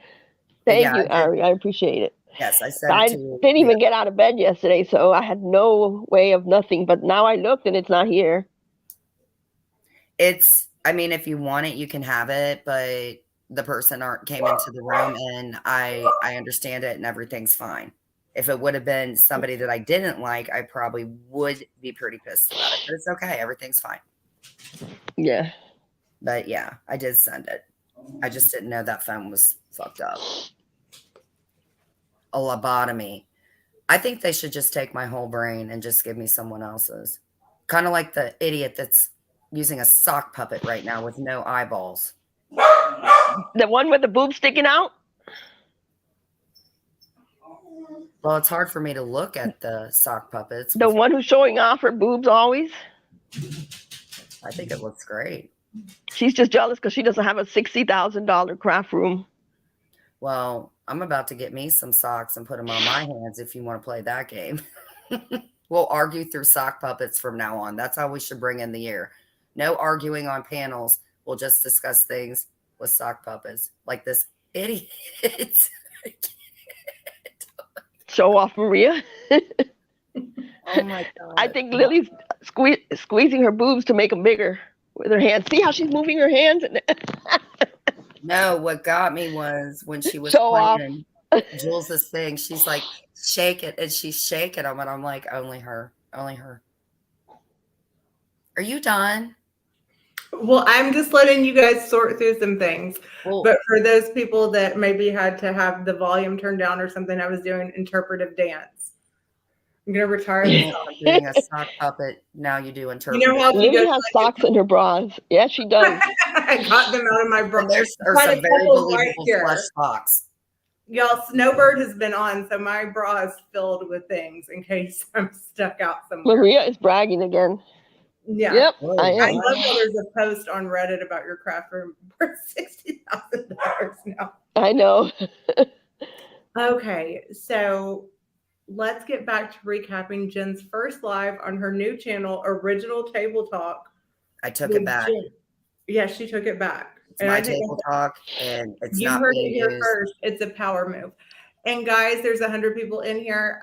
Thank you, Ari. I appreciate it. Yes, I sent I it to you. didn't even get out of bed yesterday, so I had no way of nothing. But now I looked and it's not here. I mean, if you want it, you can have it, but the person came into the room and I understand it and everything's fine. If it would have been somebody that I didn't like, I probably would be pretty pissed about it. But it's okay. Everything's fine. Yeah. But yeah, I did send it. I just didn't know that phone was fucked up. A lobotomy. I think they should just take my whole brain and just give me someone else's. Kind of like the idiot that's using a sock puppet right now with no eyeballs. The one with the boob sticking out? Well, it's hard for me to look at the sock puppets. The one who's showing off her boobs always? I think it looks great. She's just jealous because she doesn't have a $60,000 craft room. Well, I'm about to get me some socks and put them on my hands if you want to play that game. We'll argue through sock puppets from now on. That's how we should bring in the year. No arguing on panels. We'll just discuss things with sock puppets like this idiot. Show off, Maria. Oh my God. I think Lily's squeezing her boobs to make them bigger with her hands. See how she's moving her hands? No, what got me was when she was Show playing Jules' thing, she's like, shake it, and she's shaking them, and I'm like, only her. Are you done? Well, I'm just letting you guys sort through some things. Well, but for those people that maybe had to have the volume turned down or something, I was doing interpretive dance. I'm going to retire this. Doing a sock puppet. Now you do interpretive. You know how Lily has socks in her bras. Yeah, she does. I got them out of my bra. There's some very believable flush socks. Y'all, Snowbird has been on, so my bra is filled with things in case I'm stuck out somewhere. Maria is bragging again. Yeah. Yep. I love how there's a post on Reddit about your craft room for $60,000 now. I know. Okay, so let's get back to recapping Jen's first live on her new channel, Original Table Talk. I took it back. Yeah, she took it back. It's my table talk, and it's you not heard being it here used. first. It's a power move. And guys, there's 100 people in here.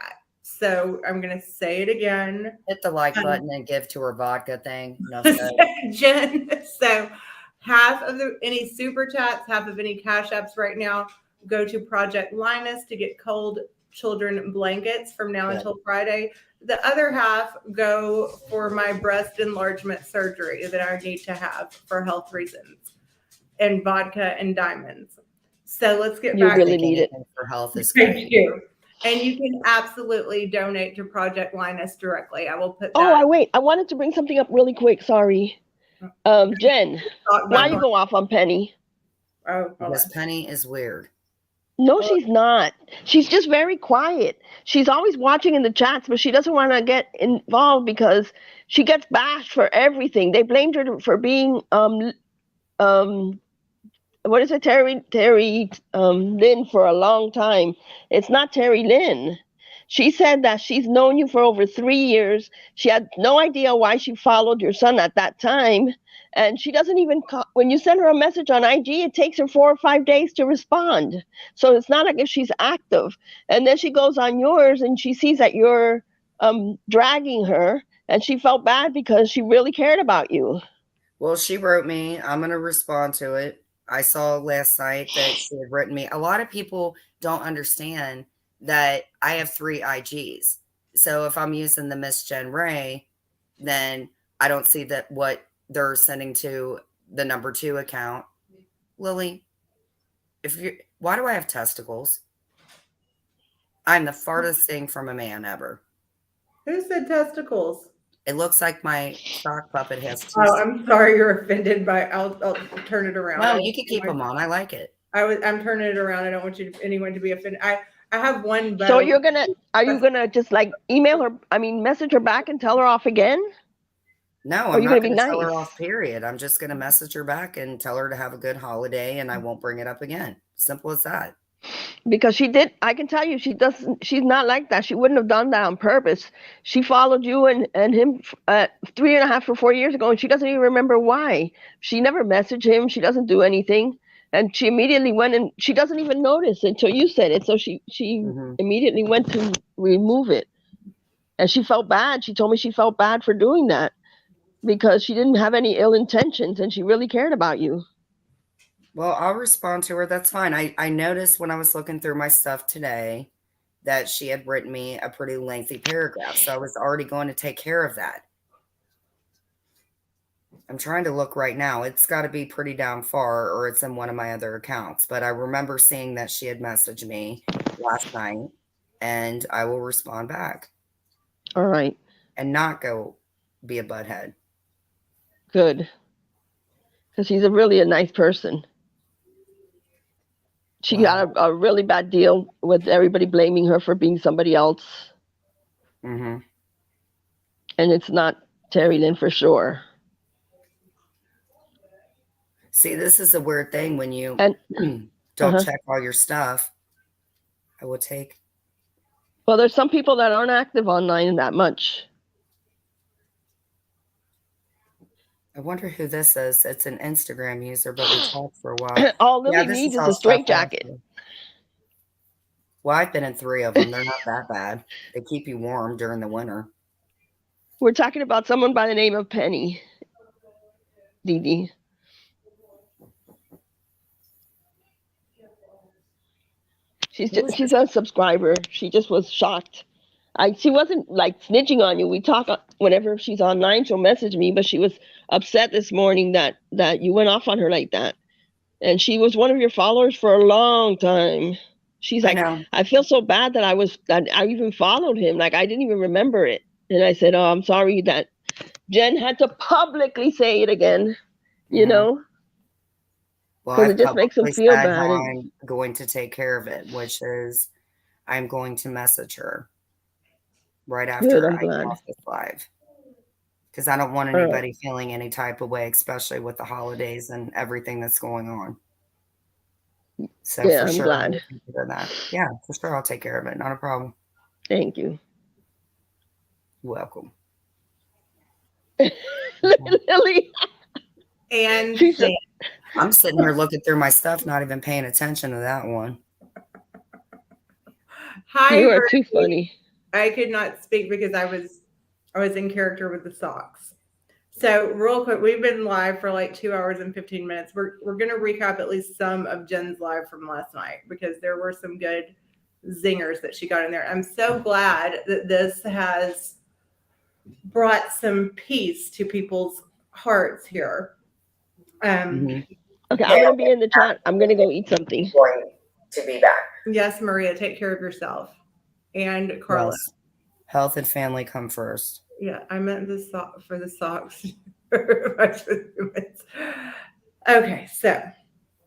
So I'm going to say it again. Hit the like button and give to her vodka thing. No, so. Jen, so half of any super chats, half of any cash apps right now go to Project Linus to get cold children blankets from now until Friday. The other half go for my breast enlargement surgery that I need to have for health reasons, and vodka and diamonds. So let's get back. You really need it for health. Is Thank you. And you can absolutely donate to Project Linus directly. I will put that. Oh, I wanted to bring something up really quick. Sorry. Jen, why you go off on Penny? Oh, because Penny is weird. No, she's not. She's just very quiet. She's always watching in the chats, but she doesn't want to get involved because she gets bashed for everything. They blamed her for being what is it, Terry Lynn for a long time. It's not Terry Lynn. She said that she's known you for over 3 years. She had no idea why she followed your son at that time. And she doesn't even, when you send her a message on IG, it takes her 4 or 5 days to respond. So it's not like if she's active. And then she goes on yours and she sees that you're dragging her. And she felt bad because she really cared about you. Well, she wrote me. I'm going to respond to it. I saw last night that she had written me. A lot of people don't understand that I have 3 IGs. So if I'm using the Miss Jen Ray, then I don't see that what they're sending to the number 2 account. Lily, why do I have testicles? I'm the farthest thing from a man ever. Who said testicles? It looks like my sock puppet has 2. Oh, I'm sorry you're offended by. I'll turn it around. No, you can keep them on. I like it. I'm turning it around. I don't want anyone to be offended. I have one bow. So are you gonna just like email her? I mean, message her back and tell her off again? No, I'm not going to tell her off, period. I'm just going to message her back and tell her to have a good holiday, and I won't bring it up again. Simple as that. Because she did, I can tell you, she's not like that. She wouldn't have done that on purpose. She followed you and him 3.5 or 4 years ago, and she doesn't even remember why. She never messaged him. She doesn't do anything. And she immediately went, and she doesn't even notice until you said it. So she immediately went to remove it. And she felt bad. She told me she felt bad for doing that because she didn't have any ill intentions and she really cared about you. Well, I'll respond to her. That's fine. I noticed when I was looking through my stuff today that she had written me a pretty lengthy paragraph. So I was already going to take care of that. I'm trying to look right now. It's got to be pretty down far or it's in one of my other accounts. But I remember seeing that she had messaged me last night and I will respond back. All right. And not go be a butthead. Good. Because she's really a nice person. She got a really bad deal with everybody blaming her for being somebody else. Mm-hmm. And it's not Terry Lynn for sure. See, this is a weird thing when you don't check all your stuff. I will take. Well, there's some people that aren't active online that much. I wonder who this is. It's an Instagram user, but we talked for a while. All Lily needs is a straitjacket. Well, I've been in 3 of them. They're not that bad. They keep you warm during the winter. We're talking about someone by the name of Penny. Dee. She's a subscriber. She just was shocked. She wasn't like snitching on you. We talk whenever she's online, she'll message me, but she was upset this morning that you went off on her like that. And she was one of your followers for a long time. She's like, I feel so bad that I even followed him. Like I didn't even remember it. And I said, oh, I'm sorry that Jen had to publicly say it again, you know? Well, it just makes them feel bad. I'm going to take care of it, which is I'm going to message her right after I get off this live. Because I don't want anybody feeling any type of way, especially with the holidays and everything that's going on. So yeah, for I'm sure, glad. That. Yeah, for sure. I'll take care of it. Not a problem. Thank you. You're welcome. Lily. And I'm sitting here looking through my stuff, not even paying attention to that one. Hi, you are too funny. I could not speak because I was in character with the socks. So real quick, we've been live for like 2 hours and 15 minutes. We're going to recap at least some of Jen's live from last night because there were some good zingers that she got in there. I'm so glad that this has brought some peace to people's hearts here. Okay, I'm gonna be in the chat. I'm gonna go eat something. Going to be back. Yes, Maria, take care of yourself. And Carla. Yes. Health and family come first. Yeah, I meant the sock for the socks. Okay, so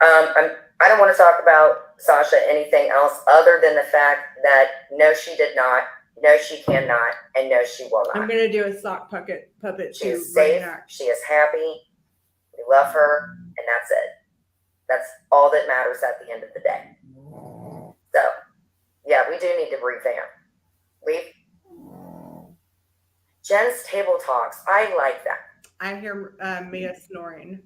I don't want to talk about Sasha anything else other than the fact that no, she did not, no, she cannot, and no, she will not. I'm gonna do a sock puppet She too. is safe. Right She is happy. We love her, and that's it. That's all that matters at the end of the day. So, yeah, we do need to revamp. Jen's table talks. I like that. I hear Mia snoring.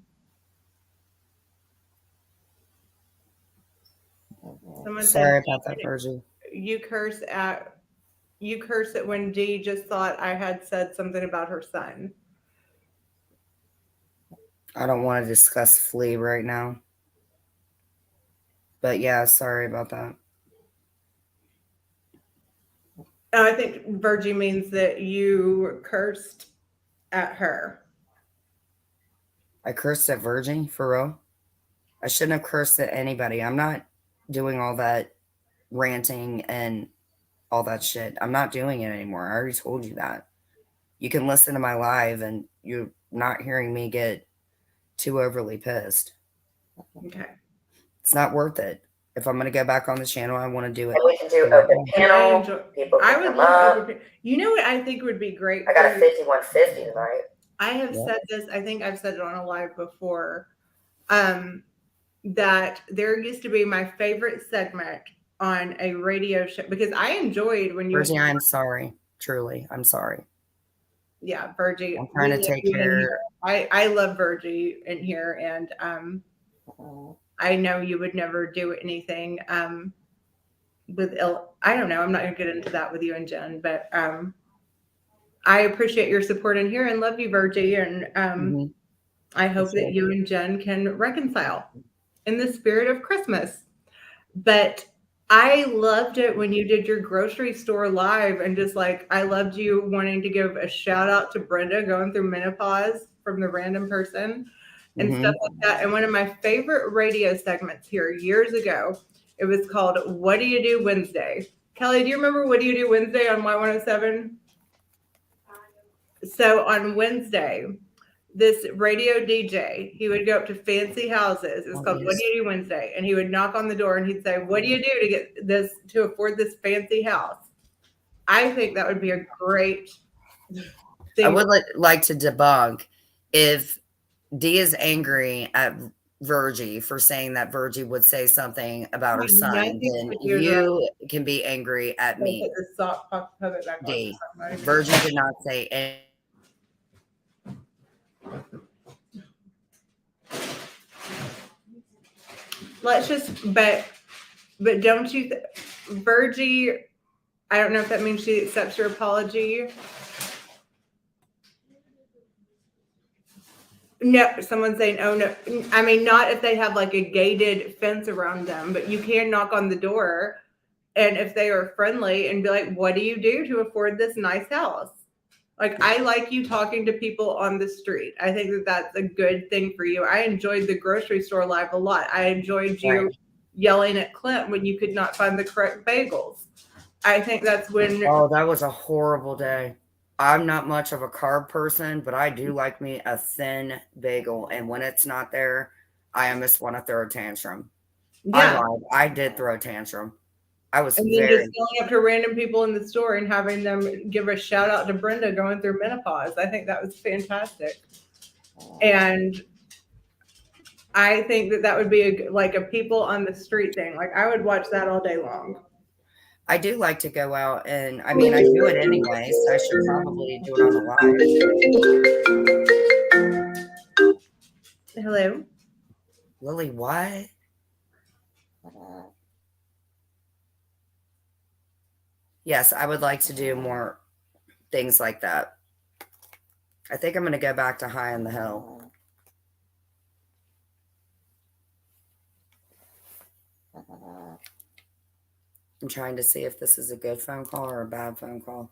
Someone Sorry said, about that, Virgie. You curse at when Dee just thought I had said something about her son. I don't want to discuss Flea right now. But yeah, sorry about that. I think Virgie means that you cursed at her. I cursed at Virgie, for real. I shouldn't have cursed at anybody. I'm not doing all that ranting and all that shit. I'm not doing it anymore. I already told you that. You can listen to my live and you're not hearing me get too overly pissed. Okay. It's not worth it. If I'm going to go back on the channel, I want to do it. And we can do open panel. People I can would come love up. You know what I think would be great? I got a for- 5150 tonight. I have said this, I think I've said it on a live before, that there used to be my favorite segment on a radio show because I enjoyed when you. Virgie, I'm sorry. Truly, I'm sorry. Yeah, Virgie. I'm trying to take care. I love Virgie in here, and I know you would never do anything with I don't know. I'm not going to get into that with you and Jen, but I appreciate your support in here and love you, Virgie, and I hope that you and Jen can reconcile in the spirit of Christmas. But I loved it when you did your grocery store live and just like, I loved you wanting to give a shout out to Brenda going through menopause from the random person and stuff like that. And one of my favorite radio segments here years ago, it was called What Do You Do Wednesday? Kelly, do you remember What Do You Do Wednesday on Y107? So on Wednesday, this radio DJ, he would go up to fancy houses. It was called What Do You Do Wednesday? And he would knock on the door and he'd say, what do you do to get this, to afford this fancy house? I think that would be a great thing. I would like to debunk if Dee is angry at Virgie for saying that Virgie would say something about her son, then you can be angry at me. Dee, Virgie did not say anything. Let's just, but don't you, Virgie, I don't know if that means she accepts your apology. No, someone's saying, oh no. I mean, not if they have like a gated fence around them, but you can knock on the door. And if they are friendly and be like, what do you do to afford this nice house? Like, I like you talking to people on the street. I think that that's a good thing for you. I enjoyed the grocery store live a lot. I enjoyed you yelling at Clint when you could not find the correct bagels. I think that's when. Oh, that was a horrible day. I'm not much of a carb person, but I do like me a thin bagel. And when it's not there, I almost want to throw a tantrum. Yeah. I did throw a tantrum. I was and then just going up to random people in the store and having them give a shout out to Brenda going through menopause. I think that was fantastic. And I think that that would be like a people on the street thing. Like I would watch that all day long. I do like to go out and I mean, I do it anyway, so I should probably do it on the live. Hello. Lily, what? Yes, I would like to do more things like that. I think I'm going to go back to High on the Hill. I'm trying to see if this is a good phone call or a bad phone call.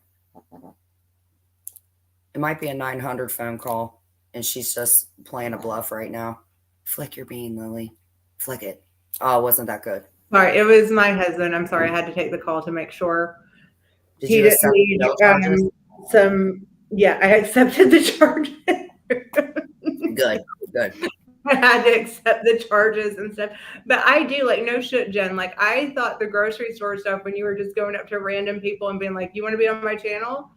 It might be a 900 phone call, and she's just playing a bluff right now. Flick your bean, Lily. Flick it. Oh, wasn't that good? Sorry, it was my husband. I'm sorry, I had to take the call to make sure Did he you didn't accept need the charges? some. Yeah, I accepted the charges. Good. I had to accept the charges and stuff. But I do, like, no shit, Jen. Like, I thought the grocery store stuff, when you were just going up to random people and being like, you want to be on my channel?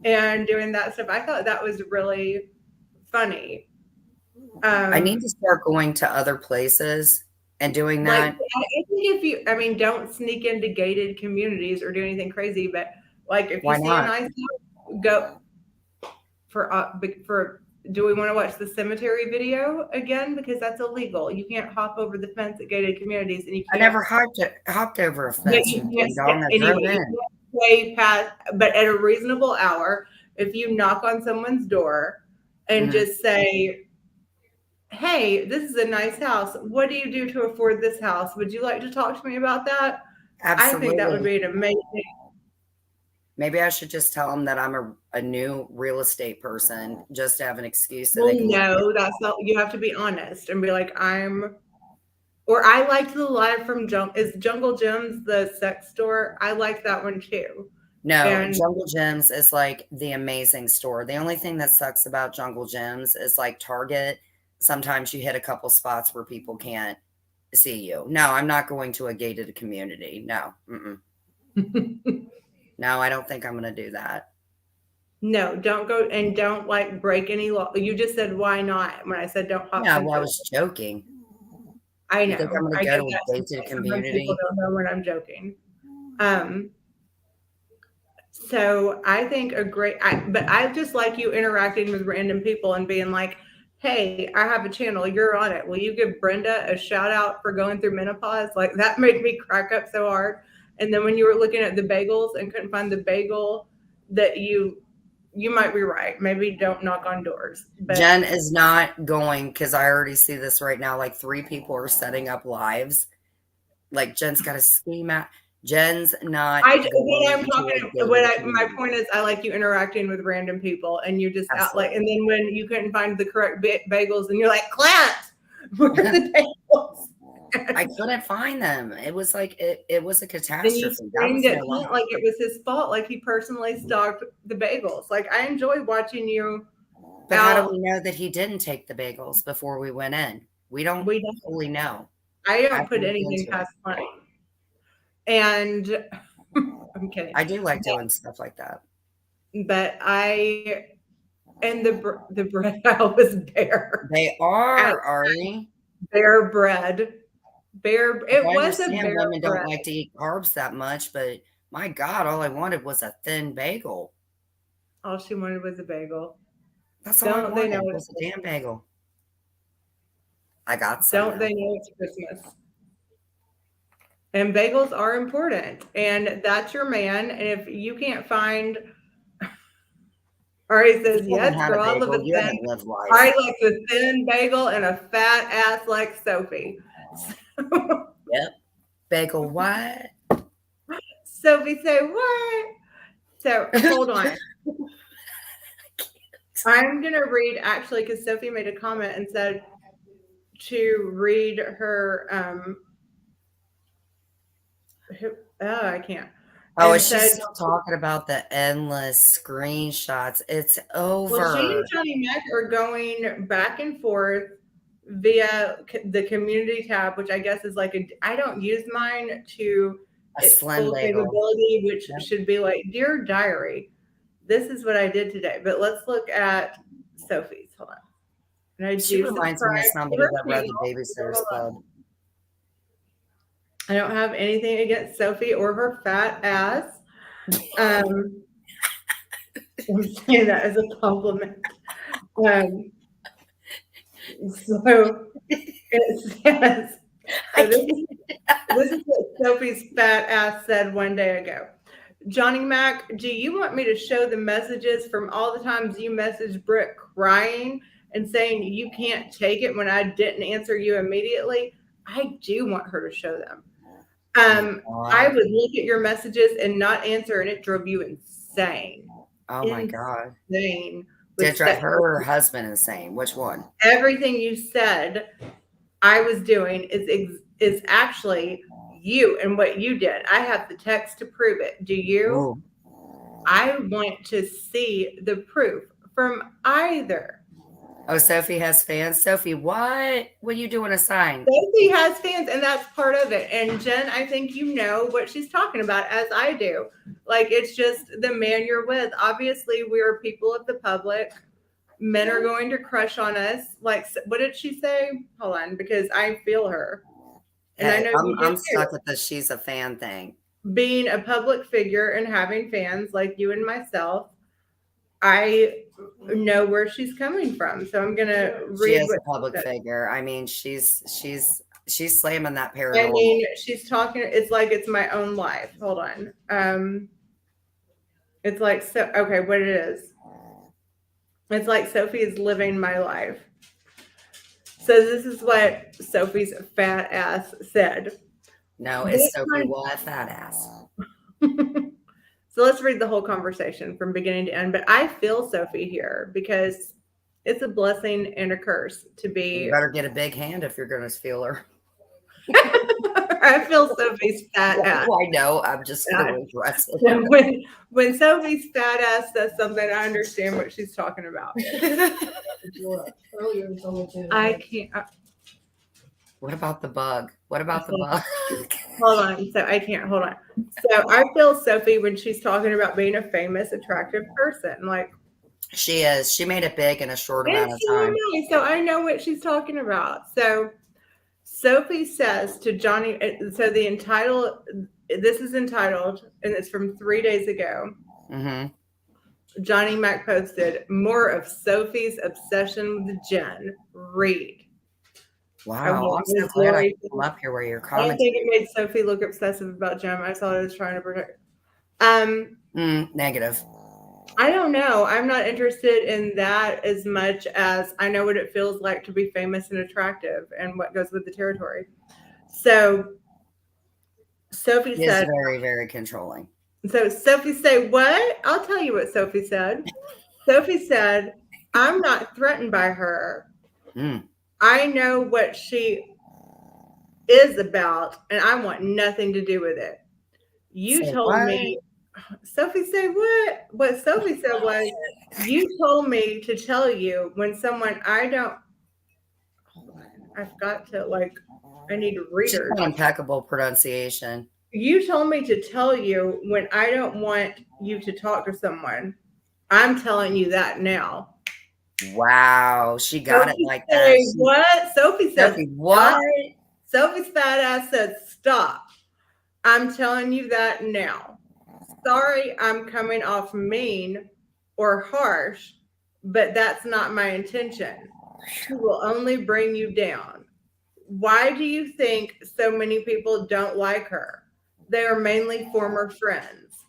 And doing that stuff, I thought that was really funny. I need to start going to other places and doing that. Like, I think don't sneak into gated communities or do anything crazy, but like if you see a nice house, go for. Do we want to watch the cemetery video again? Because that's illegal. You can't hop over the fence at gated communities, and you can't. I never hopped over a fence. Way past, but at a reasonable hour, if you knock on someone's door and just say, "Hey, this is a nice house. What do you do to afford this house? Would you like to talk to me about that?" Absolutely. I think that would be an amazing. Maybe I should just tell them that I'm a new real estate person, just to have an excuse. Well, no, that's not. You have to be honest and be like, Or I liked the live from Jungle Gems, the sex store. I liked that one too. No, Jungle Gems is like the amazing store. The only thing that sucks about Jungle Gems is like Target. Sometimes you hit a couple spots where people can't see you. No, I'm not going to a gated community. No. No, I don't think I'm going to do that. No, don't go and don't like break any law. You just said, why not? When I said don't hop. Yeah, well, I was joking. I know. You think I'm going to go to a gated community? People don't know when I'm joking. So I think but I just like you interacting with random people and being like, hey, I have a channel. You're on it. Will you give Brenda a shout out for going through menopause? Like that made me crack up so hard. And then when you were looking at the bagels and couldn't find the bagel that you might be right. Maybe don't knock on doors. But Jen is not going, because I already see this right now. Like 3 people are setting up lives. Like Jen's got a scheme out. Jen's not. My point is, I like you interacting with random people, and you just out like. And then when you couldn't find the correct bagels, and you're like, Clint, where are the bagels? I couldn't find them. It was like it was a catastrophe. Then you screamed at Clint like it was his fault, like he personally stalked the bagels. Like I enjoy watching you. But how do we know that he didn't take the bagels before we went in? We don't fully know. I don't put anything past Clint. And I'm kidding. I do like doing stuff like that. But the bread aisle was bare. They are, Ari. Bare bread. It was a bare women bread. Don't like to eat carbs that much, but my God, all I wanted was a thin bagel. All she wanted was a bagel. That's all I wanted was a damn bagel. I got some. Don't they know it's Christmas? And bagels are important, and that's your man. And if you can't find, Ari says yes, girl, I live a thin. Ari likes a thin bagel and a fat ass like Sophie. Yep. Bagel what? Sophie say what? So hold on. I'm gonna read actually because Sophie made a comment and said to read her I can't. Oh, and she's still talking about the endless screenshots. It's over. Well, she and Johnny Mac are going back and forth via the community tab, which I guess is like I don't use mine to its full capability, which should be like, dear diary, this is what I did today. But let's look at Sophie's. Hold on. And she reminds me of somebody that read the Babysitter's Club. I don't have anything against Sophie or her fat ass. I'm saying that as a compliment. So it says, this is what Sophie's fat ass said one day ago. Johnny Mac, do you want me to show the messages from all the times you messaged Britt crying and saying you can't take it when I didn't answer you immediately? I do want her to show them. I would look at your messages and not answer, and it drove you insane. Oh my God. Insane. Did it drive her or her husband insane? Which one? Everything you said I was doing is actually you and what you did. I have the text to prove it. Do you? Ooh. I want to see the proof from either. Oh, Sophie has fans. Sophie, what are you doing a sign? Sophie has fans, and that's part of it. And Jen, I think you know what she's talking about, as I do. Like, it's just the man you're with. Obviously, we are people of the public. Men are going to crush on us. Like, what did she say? Hold on, because I feel her. And Hey, I know I'm stuck with the she's a fan thing. Being a public figure and having fans like you and myself, I know where she's coming from. So I'm gonna read. She is a public figure. I mean, she's slamming that paranormal. I mean, she's talking. It's like it's my own life. Hold on. It's like so. Okay, what it is? It's like Sophie is living my life. So this is what Sophie's fat ass said. No, it's Sophie what fat ass. So let's read the whole conversation from beginning to end. But I feel Sophie here because it's a blessing and a curse to be. You better get a big hand if you're going to feel her. I feel Sophie's fat ass. Oh, I know. I'm just really aggressive. When Sophie's fat ass says something, I understand what she's talking about. Earlier, I can't. What about the bug? What about the bug? Hold on. So I can't. Hold on. So I feel Sophie when she's talking about being a famous, attractive person. Like she is. She made it big in a short amount of time. So I know what she's talking about. So Sophie says to Johnny. So the entitled. This is entitled, and it's from 3 days ago. Mm-hmm. Johnny Mac posted more of Sophie's obsession with Jen. Read. Wow, I'm so glad I came up here where you're commenting. I don't think it made Sophie look obsessive about Jen. I thought I was trying to protect. Negative. I don't know. I'm not interested in that as much as I know what it feels like to be famous and attractive and what goes with the territory. So Sophie said, very, very controlling. So Sophie said, what? I'll tell you what Sophie said. Sophie said, I'm not threatened by her. I know what she is about, and I want nothing to do with it. You told me, Sophie said, what? What Sophie said was, you told me to tell you when someone I've got to, like, I need to read her. Impeccable pronunciation. You told me to tell you when I don't want you to talk to someone. I'm telling you that now. Wow, she got Sophie it like that. What? Sophie said, what? Sophie's fat ass said, stop. I'm telling you that now. Sorry, I'm coming off mean or harsh, but that's not my intention. She will only bring you down. Why do you think so many people don't like her? They are mainly former friends.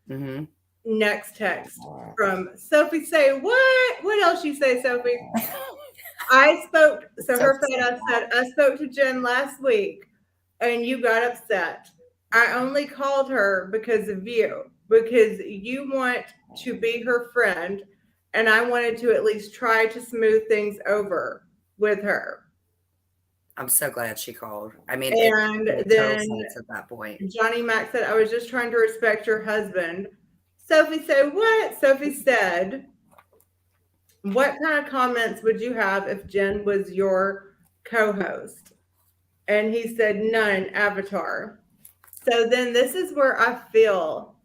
Mm-hmm. Next text from Sophie. Say what? What else you say, Sophie? I spoke. So her fat ass said, I spoke to Jen last week, and you got upset. I only called her because of you, because you want to be her friend, and I wanted to at least try to smooth things over with her. I'm so glad she called. I mean, and it then at that point, Johnny Mac said, I was just trying to respect your husband. Sophie said, what? Sophie said, what kind of comments would you have if Jen was your co-host? And he said, none, Avatar. So then this is where I feel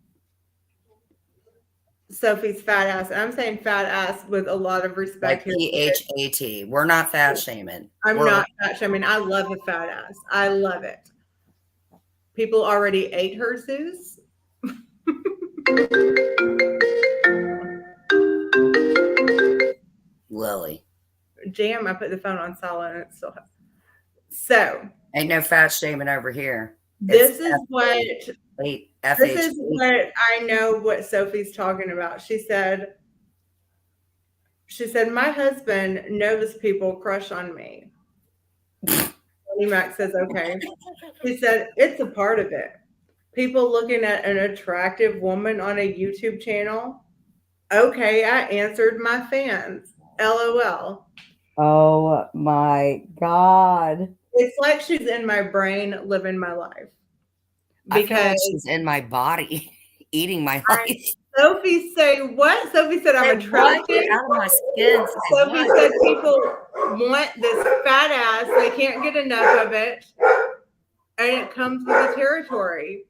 Sophie's fat ass. And I'm saying fat ass with a lot of respect. Like PHAT. We're not fat shaming. I'm not fat shaming. I love a fat ass. I love it. People already ate her, Zeus. Lily. Jam, I put the phone on silent and it still has. So ain't no fat shaming over here. This is what This is FHB. what I know what Sophie's talking about. She said, my husband knows people crush on me. Tony Mac says, okay. She said, it's a part of it. People looking at an attractive woman on a YouTube channel. Okay, I answered my fans. LOL. Oh my God. It's like she's in my brain living my life. I feel like she's in my body, eating my life. Sophie say what? Sophie said I'm attractive. Out of my skin. Sophie said people want this fat ass. They can't get enough of it. And it comes with the territory.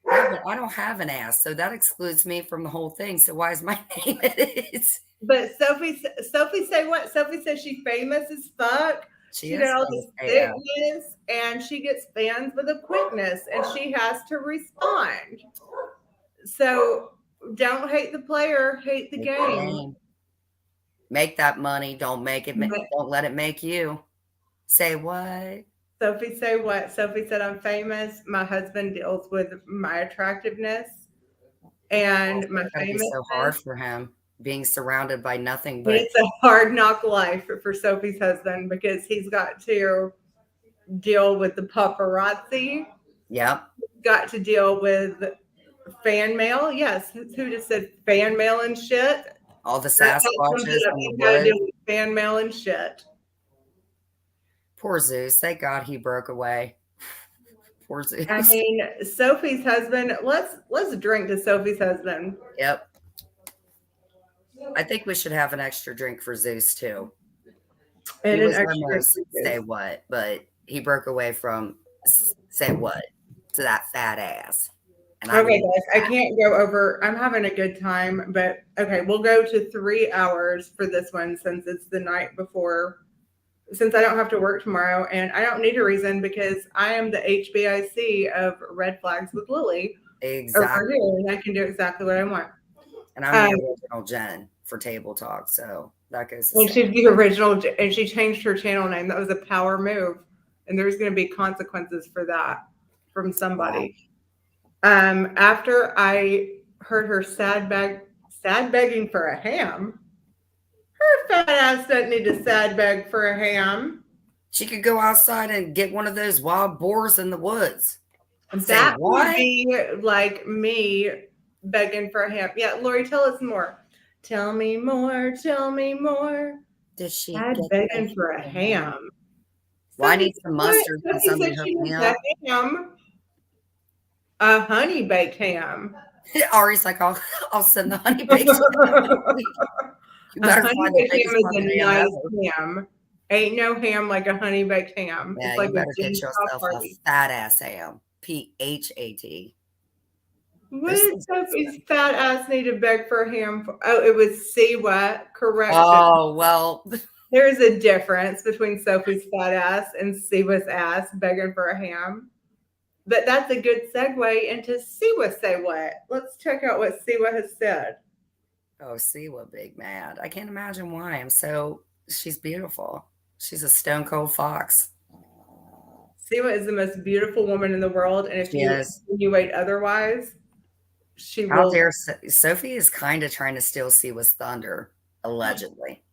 Yeah, but I don't have an ass, so that excludes me from the whole thing. So why is my name it is? But Sophie say what? Sophie says she's famous as fuck. She did all this fitness, and she gets fans with a quickness, and she has to respond. So don't hate the player, hate the game. Make that money. Don't make it. Don't let it make you. Say what? Sophie say what? Sophie said I'm famous. My husband deals with my attractiveness and my famous. So hard for him being surrounded by nothing but. It's a hard knock life for Sophie's husband because he's got to deal with the paparazzi. Yep. Got to deal with fan mail. Yes, who just said fan mail and shit? All the Sasquatches. Got to deal with fan mail and shit. Poor Zeus. Thank God he broke away. Poor Zeus. I mean, Sophie's husband. Let's drink to Sophie's husband. Yep. I think we should have an extra drink for Zeus too. And he was an extra say what, but he broke away from say what to that fat ass. And okay, guys, I can't go over. I'm having a good time, but okay, we'll go to 3 hours for this one since it's the night before. Since I don't have to work tomorrow, and I don't need a reason because I am the HBIC of Red Flags with Lily. Exactly. And I can do exactly what I want. And I'm the original Jen for Table Talk, so that goes. And she's the original, and she changed her channel name. That was a power move, and there's going to be consequences for that from somebody. Wow. After I heard her sad begging for a ham. Her fat ass doesn't need to sad beg for a ham. She could go outside and get one of those wild boars in the woods. That would be like me begging for a ham. Yeah, Lori, tell us more. Tell me more. Tell me more. Did she begging for a ham? Well, I need some mustard and something to hook me up. A honey baked ham. Ari's like, I'll send the honey baked ham. A honey baked ham is a nice ham. Ain't no ham like a honey baked ham. Yeah, it's like you better get yourself a fat ass ham. PHAT. What did Sophie's fat ass need to beg for a ham for? Oh, it was Siwa. Correction. Oh, well. There's a difference between Sophie's fat ass and Siwa's ass begging for a ham. But that's a good segue into Siwa say what. Let's check out what Siwa has said. Oh, Siwa big mad. I can't imagine why. She's beautiful. She's a stone cold fox. Siwa is the most beautiful woman in the world. And if you insinuate otherwise, she will. Out there, Sophie is kind of trying to steal Siwa's thunder, allegedly.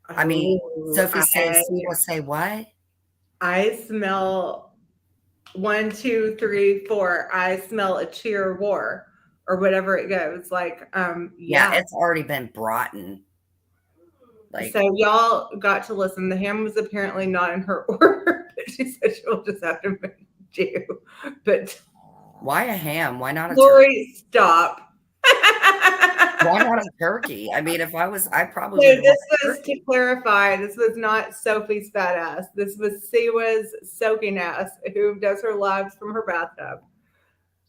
I mean, Sophie says Siwa say what? I smell 1, 2, 3, 4. I smell a cheer war. Or whatever it goes, like, yeah, it's already been brought in. Like, so y'all got to listen. The ham was apparently not in her order, but she said she'll just have to make do. But why a ham? Why not a Lori, turkey? Stop. Why not a turkey? I mean, if I was, I probably. So this was to clarify. This was not Sophie's fat ass. This was Siwa's soaking ass, who does her lives from her bathtub,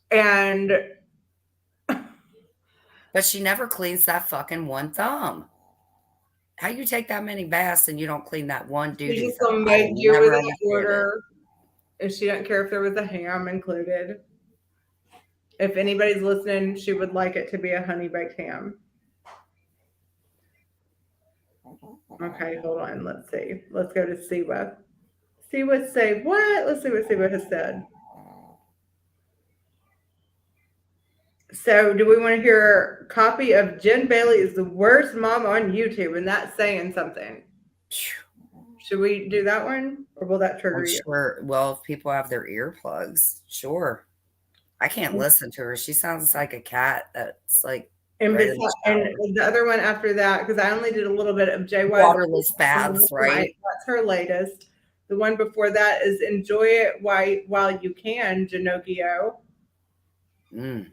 and. But she never cleans that fucking one thumb. How you take that many baths and you don't clean that one duty? She's just gonna make you with an order, and she doesn't care if there was a ham included. If anybody's listening, she would like it to be a honey baked ham. Okay, hold on. Let's see. Let's go to Siwa. Siwa say what? Let's see what Siwa has said. So do we want to hear a copy of Jen Bailey is the worst mom on YouTube? And that's saying something. Should we do that one? Or will that trigger you? Sure. Well, if people have their earplugs, sure. I can't listen to her. She sounds like a cat that's like And, right in the shower. and the other one after that, because I only did a little bit of JY. Waterless baths, right? That's her latest. The one before that is Enjoy It While You Can, Janokio. They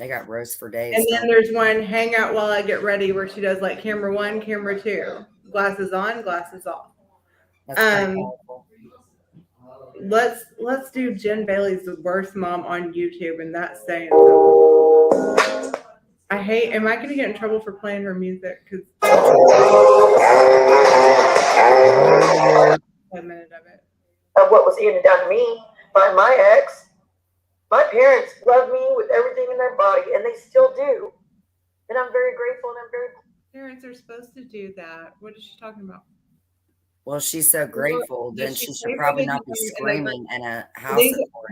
got roast for days. And then there's one Hang Out While I Get Ready where she does like camera 1, camera 2. Glasses on, glasses off. That's pretty powerful. Let's do Jen Bailey's the worst mom on YouTube, and that's saying something. I hate. Am I going to get in trouble for playing her music? Because a minute of it. Of what was handed down to me by my ex. My parents love me with everything in their body, and they still do. And I'm very grateful, and I'm very. Parents are supposed to do that. What is she talking about? Well, she's so grateful, then she should probably not be screaming in a house.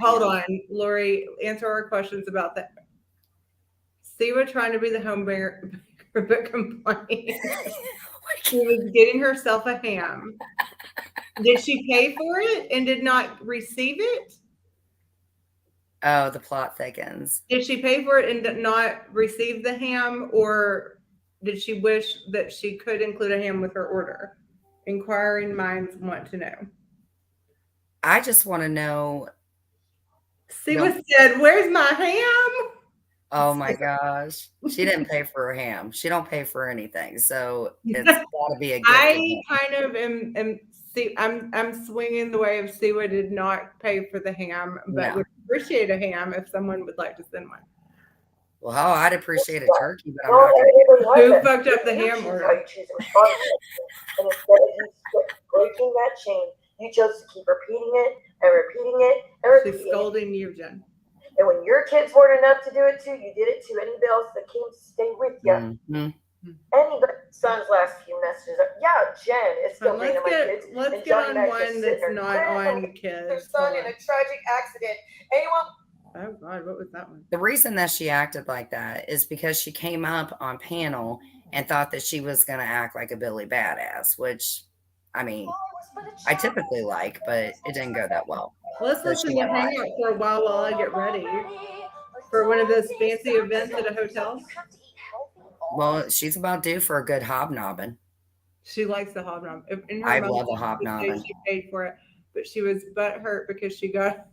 Hold on, Lori, answer our questions about that. Siwa trying to be the home bear, but complaining. She was getting herself a ham. Did she pay for it and did not receive it? Oh, the plot thickens. Did she pay for it and did not receive the ham, or did she wish that she could include a ham with her order? Inquiring minds want to know. I just want to know. Siwa said, "Where's my ham?" Oh my gosh. She didn't pay for her ham. She don't pay for anything. So it's got to be a gift. I kind of am I'm swinging the way of Siwa did not pay for the ham, but would appreciate a ham if someone would like to send one. Well, I'd appreciate a turkey, but I'm not. Who fucked up the ham order? And instead of you breaking that chain, you chose to keep repeating it and repeating it and repeating She's scolding you, Jen. And when your kids weren't enough to do it too, you did it to anybody else that came to stay with you. Mm-hmm. Anybody. Son's last few messages are, yeah, Jen is still being my kids. Let's get on one that's not on kids. Their son in a tragic accident. Anyone? Oh God, what was that one? The reason that she acted like that is because she came up on panel and thought that she was going to act like a Billy Badass, which, I mean, I typically like, but it didn't go that well. Let's listen to Hang Out for a while I get ready for one of those fancy events at a hotel. Well, she's about due for a good hobnobbing. She likes the hobnob. I love a hobnobbing. She paid for it, but she was butthurt because she got.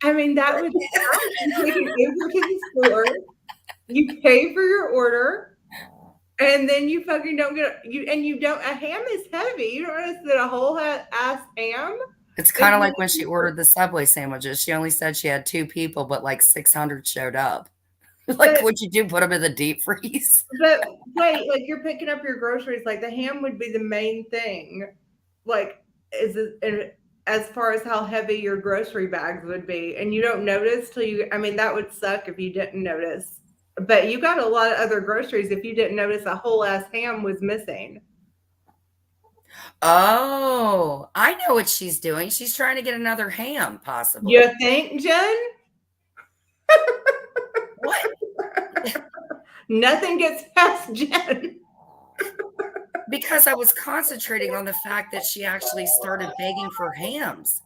I mean, that would be you take an Uber to the store, you pay for your order, and then you fucking don't get a ham is heavy. You don't notice that a whole ass ham. It's kind of like when she ordered the Subway sandwiches. She only said she had 2 people, but like 600 showed up. Like, what'd you do? Put them in the deep freeze? But wait, like you're picking up your groceries. Like the ham would be the main thing. Like, as far as how heavy your grocery bags would be, and you don't notice till you. I mean, that would suck if you didn't notice. But you got a lot of other groceries if you didn't notice a whole ass ham was missing. Oh, I know what she's doing. She's trying to get another ham, possibly. You think, Jen? What? Nothing gets past Jen. Because I was concentrating on the fact that she actually started begging for hams.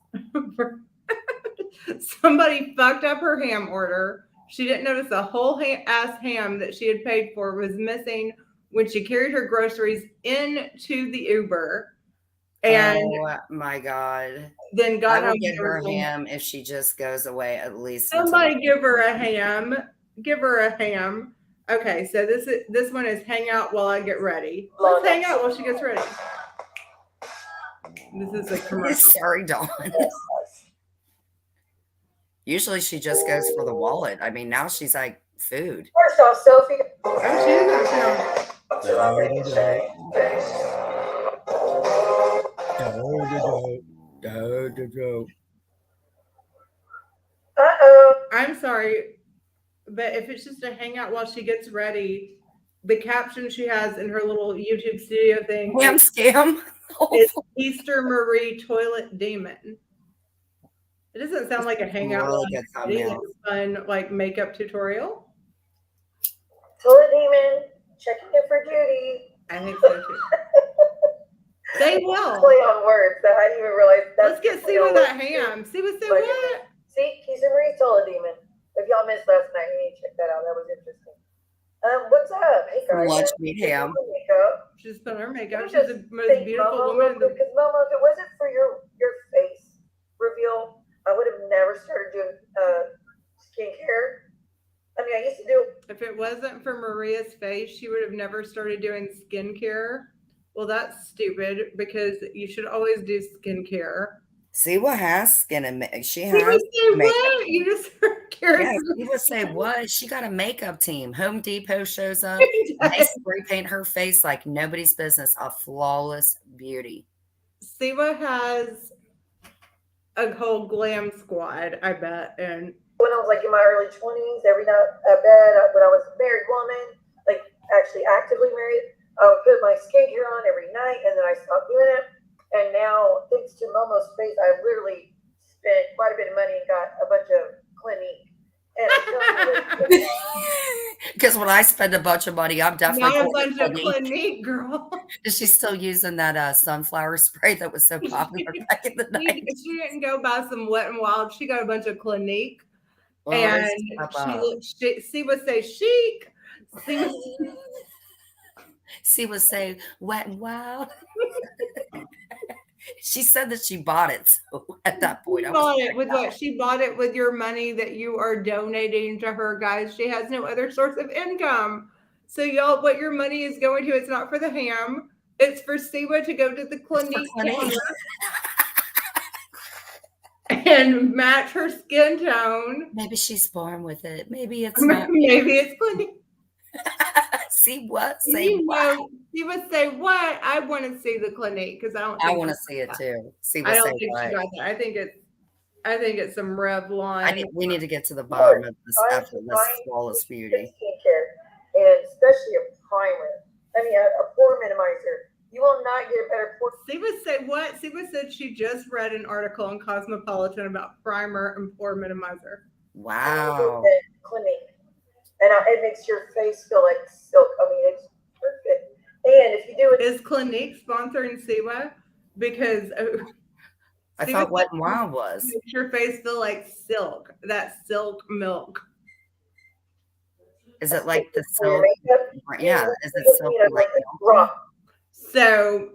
Somebody fucked up her ham order. She didn't notice a whole ass ham that she had paid for was missing when she carried her groceries into the Uber. And oh my God. Then got I would get her a ham if she just goes away at least. Somebody give her a ham. Give her a ham. Okay, so this one is Hang Out While I Get Ready. Let's hang out while she gets ready. This is a commercial. Sorry, Dawn. Usually she just goes for the wallet. I mean, now she's like food. First off, Sophie. Oh, she is actually. Uh-oh. I'm sorry, but if it's just a hangout while she gets ready, the caption she has in her little YouTube studio thing scam is Easter Marie Toilet Demon. It doesn't sound like a hangout. Really with good somebody, thumbnail. like a fun like makeup tutorial. Toilet Demon, checking in for Judy. I think so too. They will. Play on words. So I didn't even realize that's Let's get play Siwa on that words. ham. Siwa say Like, what? See, Keisha Marie's Toilet Demon. If y'all missed last night, you need to check that out. That was interesting. What's up? Hey guys. Lunch meat ham. Makeup. She's put on her makeup. Let She's me the just most thank beautiful Mama woman in real quick, the. because Mama, if it wasn't for your face reveal, I would have never started doing skincare. I mean, I used to do. If it wasn't for Maria's face, she would have never started doing skincare. Well, that's stupid because you should always do skincare. Siwa has skin and she You has say makeup. what? You just heard Karen. Yeah, Siwa say what? She got a makeup team. Home Depot shows up. She They does. spray paint her face like nobody's business. A flawless beauty. Siwa has a whole glam squad, I bet. And When I was like in my early 20s, every night at bed, when I was a married woman, like actually actively married, I would put my skincare on every night, and then I stopped doing it. And now, thanks to Momo's face, I literally spent quite a bit of money and got a bunch of Clinique. And I'm telling you, Because when I spend a bunch of money, I'm definitely not a going to bunch of Clinique. Clinique, girl. Is she still using that sunflower spray that was so popular back in the 90s? She didn't go buy some Wet and Wild. She got a bunch of Clinique. Well, And let's step she up. looked, Siwa say chic. Siwa Siwa say Wet and Wild. She said that she bought it. So at that point, I was bought it like, with what? She bought it with your money that you are donating to her, guys. She has no other source of income. So y'all, what your money is going to, it's not for the ham. It's for Siwa to go to the Clinique Clinique. and match her skin tone. maybe she's born with it. Maybe it's not. Maybe it's Clinique. See what? Say You what? know, she would say what? I want to see the Clinique because I don't. I think want to she see it got too. See that. I what? don't Say think she what? got that. I think it's some Revlon. We need to get to the bottom of this trying to effortless, find flawless good beauty. skincare, and especially a primer. I mean, a pore minimizer. You will not get a better pore. Siwa said what? Siwa said she just read an article in Cosmopolitan about primer and pore minimizer. Wow. Clinique, and it makes your face feel like silk. I mean, it's perfect. And if you do it, Is Clinique sponsoring Siwa? Because I Siwa thought Wet said and Wild was. makes your face feel like silk. That silk milk. Is it like the for your silk? makeup, Yeah. Is it silk you know, like like raw. So,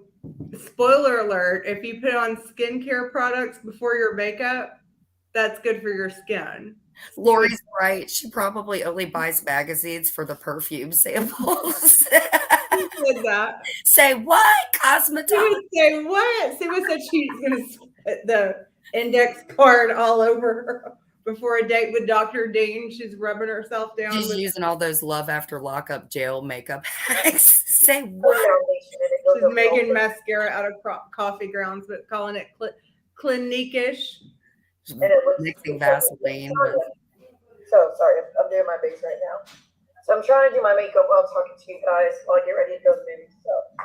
spoiler alert: if you put on skincare products before your makeup, that's good for your skin. Lori's right. She probably only buys magazines for the perfume samples. Who said that? Say what? She Cosmetology. would say what? Siwa said she's gonna put the index card all over her before a date with Dr. Dean. She's rubbing herself down. She's with, using all those love after lockup jail makeup hacks. Say Put what? foundation and it goes she's over making all mascara out of coffee grounds, but calling it Clinique-ish. and it looks Mixing Vaseline with So sorry, I'm doing my base right now. So I'm trying to do my makeup while talking to you guys while I get ready to go to the movies. So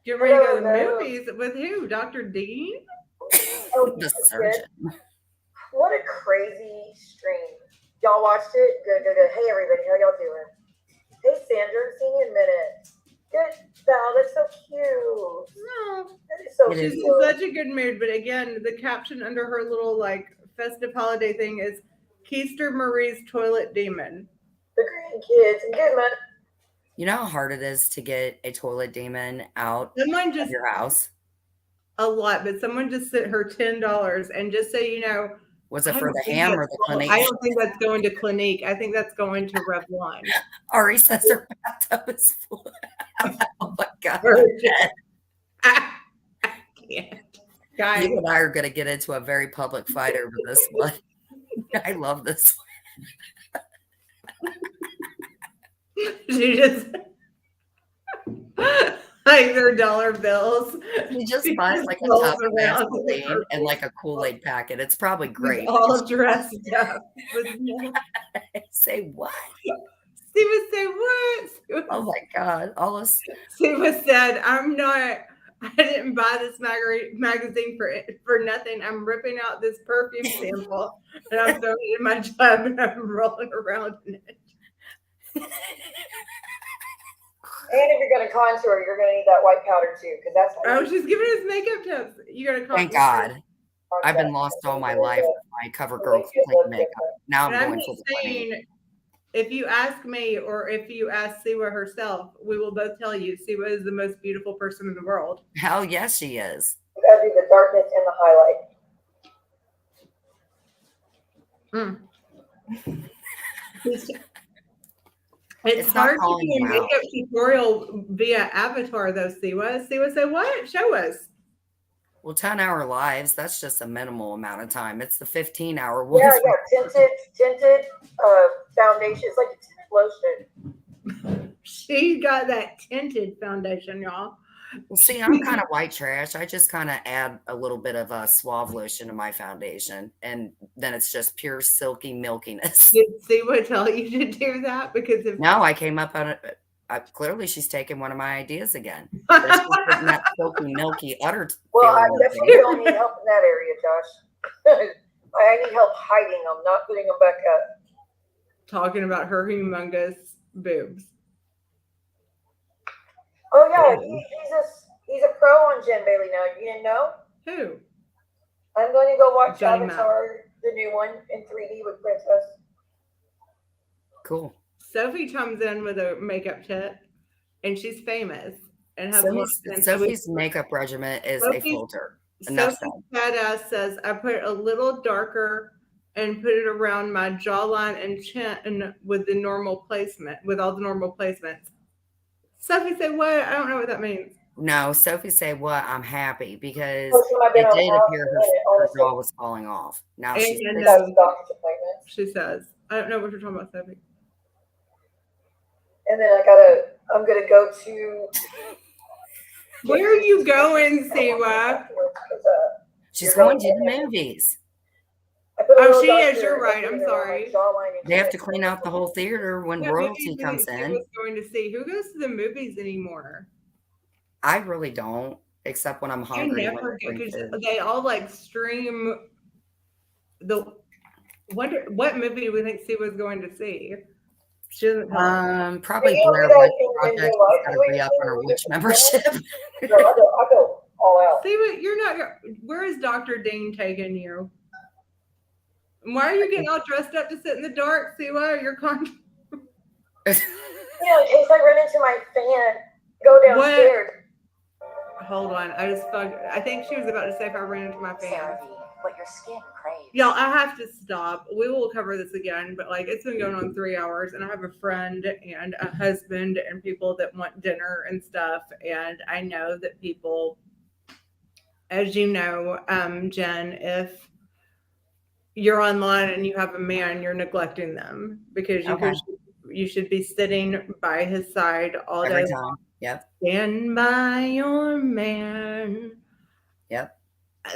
Get ready to go to the Hello. movies with who? Dr. Dean? the surgeon. what a crazy stream. Y'all watched it? Good. Hey everybody, how y'all doing? Hey Sandra, seen you in a minute. Good, Val, that's so cute. No. That is so It She's is. in cute. such a good mood. But again, the caption under her little like festive holiday thing is Keister Marie's Toilet Demon. The grandkids and good man. You know how hard it is to get a toilet demon out Someone of just your house? a lot, but someone just sent her $10 and just so you know, Was it I for don't the think ham that's or the going- Clinique? I don't think that's going to Clinique. I think that's going to Revlon. Ari says her bathtub is full. Oh my God. I can't. Guys, You and I are going to get into a very public fight over this one. I love this she just like their dollar bills. one. He just buys like a rolls tub of around with Vaseline her and like a Kool-Aid packet. It's probably great. all dressed up. With Say what? Siwa said what? Oh my God. All this. Siwa said, I'm not I didn't buy this magazine for nothing. I'm ripping out this perfume sample and I'm throwing it in my tub and I'm rolling around in it. And if you're going to contour, you're going to need that white powder too, because that's. Oh, she's giving us makeup tips. You gotta Thank God. I've been lost all my life with my CoverGirl complete makeup. Now I'm going for the saying, if you ask me or if you ask Siwa herself, we will both tell you Siwa is the most beautiful person in the world. Hell yes, she is. You gotta do the darkness and the highlight. It's hard to do a makeup tutorial via avatar though, Siwa. Siwa said, what? Show us. Well, 10-hour lives, that's just a minimal amount of time. It's the 15-hour Yeah, ones. tinted foundation. It's like a tinted lotion. She got that tinted foundation, y'all. Well, see, I'm kind of white trash. I just kind of add a little bit of Suave lotion to my foundation, and then it's just pure silky milkiness. Did Siwa tell you to do that? Because if No, I came up on it. Clearly, she's taking one of my ideas again. But she's putting that silky, milky udder. Well, I definitely don't need help in that area, Josh. I need help hiding them, not putting them back up. Talking about her humongous boobs. Oh yeah, he's a pro on Jen Bailey now. You didn't know? Who? I'm going to go watch Johnny Avatar, the new one in 3D with Princess. Cool. Sophie comes in with a makeup tip, and she's famous. And has Sophie's makeup regimen is a filter. Enough Sophie Badass says, I put a little darker and put it around my jawline and chin with the normal placement, with all the normal placements. Sophie said, what? I don't know what that means. No, Sophie said, what? I'm happy because it did appear her jaw was falling off. Now she says, I don't know what you're talking about, Sophie. And then I'm gonna go to. Where are you going, Siwa? She's going to the movies. Oh, she is. You're right. I'm sorry. They have to clean out the whole theater when royalty comes in. Going to see who goes to the movies anymore. I really don't, except when I'm hungry. I never do because they all like stream the. What movie do we think Siwa's going to see? She doesn't probably Blair Witch Project. She's got to re up on her witch membership. I go all out. Siwa, you're not. Where is Dr. Dean taking you? Why are you getting all dressed up to sit in the dark, Siwa? You're con. In case I run into my fan, go downstairs. Hold on, I think she was about to say if I ran into my fan. What your skin craves. Y'all, I have to stop. We will cover this again, but like it's been going on 3 hours, and I have a friend and a husband and people that want dinner and stuff, and I know that people, as you know, Jen, if you're online and you have a man, you're neglecting them because you should be sitting by his side all day. Every time. Yep. Stand by your man. Yep.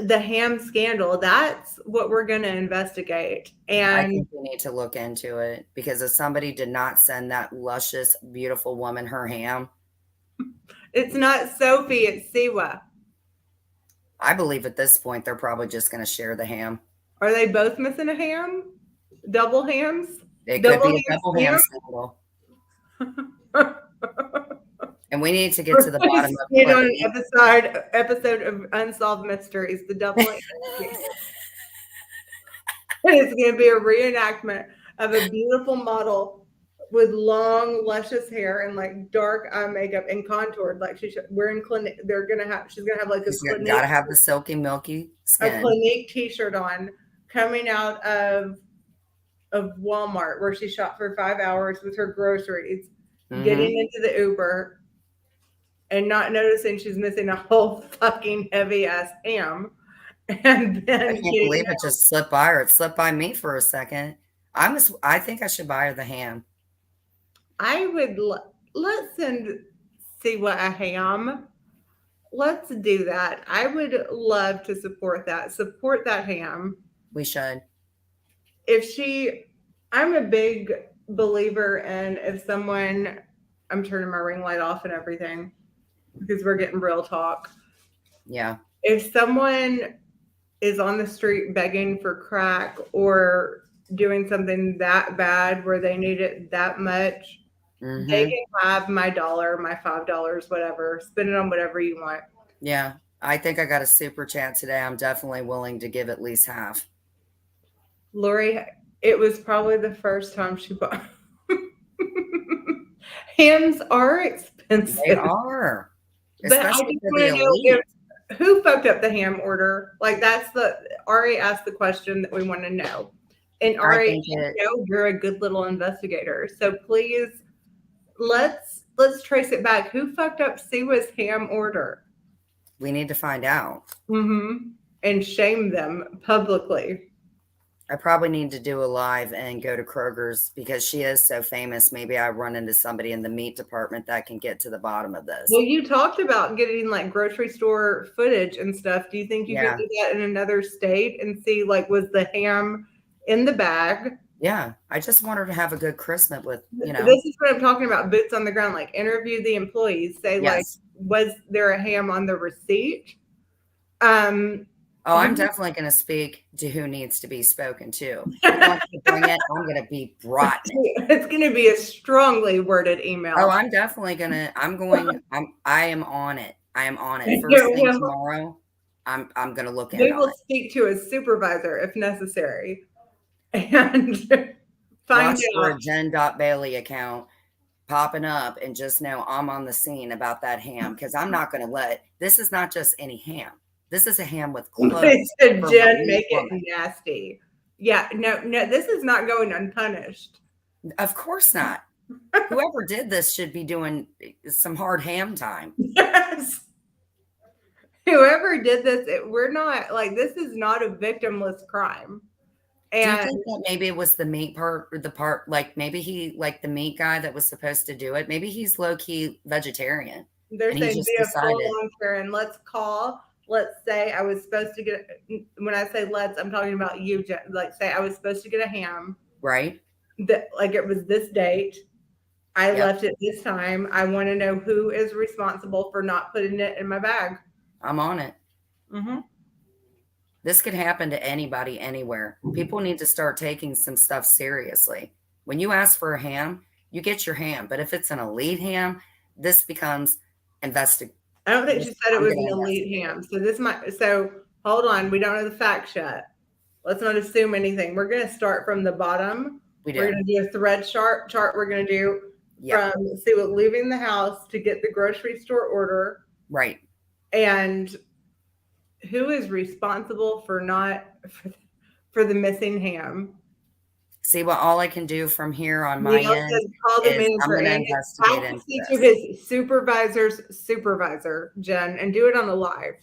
The ham scandal, that's what we're going to investigate. And I think we need to look into it because if somebody did not send that luscious, beautiful woman her ham. It's not Sophie, it's Siwa. I believe at this point they're probably just going to share the ham. Are they both missing a ham? Double hams? It could be a double ham scandal. And we need to get to the bottom of it. On an episode of Unsolved Mysteries, the double ham. It's going to be a reenactment of a beautiful model with long, luscious hair and like dark eye makeup and contoured. Like we're in Clinique. She's going to have like a got to have the silky, milky skin. A Clinique t-shirt on coming out of Walmart where she shot for 5 hours with her groceries, getting into the Uber. And not noticing she's missing a whole fucking heavy ass ham. And then I can't believe it just slipped by her. It slipped by me for a second. I think I should buy her the ham. I would let's send Siwa a ham. Let's do that. I would love to support that. Support that ham. We should. I'm a big believer in if someone, I'm turning my ring light off and everything. Because we're getting real talk. Yeah. If someone is on the street begging for crack or doing something that bad where they need it that much, they can have my dollar, my $5, whatever. Spend it on whatever you want. Yeah. I think I got a super chat today. I'm definitely willing to give at least half. Lori, it was probably the first time she bought. Hams are expensive. They are. But I Especially just for want the to know elite. who fucked up the ham order. Like Ari asked the question that we want to know. And I Ari, think you know you're a good little investigator. So please let's trace it back. Who fucked up Siwa's ham order? We need to find out. And shame them publicly. I probably need to do a live and go to Kroger's because she is so famous. Maybe I run into somebody in the meat department that can get to the bottom of this. Well, you talked about getting like grocery store footage and stuff. Do you think you could do that in another state and see like was the ham in the bag? Yeah, I just want her to have a good Christmas with, you know. This is what I'm talking about. Boots on the ground, like interview the employees. Say like, Yes. was there a ham on the receipt? Oh, I'm definitely going to speak to who needs to be spoken to. Once you bring it, I'm going to be brought. It's going to be a strongly worded email. Oh, I'm definitely going to, I am on it. I am on it. First thing tomorrow, I'm going to look into it. They will speak to a supervisor if necessary and find Watch for out. a Jen.Bailey account popping up and just know I'm on the scene about that ham because I'm not going to let, this is not just any ham. This is a ham with cloves. They said, Jen, make it nasty. Yeah, no, this is not going unpunished. Of course not. Whoever did this should be doing some hard ham time. Yes. Whoever did this, we're not like this is not a victimless crime. And do you think that maybe it was the meat part or the part like maybe he like the meat guy that was supposed to do it? Maybe he's low key vegetarian. They're and saying he just be a decided. full-on Karen. Let's call. Let's say I was supposed to get. When I say let's, I'm talking about you. Jen. Like say I was supposed to get a ham. Right. That like it was this date. I left it this time. I want to know who is responsible for not putting it in my bag. I'm on it. Mm-hmm. This could happen to anybody, anywhere. People need to start taking some stuff seriously. When you ask for a ham, you get your ham. But if it's an elite ham, this becomes investigation. I don't think she said it was an elite ham. So this might. So hold on. We don't know the facts yet. Let's not assume anything. We're going to start from the bottom. We're going to do a thread chart. We're going to do from Siwa leaving the house to get the grocery store order. Right. And who is responsible for not for the missing ham? See what all I can do from here on my end is call the I'm going to investigate into to his supervisor's supervisor, Jen, and do it on the live.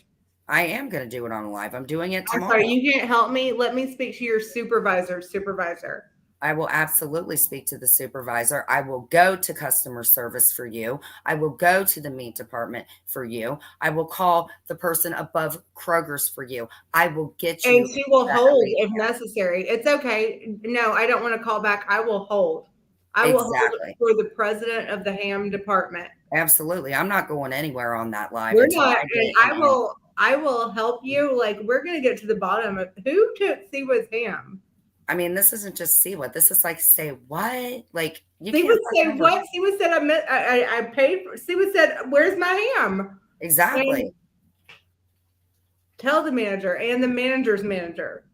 I am going to do it on live. I'm doing it tomorrow. I'm sorry, you can't help me. Let me speak to your supervisor's supervisor. I will absolutely speak to the supervisor. I will go to customer service for you. I will go to the meat department for you. I will call the person above Kroger's for you. I will get you. And she will hold if necessary. It's okay. No, I don't want to call back. I will hold. I will hold for the president of the ham department. Absolutely. I'm not going anywhere on that live. We're not. And I will help you. Like we're going to get to the bottom of who took Siwa's ham. I mean, this isn't just Siwa. This is like, say what? Like, you can't say what? Siwa said, I paid for. Siwa said, where's my ham? Exactly. And tell the manager and the manager's manager.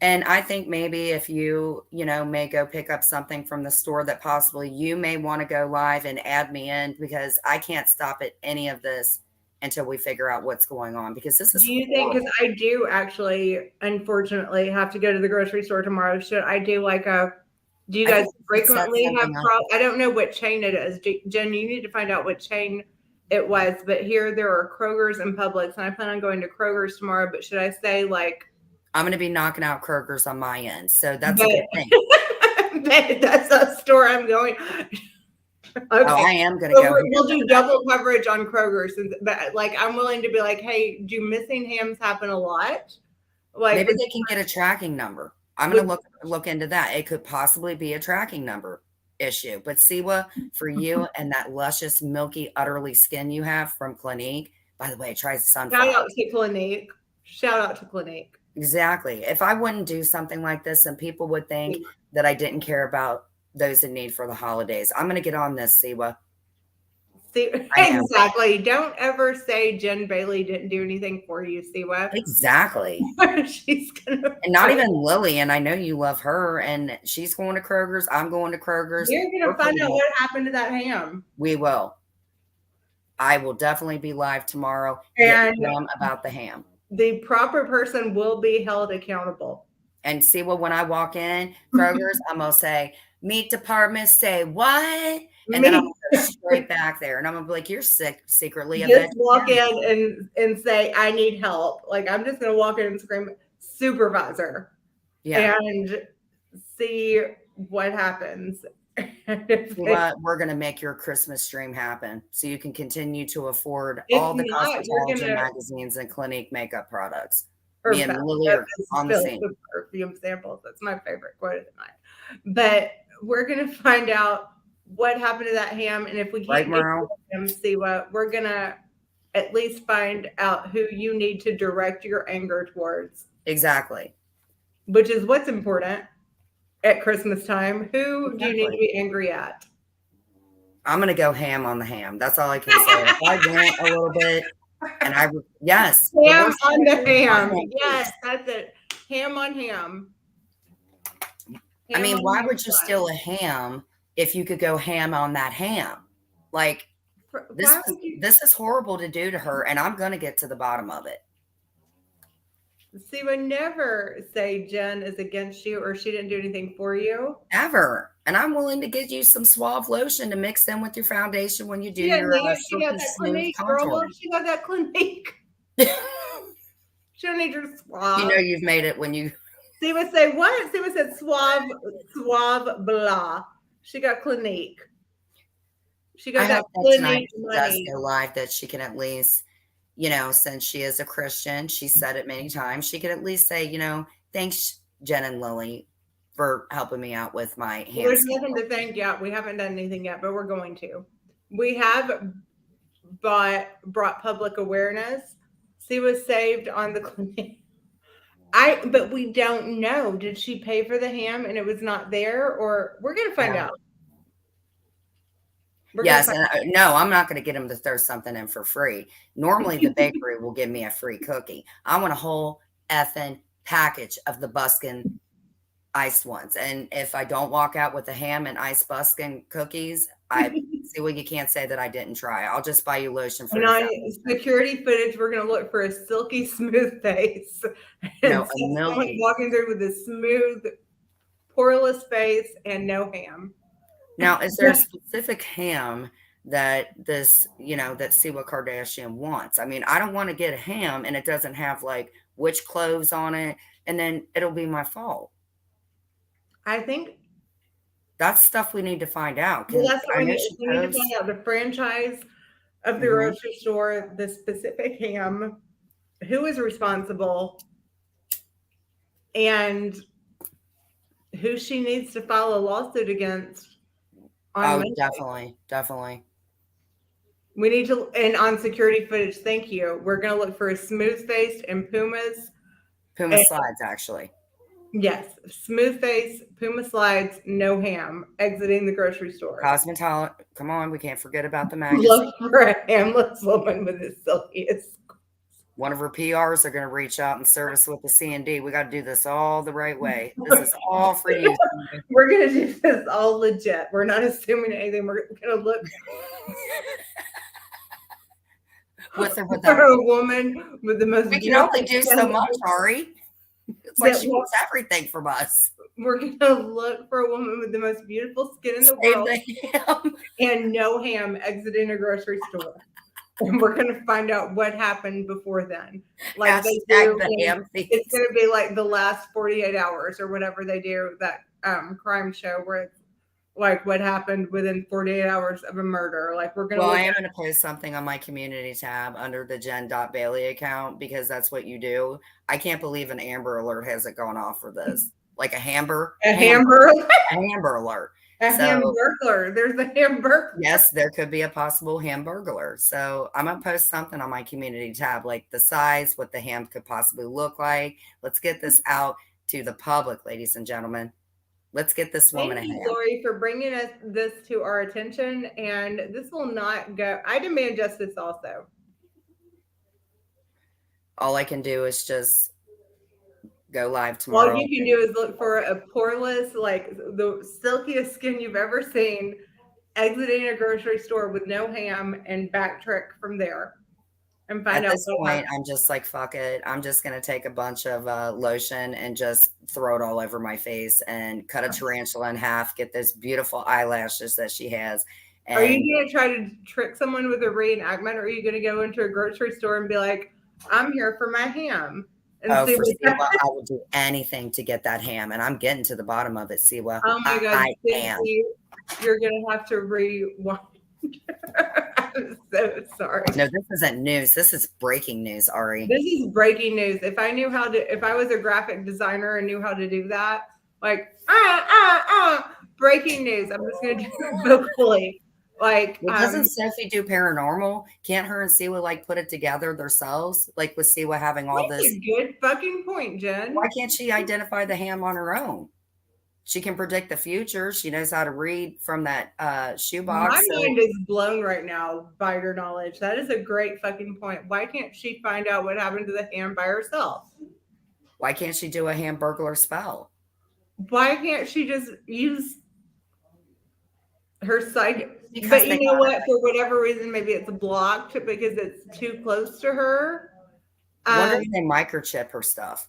And I think maybe if you may go pick up something from the store that possibly you may want to go live and add me in because I can't stop at any of this until we figure out what's going on because this is. Do you think, because I do actually, unfortunately, have to go to the grocery store tomorrow. Should I do like do you guys frequently have problems? I don't know what chain it is. Jen, you need to find out what chain it was. But here there are Kroger's and Publix, and I plan on going to Kroger's tomorrow. But should I say like. I'm going to be knocking out Kroger's on my end. So that's a good thing. That's a store I'm going. Okay. Oh, I am going to go. We'll do double coverage on Kroger. But like, I'm willing to be like, hey, do missing hams happen a lot? Like, maybe they can get a tracking number. I'm going to look into that. It could possibly be a tracking number issue. But Siwa, for you and that luscious, milky, utterly skin you have from Clinique, By the way, try Shout sunflower. out to Clinique. Shout out to Clinique. Exactly. If I wouldn't do something like this, then people would think that I didn't care about those in need for the holidays. I'm going to get on this, Siwa. See, exactly. Don't ever say Jen Bailey didn't do anything for you, Siwa. Exactly. She's gonna, and not even Lily. And I know you love her. And she's going to Kroger's. I'm going to Kroger's. You're gonna find out what happened to that ham. We will. I will definitely be live tomorrow and about the ham. The proper person will be held accountable. And see what when I walk in Kroger's, I'm gonna say, meat department, say what? And then I'm gonna go straight back there, and I'm gonna be like, "You're sick secretly." Just walk in and say, "I need help." Like I'm just gonna walk in and scream, "Supervisor," and see what happens. We're gonna make your Christmas dream happen, so you can continue to afford all the Cosmetology magazines and Clinique makeup products. Me and Lily are on the same. Perfume samples. That's my favorite quote of the night. But we're gonna find out what happened to that ham, and if we can't see what we're gonna at least find out who you need to direct your anger towards. Exactly. Which is what's important at Christmas time. Who do you need to be angry at? I'm gonna go ham on the ham. That's all I can say. If I went a little bit, and I yes, ham on the ham. Yes, that's it. Ham on ham. I mean, why would you steal a ham if you could go ham on that ham? Like this is horrible to do to her, and I'm gonna get to the bottom of it. See, would never say Jen is against you or she didn't do anything for you. Ever. And I'm willing to get you some Suave lotion to mix in with your foundation when you do your she got that Clinique, girl. She got that Clinique. She don't need your Suave. You know you've made it when you Siwa say what? Siwa said Suave blah. She got Clinique. She got that Clinique money. Does go live that she can at least, you know, since she is a Christian, she said it many times, she could at least say, you know, thanks, Jen and Lily, for helping me out with my hands. There's nothing to thank yet. We haven't done anything yet, but we're going to. We have brought public awareness. She was saved on the Clinique. But we don't know. Did she pay for the ham and it was not there? Or we're going to find out. Yes, and no, I'm not going to get him to throw something in for free. Normally, the bakery will give me a free cookie. I want a whole effing package of the Buskin iced ones. And if I don't walk out with the ham and iced Buskin cookies, I see what you can't say that I didn't try. I'll just buy you lotion for security footage. We're going to look for a silky smooth face. No, someone walking through with a smooth, poreless face and no ham. Now, is there a specific ham that this, you know, that Siwa Kardashian wants? I mean, I don't want to get a ham and it doesn't have like witch cloves on it, and then it'll be my fault. I think that's stuff we need to find out. Well, that's what we need to find out. The franchise of the grocery store, the specific ham, who is responsible, and who she needs to file a lawsuit against. Definitely. We need to, and on security footage, thank you. We're going to look for a smooth faced and Pumas. Puma slides, actually. Yes. Smooth face, Puma slides, no ham, exiting the grocery store. Cosmetology. Come on. We can't forget about the magazine. Look for a hamless woman with the silkiest. One of her PRs are going to reach out and serve us with the C&D. We got to do this all the right way. This is all for you. We're going to do this all legit. We're not assuming anything. We're going to look with or for a woman with the most. We can only do so much, Ari. It's like she wants everything from us. We're going to look for a woman with the most beautiful skin in the world and no ham exiting a grocery store. And we're going to find out what happened before then. Like they do, it's going to be like the last 48 hours or whatever they do, that crime show where it's like what happened within 48 hours of a murder. Like we're going to. Well, I am going to post something on my community tab under the Jen.Bailey account because that's what you do. I can't believe an Amber Alert hasn't gone off for this. Like a Amber Alert. A So- hamburglar. There's a hamburger. Yes, there could be a possible hamburglar. So I'm gonna post something on my community tab, like the size, what the ham could possibly look like. Let's get this out to the public, ladies and gentlemen. Let's get this woman a Thank you, ham. Lori, for bringing this to our attention. And this will not go. I demand justice also. All I can do is just go live tomorrow. All you can do is look for a poreless, like the silkiest skin you've ever seen, exiting a grocery store with no ham, and backtrack from there and find At out this what point, happened. I'm just like, fuck it. I'm just going to take a bunch of lotion and just throw it all over my face and cut a tarantula in half, get those beautiful eyelashes that she has. And Are you going to try to trick someone with a reenactment, or are you going to go into a grocery store and be like, I'm here for my ham? And oh, see for what Siwa, happens? I will do anything to get that ham, and I'm getting to the bottom of it, Siwa. Oh my God, I thank am. you. You're going to have to rewind. I'm so sorry. No, this isn't news. This is breaking news, Ari. This is breaking news. If I was a graphic designer and knew how to do that, like, breaking news. I'm just going to do it vocally. Like, Well, doesn't Sophie do paranormal? Can't her and Siwa like put it together themselves? Like with Siwa having all that's this. a good fucking point, Jen. Why can't she identify the ham on her own? She can predict the future. She knows how to read from that shoebox. My so- mind is blown right now by your knowledge. That is a great fucking point. Why can't she find out what happened to the ham by herself? Why can't she do a hamburglar spell? Why can't she just use her psychic? Because But they you know got what? For whatever reason, maybe it's blocked because it's too close to her. Wonder if they microchip her stuff.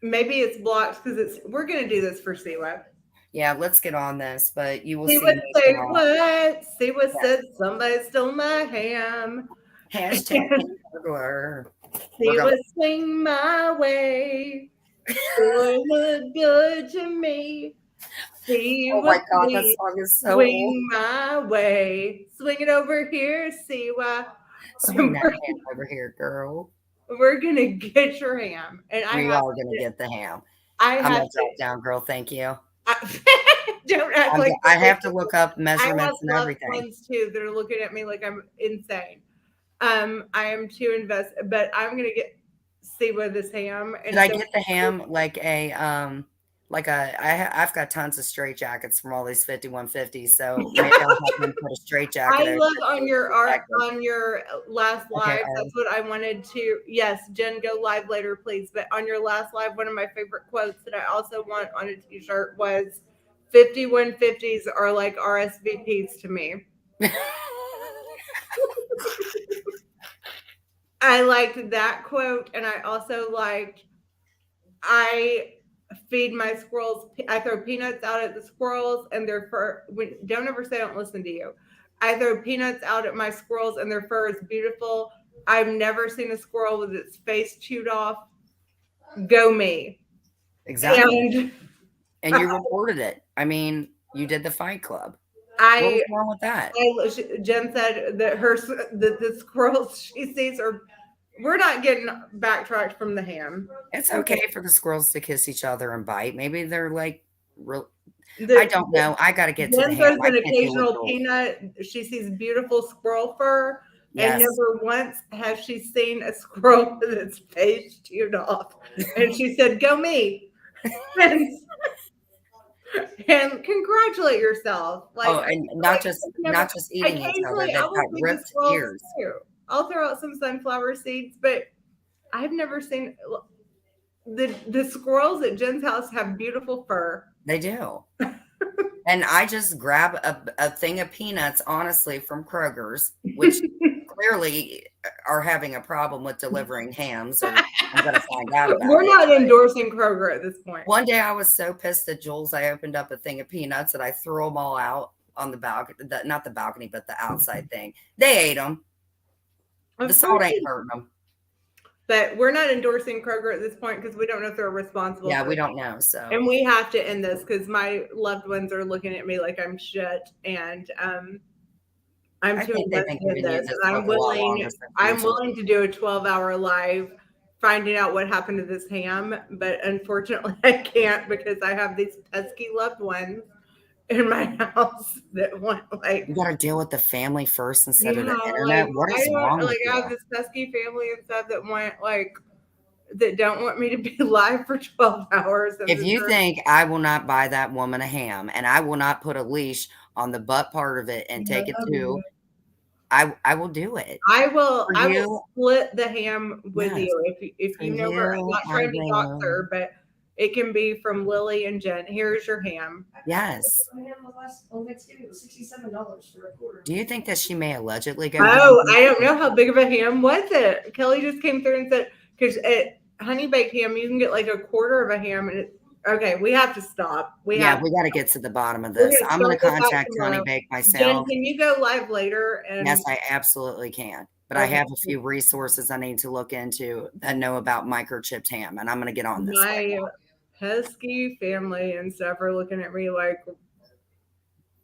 Maybe it's blocked because we're gonna do this for Siwa. Yeah, let's get on this, but you will see. Siwa me say tomorrow. what? Siwa said somebody stole my ham. Hashtag hamburglar. We're Siwa gonna- swing my way. Siwa look good to me. Siwa Oh my God, that please song is so old. swing my way. Swing it over here, Siwa. Swing that ham over here, girl. We're gonna get your ham, and I We have are gonna get the ham. I I'm have gonna to. drop down, girl. Thank you. Don't act like I have to look up I have measurements and loved everything. ones too that are looking at me like I'm insane. I am too invested, but I'm gonna see with this ham. Did I get the ham like I've got tons of straight jackets from all these 5150s, so maybe I'll have them put a straight jacket. I over love it. on your art on your last Okay, live. That's what I wanted to. Yes, Jen, go live later, please. But on your last live, one of my favorite quotes that I also want on a T-shirt was, "5150s are like RSVPs to me." I liked that quote, and I also liked, I feed my squirrels. I throw peanuts out at the squirrels, and their fur. Don't ever say I don't listen to you. I throw peanuts out at my squirrels, and their fur is beautiful. I've never seen a squirrel with its face chewed off. Go me. Exactly. And you reported it. I mean, you did the Fight Club. What was wrong with that? Jen said that the squirrels she sees are. We're not getting backtracked from the ham. It's okay for the squirrels to kiss each other and bite. Maybe they're like real. I don't know. I got to get to the Jen ham. throws I an can't deal with occasional rules. peanut. She sees beautiful squirrel fur, Yes. and never once has she seen a squirrel with its face chewed off. And she said, "Go me!" and congratulate yourself. Like, Oh, and not just eating each other. occasionally They've I will got feed the ripped squirrels ears. too. I'll throw out some sunflower seeds, but I've never seen the squirrels at Jen's house have beautiful fur. They do. And I just grab a thing of peanuts, honestly, from Kroger's, which clearly are having a problem with delivering hams. Or I'm going to find out about We're it. not endorsing Kroger at this point. One day I was so pissed at Jules, I opened up a thing of peanuts that I threw them all out on the balcony, not the balcony, but the outside thing. They ate them. Of The salt course. ain't hurting them. But we're not endorsing Kroger at this point because we don't know if they're responsible. Yeah, for we it. don't know. So, And we have to end this because my loved ones are looking at me like I'm shit, and I'm I too think they've invested been in giving you this. this And I'm for a lot willing. longer since I'm usual. willing to do a 12-hour live, finding out what happened to this ham. But unfortunately, I can't because I have these pesky loved ones, in my house that want like. You got to deal with the family first instead of the Yeah, internet. like, What I is don't- wrong with like, I have you? this pesky family and stuff that want like that don't want me to be live for 12 hours. And If then you they're- think I will not buy that woman a ham and I will not put a leash on the butt part of it and take it to, I will do it. I will For I you? will split the ham with Yes. you if For you know her. I'm you, not I trying to dox will. her, but it can be from Lily and Jen. Here's your ham. Yes. My ham was last on Thanksgiving. It was $67 for a quarter. Do you think that she may allegedly go? Oh, ham? I don't know how big of a ham was it. Kelly just came through and said because at Honey Baked Ham you can get like a quarter of a ham and okay, we have to stop. We Yeah, have we got to get to the bottom of We're this. gonna I'm going to start this out contact Honey tomorrow. Bake Jen, myself. can you go live later? And Yes, I absolutely can. But I Okay. have a few resources I need to look into that know about microchipped ham, and I'm going to get on this. right my now. pesky family and stuff are looking at me like,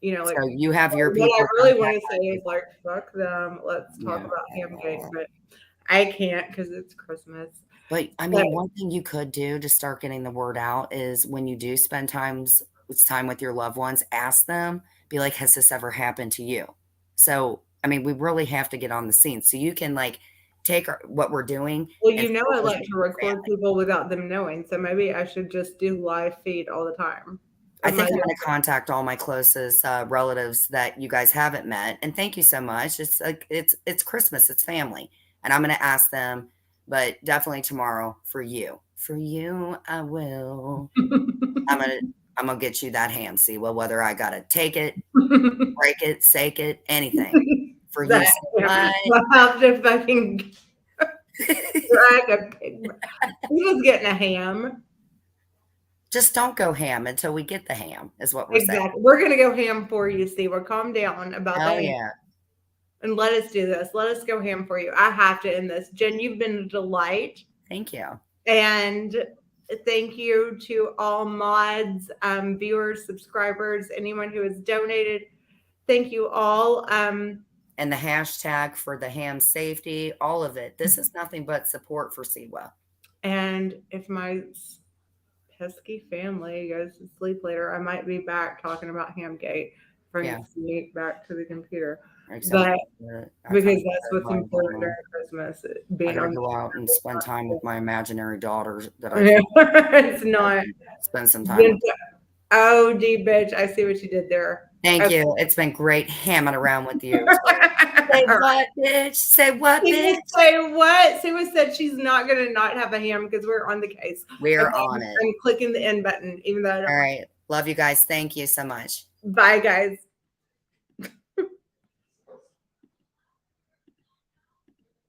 you know, like So you have your what people. I really want contact to say is like, fuck them. Let's talk Yeah. about ham cake, but I can't because it's Christmas. But I But- mean, one thing you could do to start getting the word out is when you do spend time with your loved ones, ask them, be like, has this ever happened to you? So, I mean, we really have to get on the scene. So you can like take what we're doing. Well, and you know, I focus like on to your record family. people without them knowing. So maybe I should just do live feed all the time. I Am think I'm I- going to contact all my closest relatives that you guys haven't met, and thank you so much. It's like it's Christmas, it's family, and I'm going to ask them, but definitely tomorrow for you. For you, I will. I'm gonna get you that ham. See, well, whether I gotta take it, break it, sake it, anything for you. That- See, I'll have to fucking drag a pig. He was getting a ham. just don't go ham until we get the ham. Is what we're saying. Exactly. We're gonna go ham for you, Steve. We're calm down about Hell that. yeah. And let us do this. Let us go ham for you. I have to end this. Jen, you've been a delight. Thank you. And thank you to all mods, viewers, subscribers, anyone who has donated. Thank you all. And the hashtag for the ham safety, all of it. This is nothing but support for Sewa. And if my pesky family goes to sleep later, I might be back talking about Hamgate. Bring Yeah. sneak back to the computer. Except But I because find that's that what's mind important blowing. during Christmas. I Being gotta on go out and spend time with my imaginary daughters that I it's not. spend some time with. Oh, D bitch. I see what you did there. Thank Okay. you. It's been great hamming around with you. Say what, bitch? Say what, She bitch? didn't say what? Siwa said she's not going to not have a ham because we're on the case. We're Okay, on it. I'm clicking the end button, even though I don't. All right. Love you guys. Thank you so much. Bye, guys.